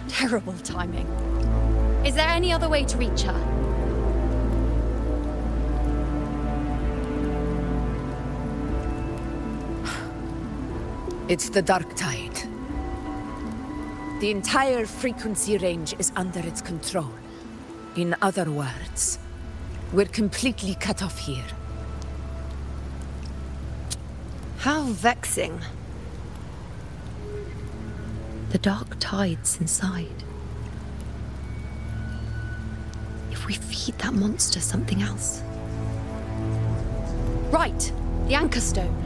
Terrible timing. Is there any other way to reach her? It's the dark tide. The entire frequency range is under its control. In other words, we're completely cut off here. How vexing. The dark tide's inside. If we feed that monster something else. Right, the Anchor Stone.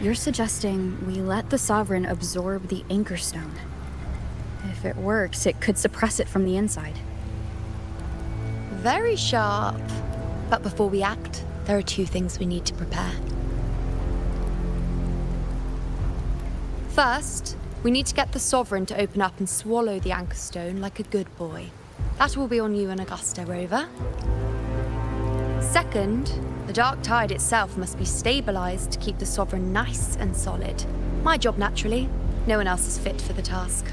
You're suggesting we let the Sovereign absorb the Anchor Stone. If it works, it could suppress it from the inside. Very sharp. But before we act, there are two things we need to prepare. First, we need to get the Sovereign to open up and swallow the Anchor Stone like a good boy. That will be on you and Augusta, Rover. Second, the dark tide itself must be stabilized to keep the Sovereign nice and solid. My job, naturally. No one else is fit for the task.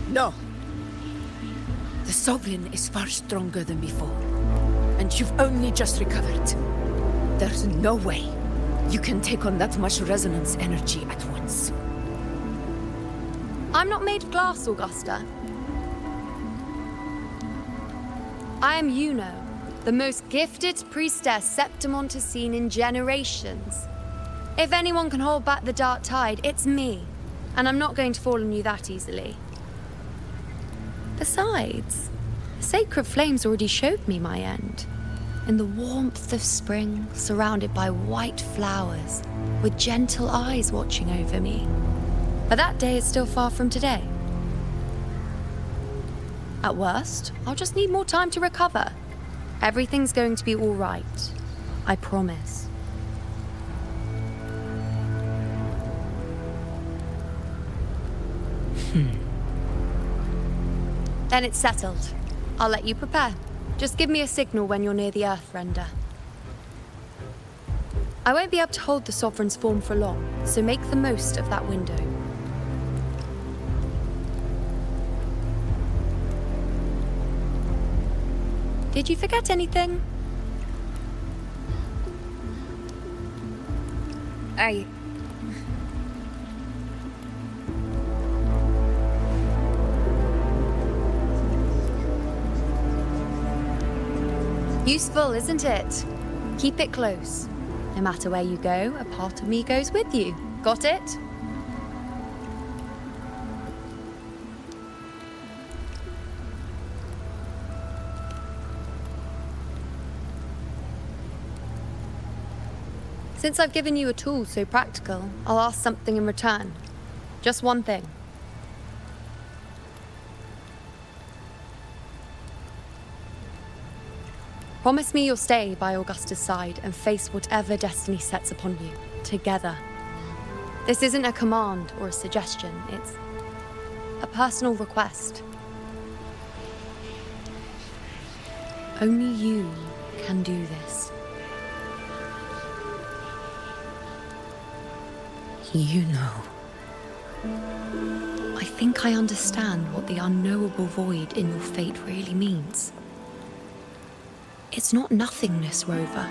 No. The Sovereign is far stronger than before. And you've only just recovered. There's no way you can take on that much resonance energy at once. I'm not made of glass, Augusta. I am Iuno, the most gifted priestess Septimont has seen in generations. If anyone can hold back the dark tide, it's me. And I'm not going to fall on you that easily. Besides, the sacred flames already showed me my end. In the warmth of spring, surrounded by white flowers, with gentle eyes watching over me. But that day is still far from today. At worst, I'll just need more time to recover. Everything's going to be all right. I promise. Then it's settled. I'll let you prepare. Just give me a signal when you're near the Earthrender. I won't be able to hold the Sovereign's form for long, so make the most of that window. Did you forget anything? Useful, isn't it? Keep it close. No matter where you go, a part of me goes with you. Got it? Since I've given you a tool so practical, I'll ask something in return. Just one thing. Promise me you'll stay by Augusta's side and face whatever destiny sets upon you, together. This isn't a command or a suggestion, it's a personal request. Only you can do this. Iuno. I think I understand what the unknowable void in your fate really means. It's not nothingness, Rover.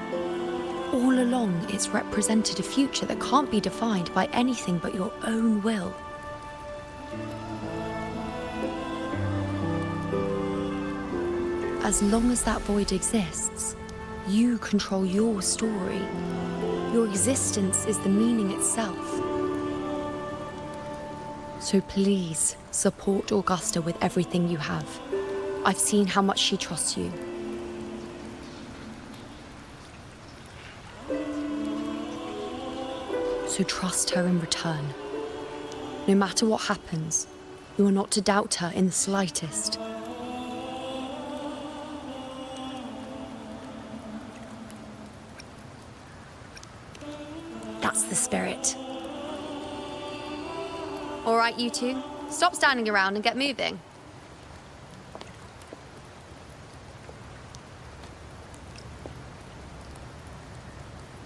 All along, it's represented a future that can't be defined by anything but your own will. As long as that void exists, you control your story. Your existence is the meaning itself. So please, support Augusta with everything you have. I've seen how much she trusts you. So trust her in return. No matter what happens, you are not to doubt her in the slightest. That's the spirit. All right, you two. Stop standing around and get moving.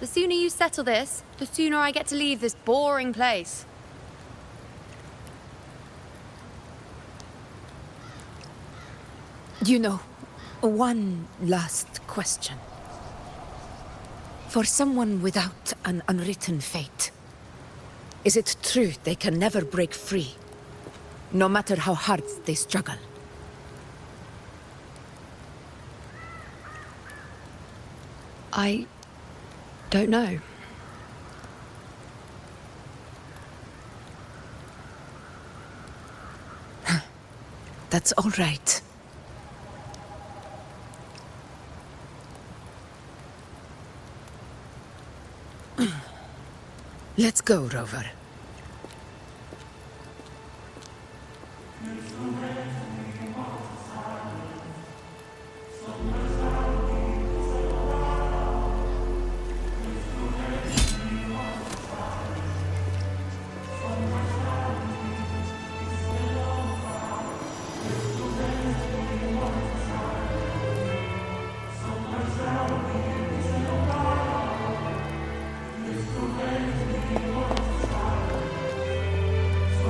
The sooner you settle this, the sooner I get to leave this boring place. You know, one last question. For someone without an unwritten fate, is it true they can never break free, no matter how hard they struggle? I don't know. That's all right. Let's go, Rover.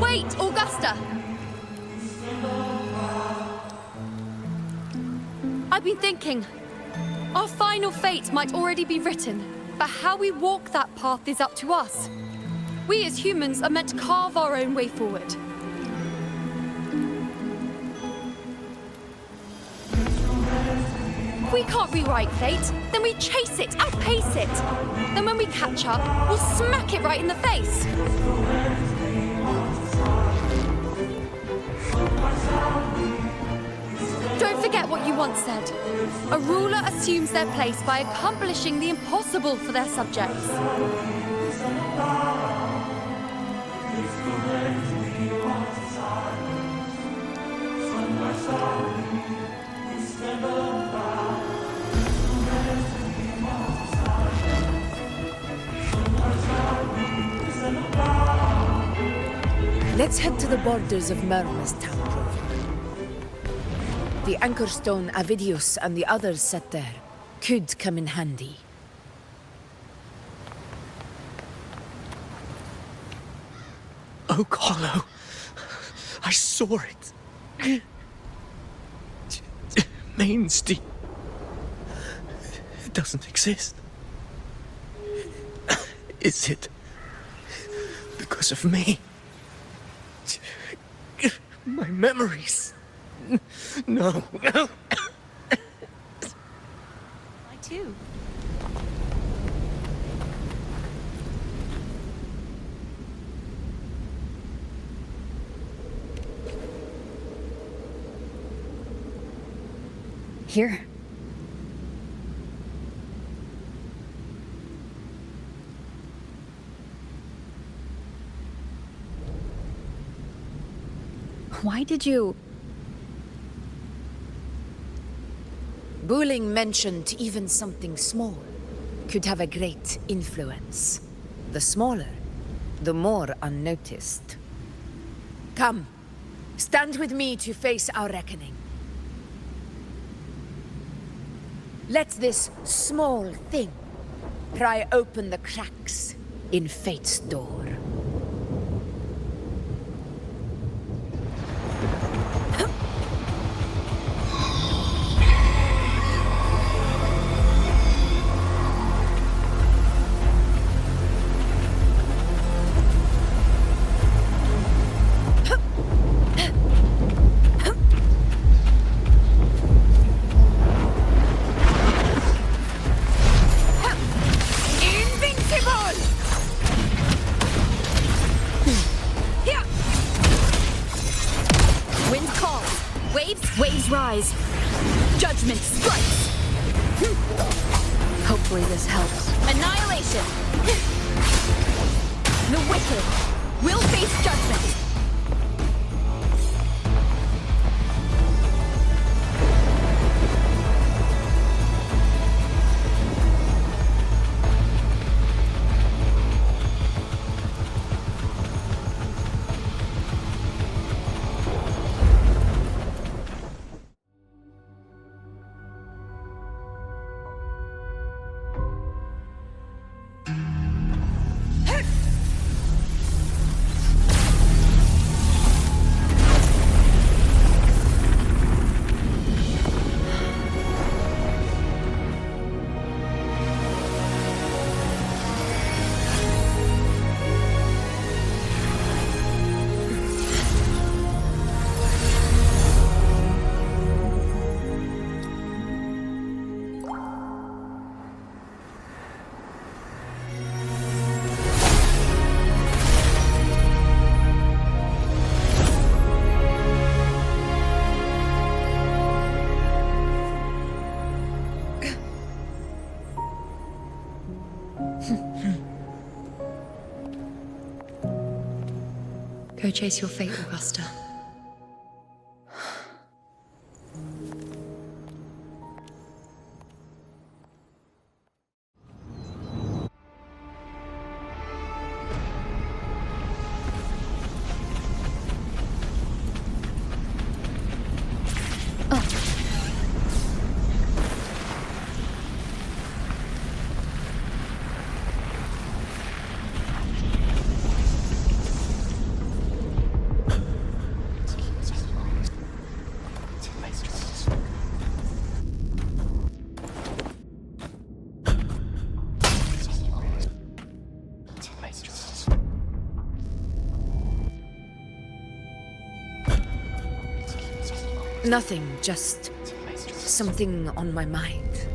Wait, Augusta! I've been thinking. Our final fate might already be written, but how we walk that path is up to us. We as humans are meant to carve our own way forward. If we can't rewrite fate, then we chase it, outpace it. Then when we catch up, we'll smack it right in the face. Don't forget what you once said. A ruler assumes their place by accomplishing the impossible for their subjects. Let's head to the borders of Myrna's town, Rover. The anchor stone Avidius and the others set there could come in handy. Oh, Carlo. I saw it. Mainstay. It doesn't exist. Is it because of me? My memories. No. I too. Here. Why did you... Buling mentioned even something small could have a great influence. The smaller, the more unnoticed. Come, stand with me to face our reckoning. Let this small thing pry open the cracks in fate's door. Waves rise. Judgment strikes. Hopefully this helps. Annihilation. The wicked will face judgment. Go chase your fate, Augusta. Nothing, just something on my mind.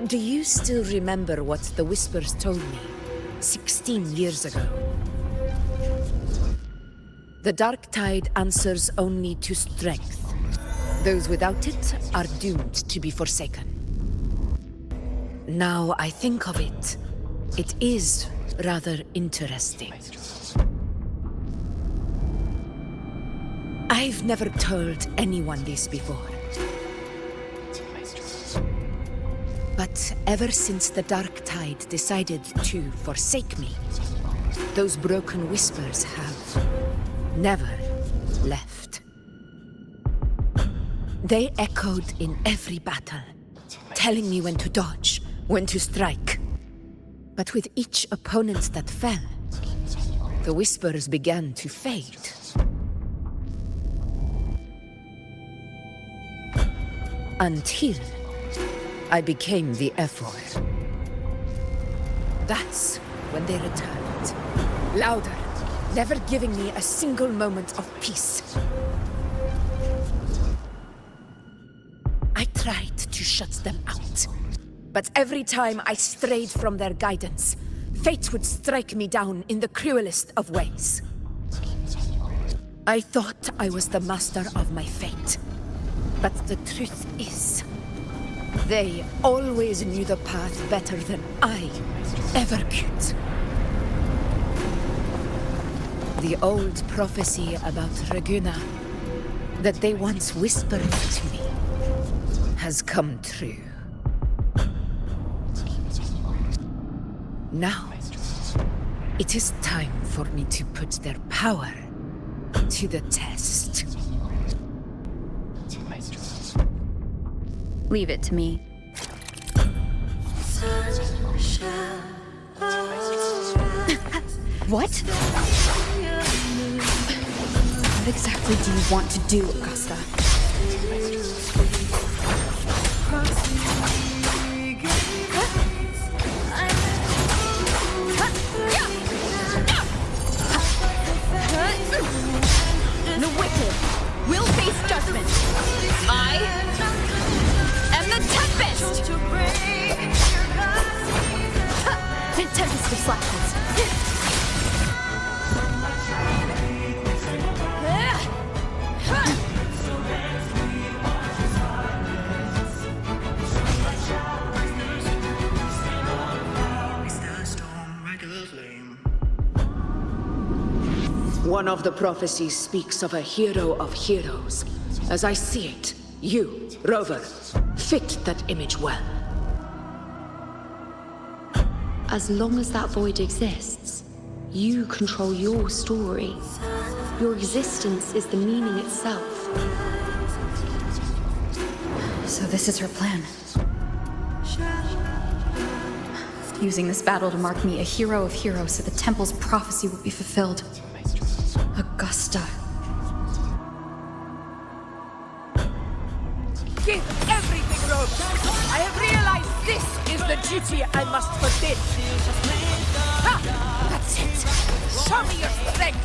Do you still remember what the Whispers told me 16 years ago? The dark tide answers only to strength. Those without it are doomed to be forsaken. Now I think of it, it is rather interesting. I've never told anyone this before. But ever since the Dark Tide decided to forsake me, those broken whispers have never left. They echoed in every battle, telling me when to dodge, when to strike. But with each opponent that fell, the whispers began to fade. Until I became the F4. That's when they returned. Louder, never giving me a single moment of peace. I tried to shut them out. But every time I strayed from their guidance, fate would strike me down in the cruelest of ways. I thought I was the master of my fate. But the truth is, they always knew the path better than I ever could. The old prophecy about Raguna, that they once whispered to me, has come true. Now, it is time for me to put their power to the test. Leave it to me. What? What exactly do you want to do, Augusta? The wicked will face judgment. I am the Tempest! Tempest of Slackness. One of the prophecies speaks of a hero of heroes. As I see it, you, Rover, fit that image well. As long as that void exists, you control your story. Your existence is the meaning itself. So this is her plan. Using this battle to mark me a hero of heroes so the temple's prophecy will be fulfilled. Augusta. Give everything, Rover! I have realized this is the duty I must fulfill. Ha! That's it! Show me your strength!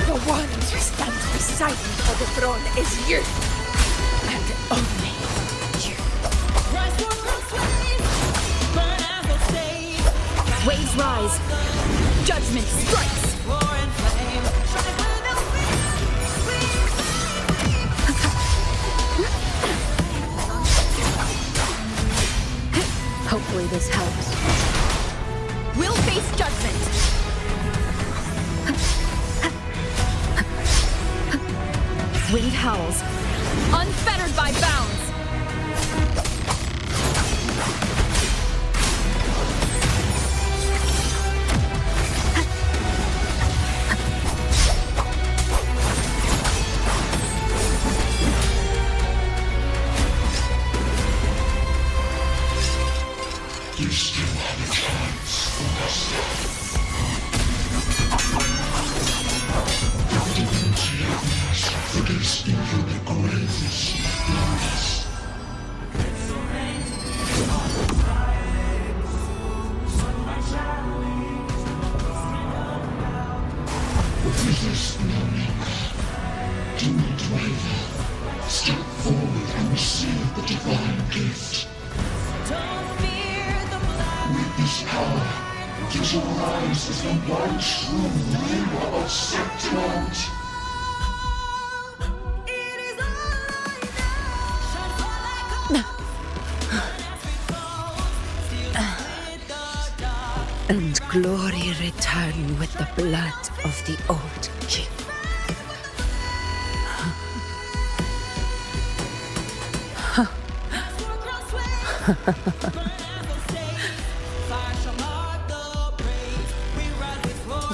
The one who stands beside me for the throne is you! And only you. Waves rise. Judgment strikes. Hopefully this helps. We'll face judgment. Wind howls, unfettered by bounds. You still have a chance, Augusta. The divinity of mass against even the gravest illness. Resist no longer. Do not waver. Step forward and receive the divine gift. With this power, you shall rise as the one true ruler of Septiment. And glory return with the blood of the old king.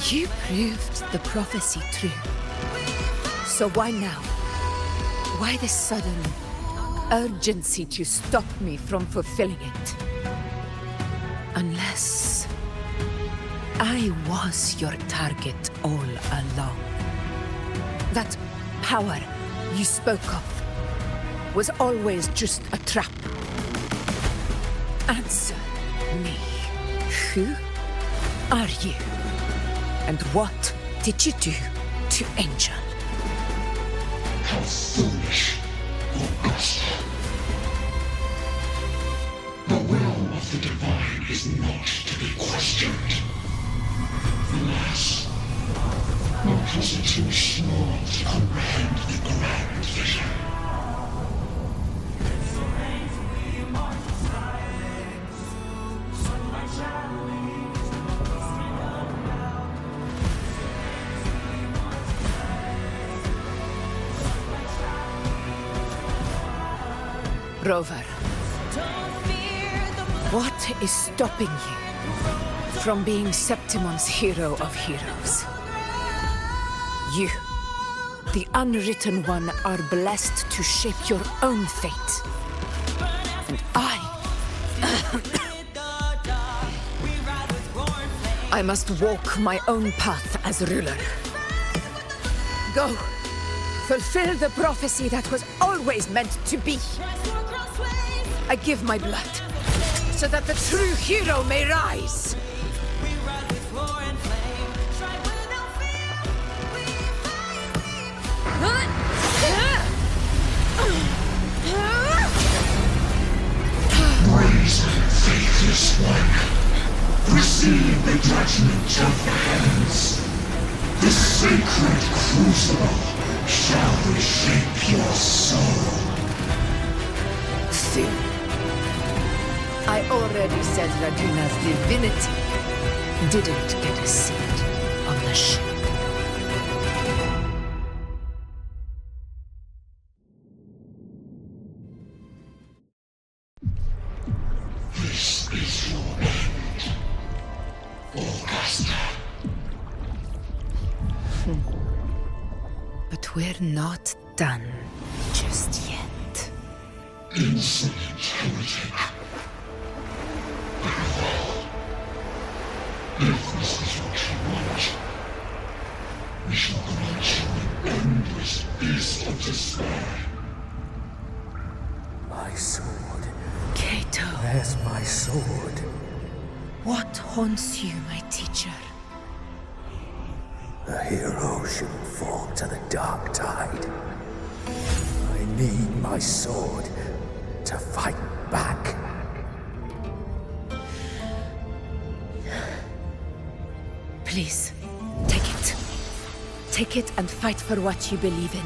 You proved the prophecy true. So why now? Why this sudden urgency to stop me from fulfilling it? Unless I was your target all along. That power you spoke of was always just a trap. Answer me. Who are you? And what did you do to Angel? How foolish, Augusta. The will of the divine is not to be questioned. Alas, one has it too small to comprehend the grand vision. Rover, what is stopping you from being Septimon's hero of heroes? You, the unwritten one, are blessed to shape your own fate. And I must walk my own path as ruler. Go, fulfill the prophecy that was always meant to be. I give my blood, so that the true hero may rise. Brazen, faithless one, receive the judgment of the heavens. The sacred crucible shall reshape your soul. Soon. I already said Raguna's divinity didn't get a seat on the ship. But we're not done just yet. Insolent heretic. Very well. If this is what you want, we shall grant you an endless peace of despair. My sword. Cato. Where's my sword? What haunts you, my teacher? A hero shouldn't fall to the dark tide. I need my sword to fight back. Please, take it. Take it and fight for what you believe in.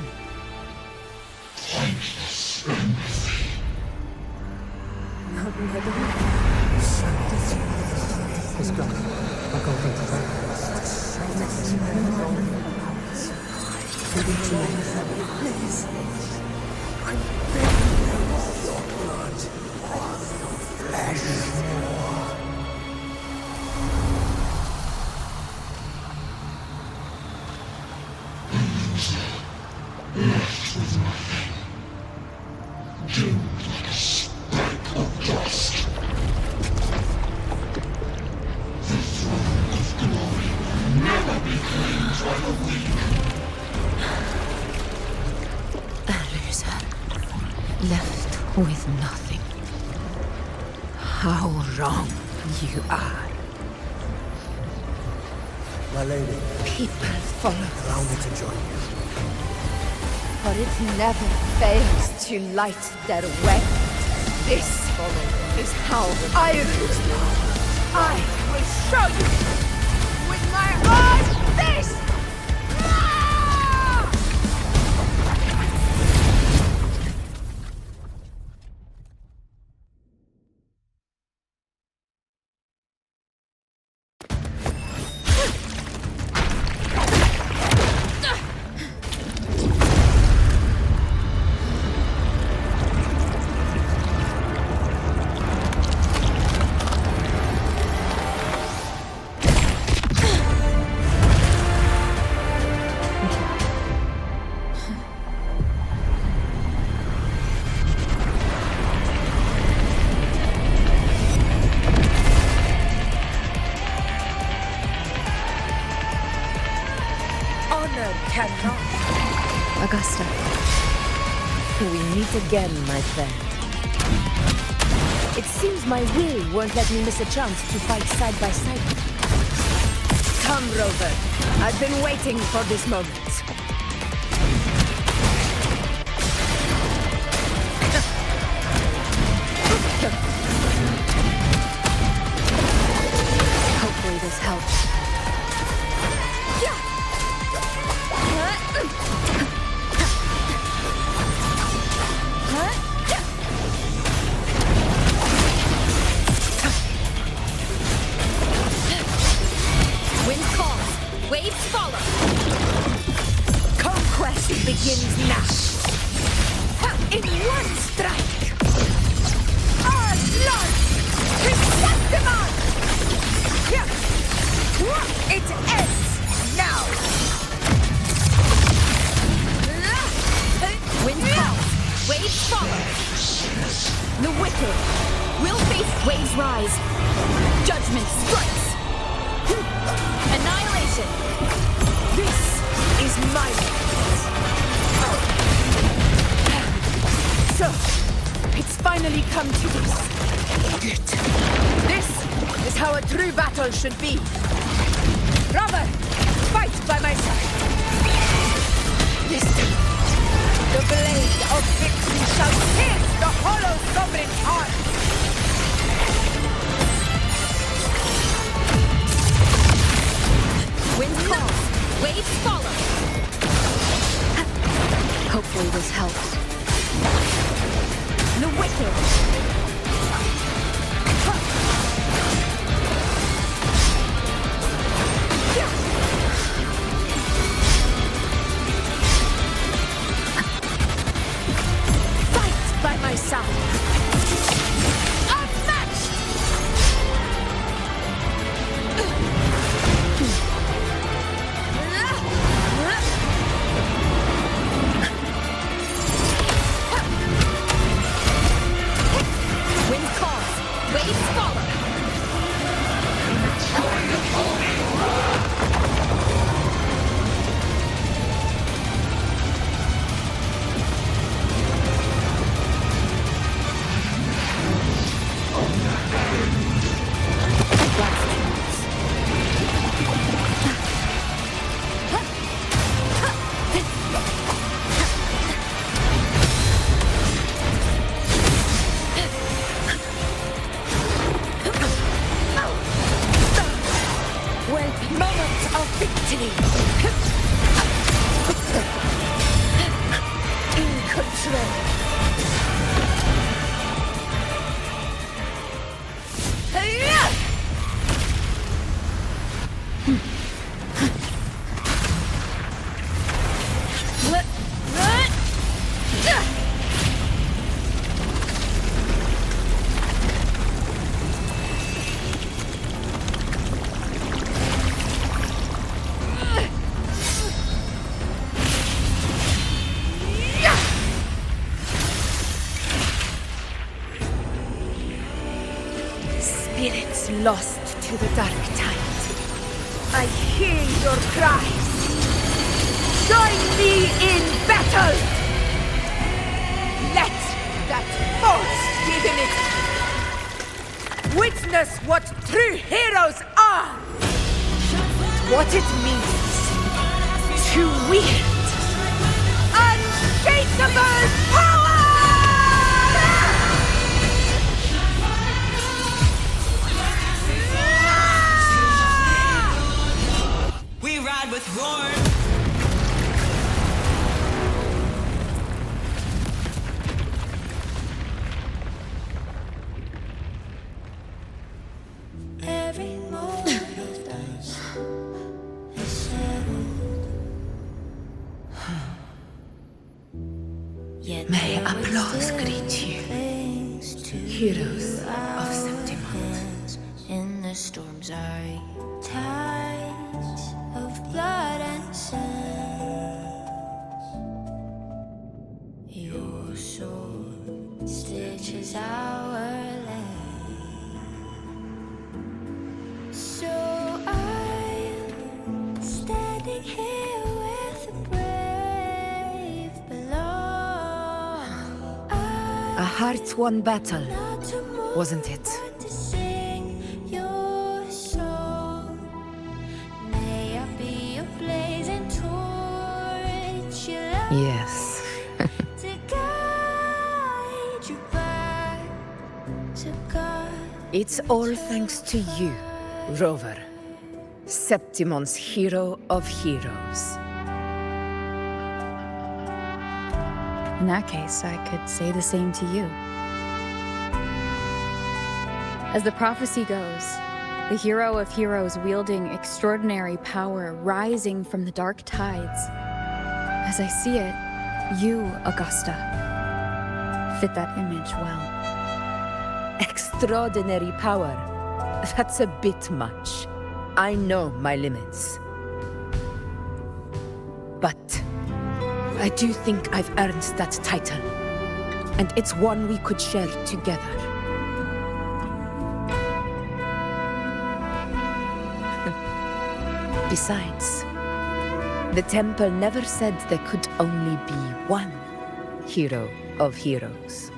Pointless empathy. It's gone. I'll go into the Please. I beg you, your blood, your flesh. Left with nothing. Doomed like a speck of dust. The throne of glory will never be claimed by the weak. A loser. Left with nothing. How wrong you are. My lady. People follow. Allow me to join you. But it never fails to light their way. This is how I lose power. I will show you with my own fist! Augusta. We meet again, my friend. It seems my will won't let me miss a chance to fight side by side. Come, Rover. I've been waiting for this moment. Hopefully this helps. Begins now. In one strike. Our blood Chrysanthemum! It ends now. Wind calls, waves follow. The wicked will face waves rise. Judgment strikes. Annihilation. This is my So, it's finally come to this. Good. This is how a true battle should be. Robert, fight by my side. This time, the blade of victory shall pierce the hollow sovereign's heart. Wind calls, waves follow. Hopefully this helps. The wicked. Fight by my side. Unmatched. Spirits lost to the dark tide. I hear your cries. Join me in battle! Let that false divinity witness what true heroes are! What it means to wield unshakable power! We ride with roar. Every moment of dust is settled. Yet May there applause still greet you, clings to heroes you. of Our Septimont. hands in the storm's eye, tides of blood and sand. Your sword stitches our land. So I'm standing here with the brave below. A heart-won battle, wasn't it? To sing your song. May I be a blazing torch you light Yes. to guide you back to God. It's all thanks to you, Rover, Septimon's hero of heroes. In that case, I could say the same to you. As the prophecy goes, the hero of heroes wielding extraordinary power rising from the dark tides. As I see it, you, Augusta, fit that image well. Extraordinary power. That's a bit much. I know my limits. But I do think I've earned that title. And it's one we could share together. Besides, the temple never said there could only be one hero of heroes.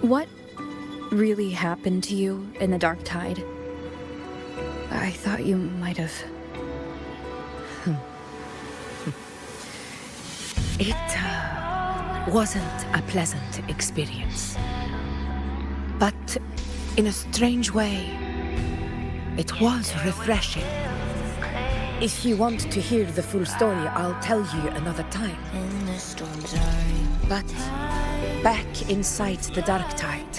What really happened to you in the dark tide? I thought you might have... It wasn't a pleasant experience. But in a strange way, it was refreshing. If you want to hear the full story, I'll tell you another time. In the storm's eye, But back inside the dark tide,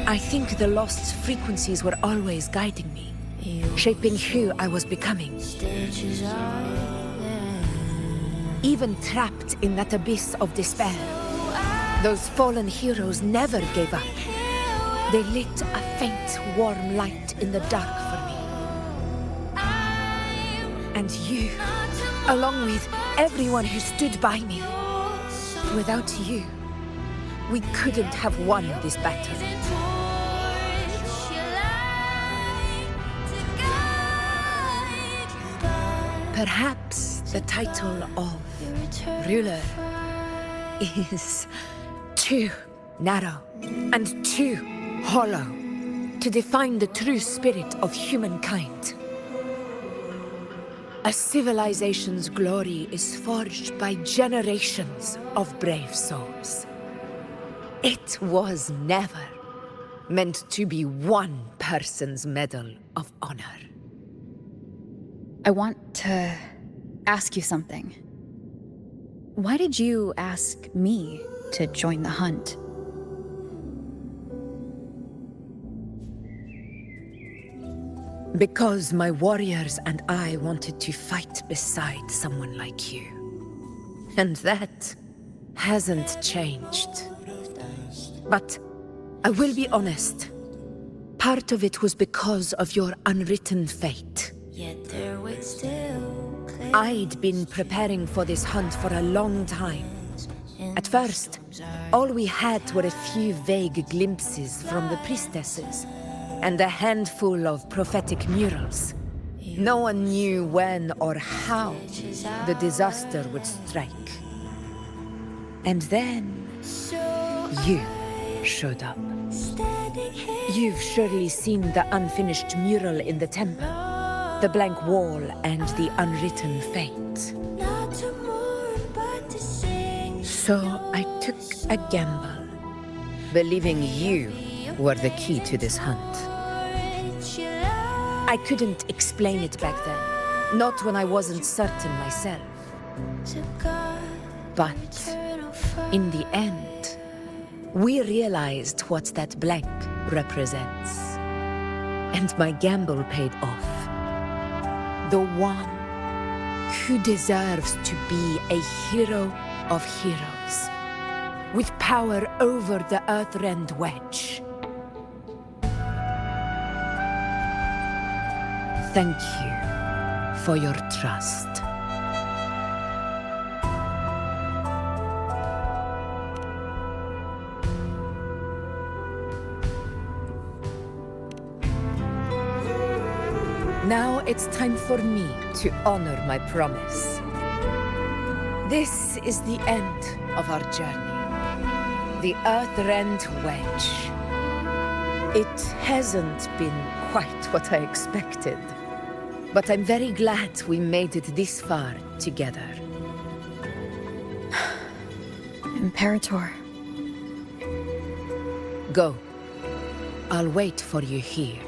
I think the lost frequencies were always guiding me, shaping who I was becoming. stitches are Even trapped in that abyss of despair, those fallen heroes never gave up. They lit a faint, warm light in the dark for me. And you, along with everyone who stood by me. Without you, we couldn't have won this battle. Perhaps the title of ruler is too narrow and too hollow to define the true spirit of humankind. A civilization's glory is forged by generations of brave souls. It was never meant to be one person's medal of honor. I want to ask you something. Why did you ask me to join the hunt? Because my warriors and I wanted to fight beside someone like you. And that hasn't changed. But I will be honest. Part of it was because of your unwritten fate. Yet their weight still clings. I'd been preparing for this hunt for a long time. At first, all we had were a few vague glimpses from the priestesses, and a handful of prophetic murals. No one knew when or how the disaster would strike. And then, you showed up. You've surely seen the unfinished mural in the temple, the blank wall and the unwritten fate. So I took a gamble, believing you were the key to this hunt. I couldn't explain it back then, not when I wasn't certain myself. But in the end, we realized what that blank represents. And my gamble paid off. The one who deserves to be a hero of heroes, with power over the Earthrend Wedge. Thank you for your trust. Now it's time for me to honor my promise. This is the end of our journey. The Earthrend Wedge. It hasn't been quite what I expected, but I'm very glad we made it this far together. Imperator. Go. I'll wait for you here.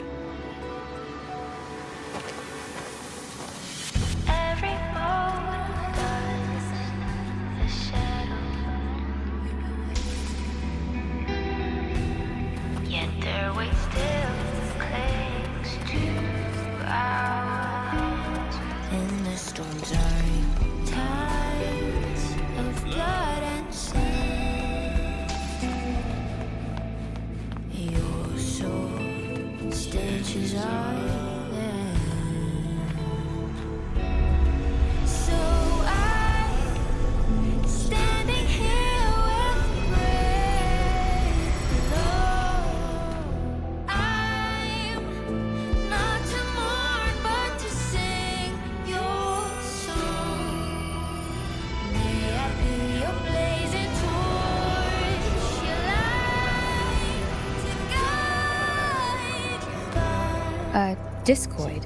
Discoid.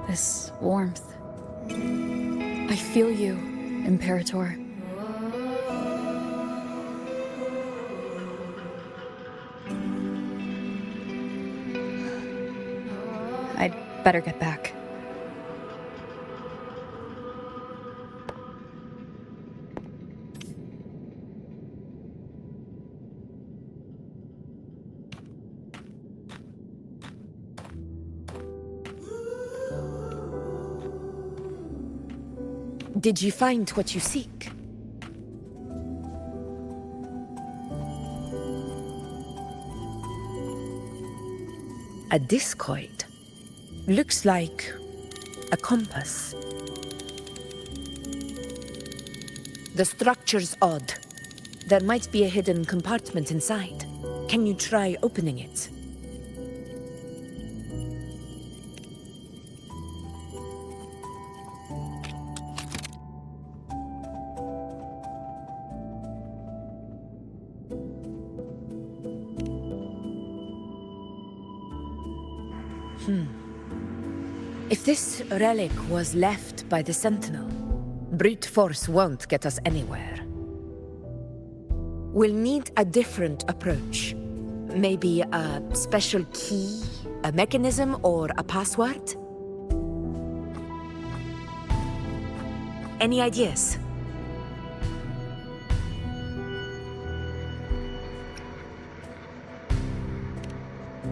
This warmth. I feel you, Imperator. I'd better get back. Did you find what you seek? A discoid. Looks like a compass. The structure's odd. There might be a hidden compartment inside. Can you try opening it? If this relic was left by the Sentinel, brute force won't get us anywhere. We'll need a different approach. Maybe a special key, a mechanism, or a password? Any ideas?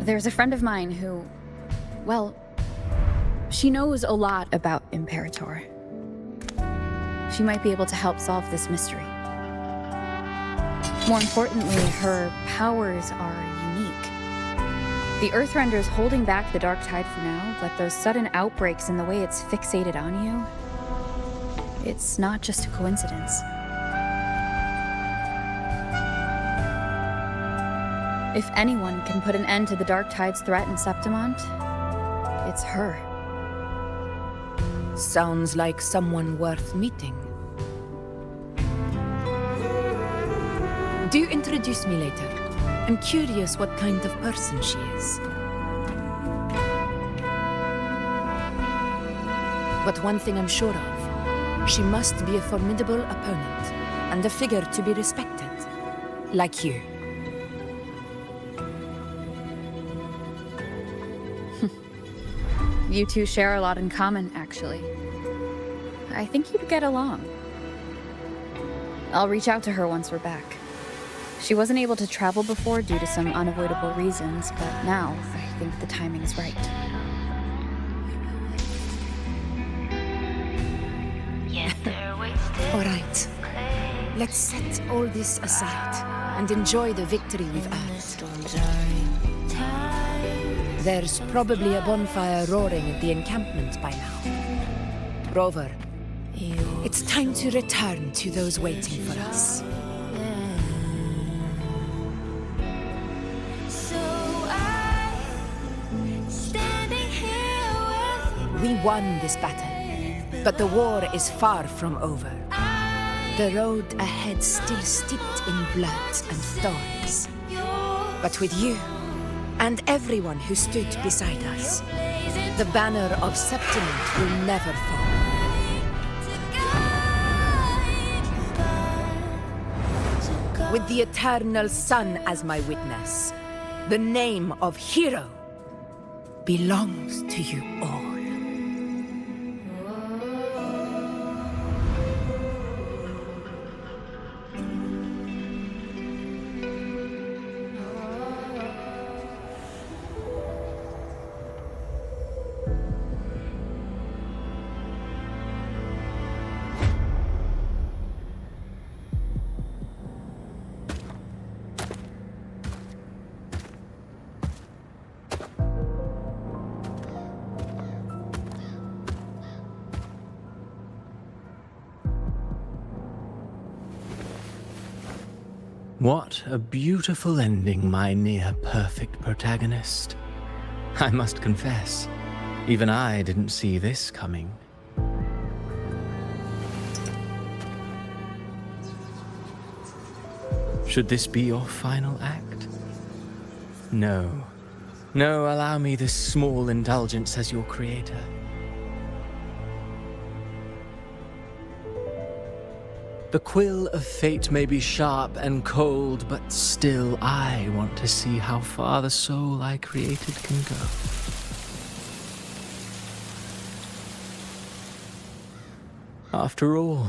There's a friend of mine who, well, she knows a lot about Imperator. She might be able to help solve this mystery. More importantly, her powers are unique. The Earthrender's holding back the Dark Tide for now, but those sudden outbreaks and the way it's fixated on you, it's not just a coincidence. If anyone can put an end to the Dark Tide's threat in Septimont, it's her. Sounds like someone worth meeting. Do introduce me later. I'm curious what kind of person she is. But one thing I'm sure of, she must be a formidable opponent, and a figure to be respected. Like you. You two share a lot in common, actually. I think you'd get along. I'll reach out to her once we're back. She wasn't able to travel before due to some unavoidable reasons, but now I think the timing is right. All right. Let's set all this aside and enjoy the victory we've earned. There's probably a bonfire roaring at the encampment by now. Rover, it's time to return to those waiting for us. We won this battle, but the war is far from over. The road ahead still steeped in blood and thorns. But with you, and everyone who stood beside us, the banner of Septimont will never fall. With the eternal sun as my witness, the name of hero belongs to you all. What a beautiful ending, my near-perfect protagonist. I must confess, even I didn't see this coming. Should this be your final act? No. No, allow me this small indulgence as your creator. The quill of fate may be sharp and cold, but still I want to see how far the soul I created can go. After all,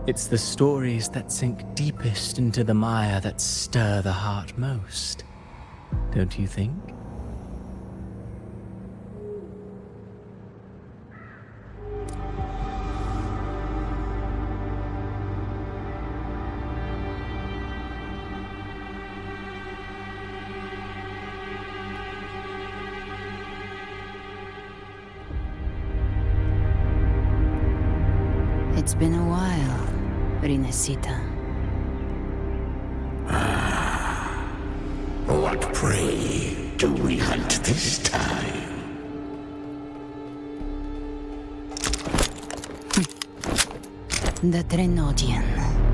it's the stories that sink deepest into the mire that stir the heart most, don't you think? It's been a while, Rinesita. What prey do we hunt this time? The Trenodian.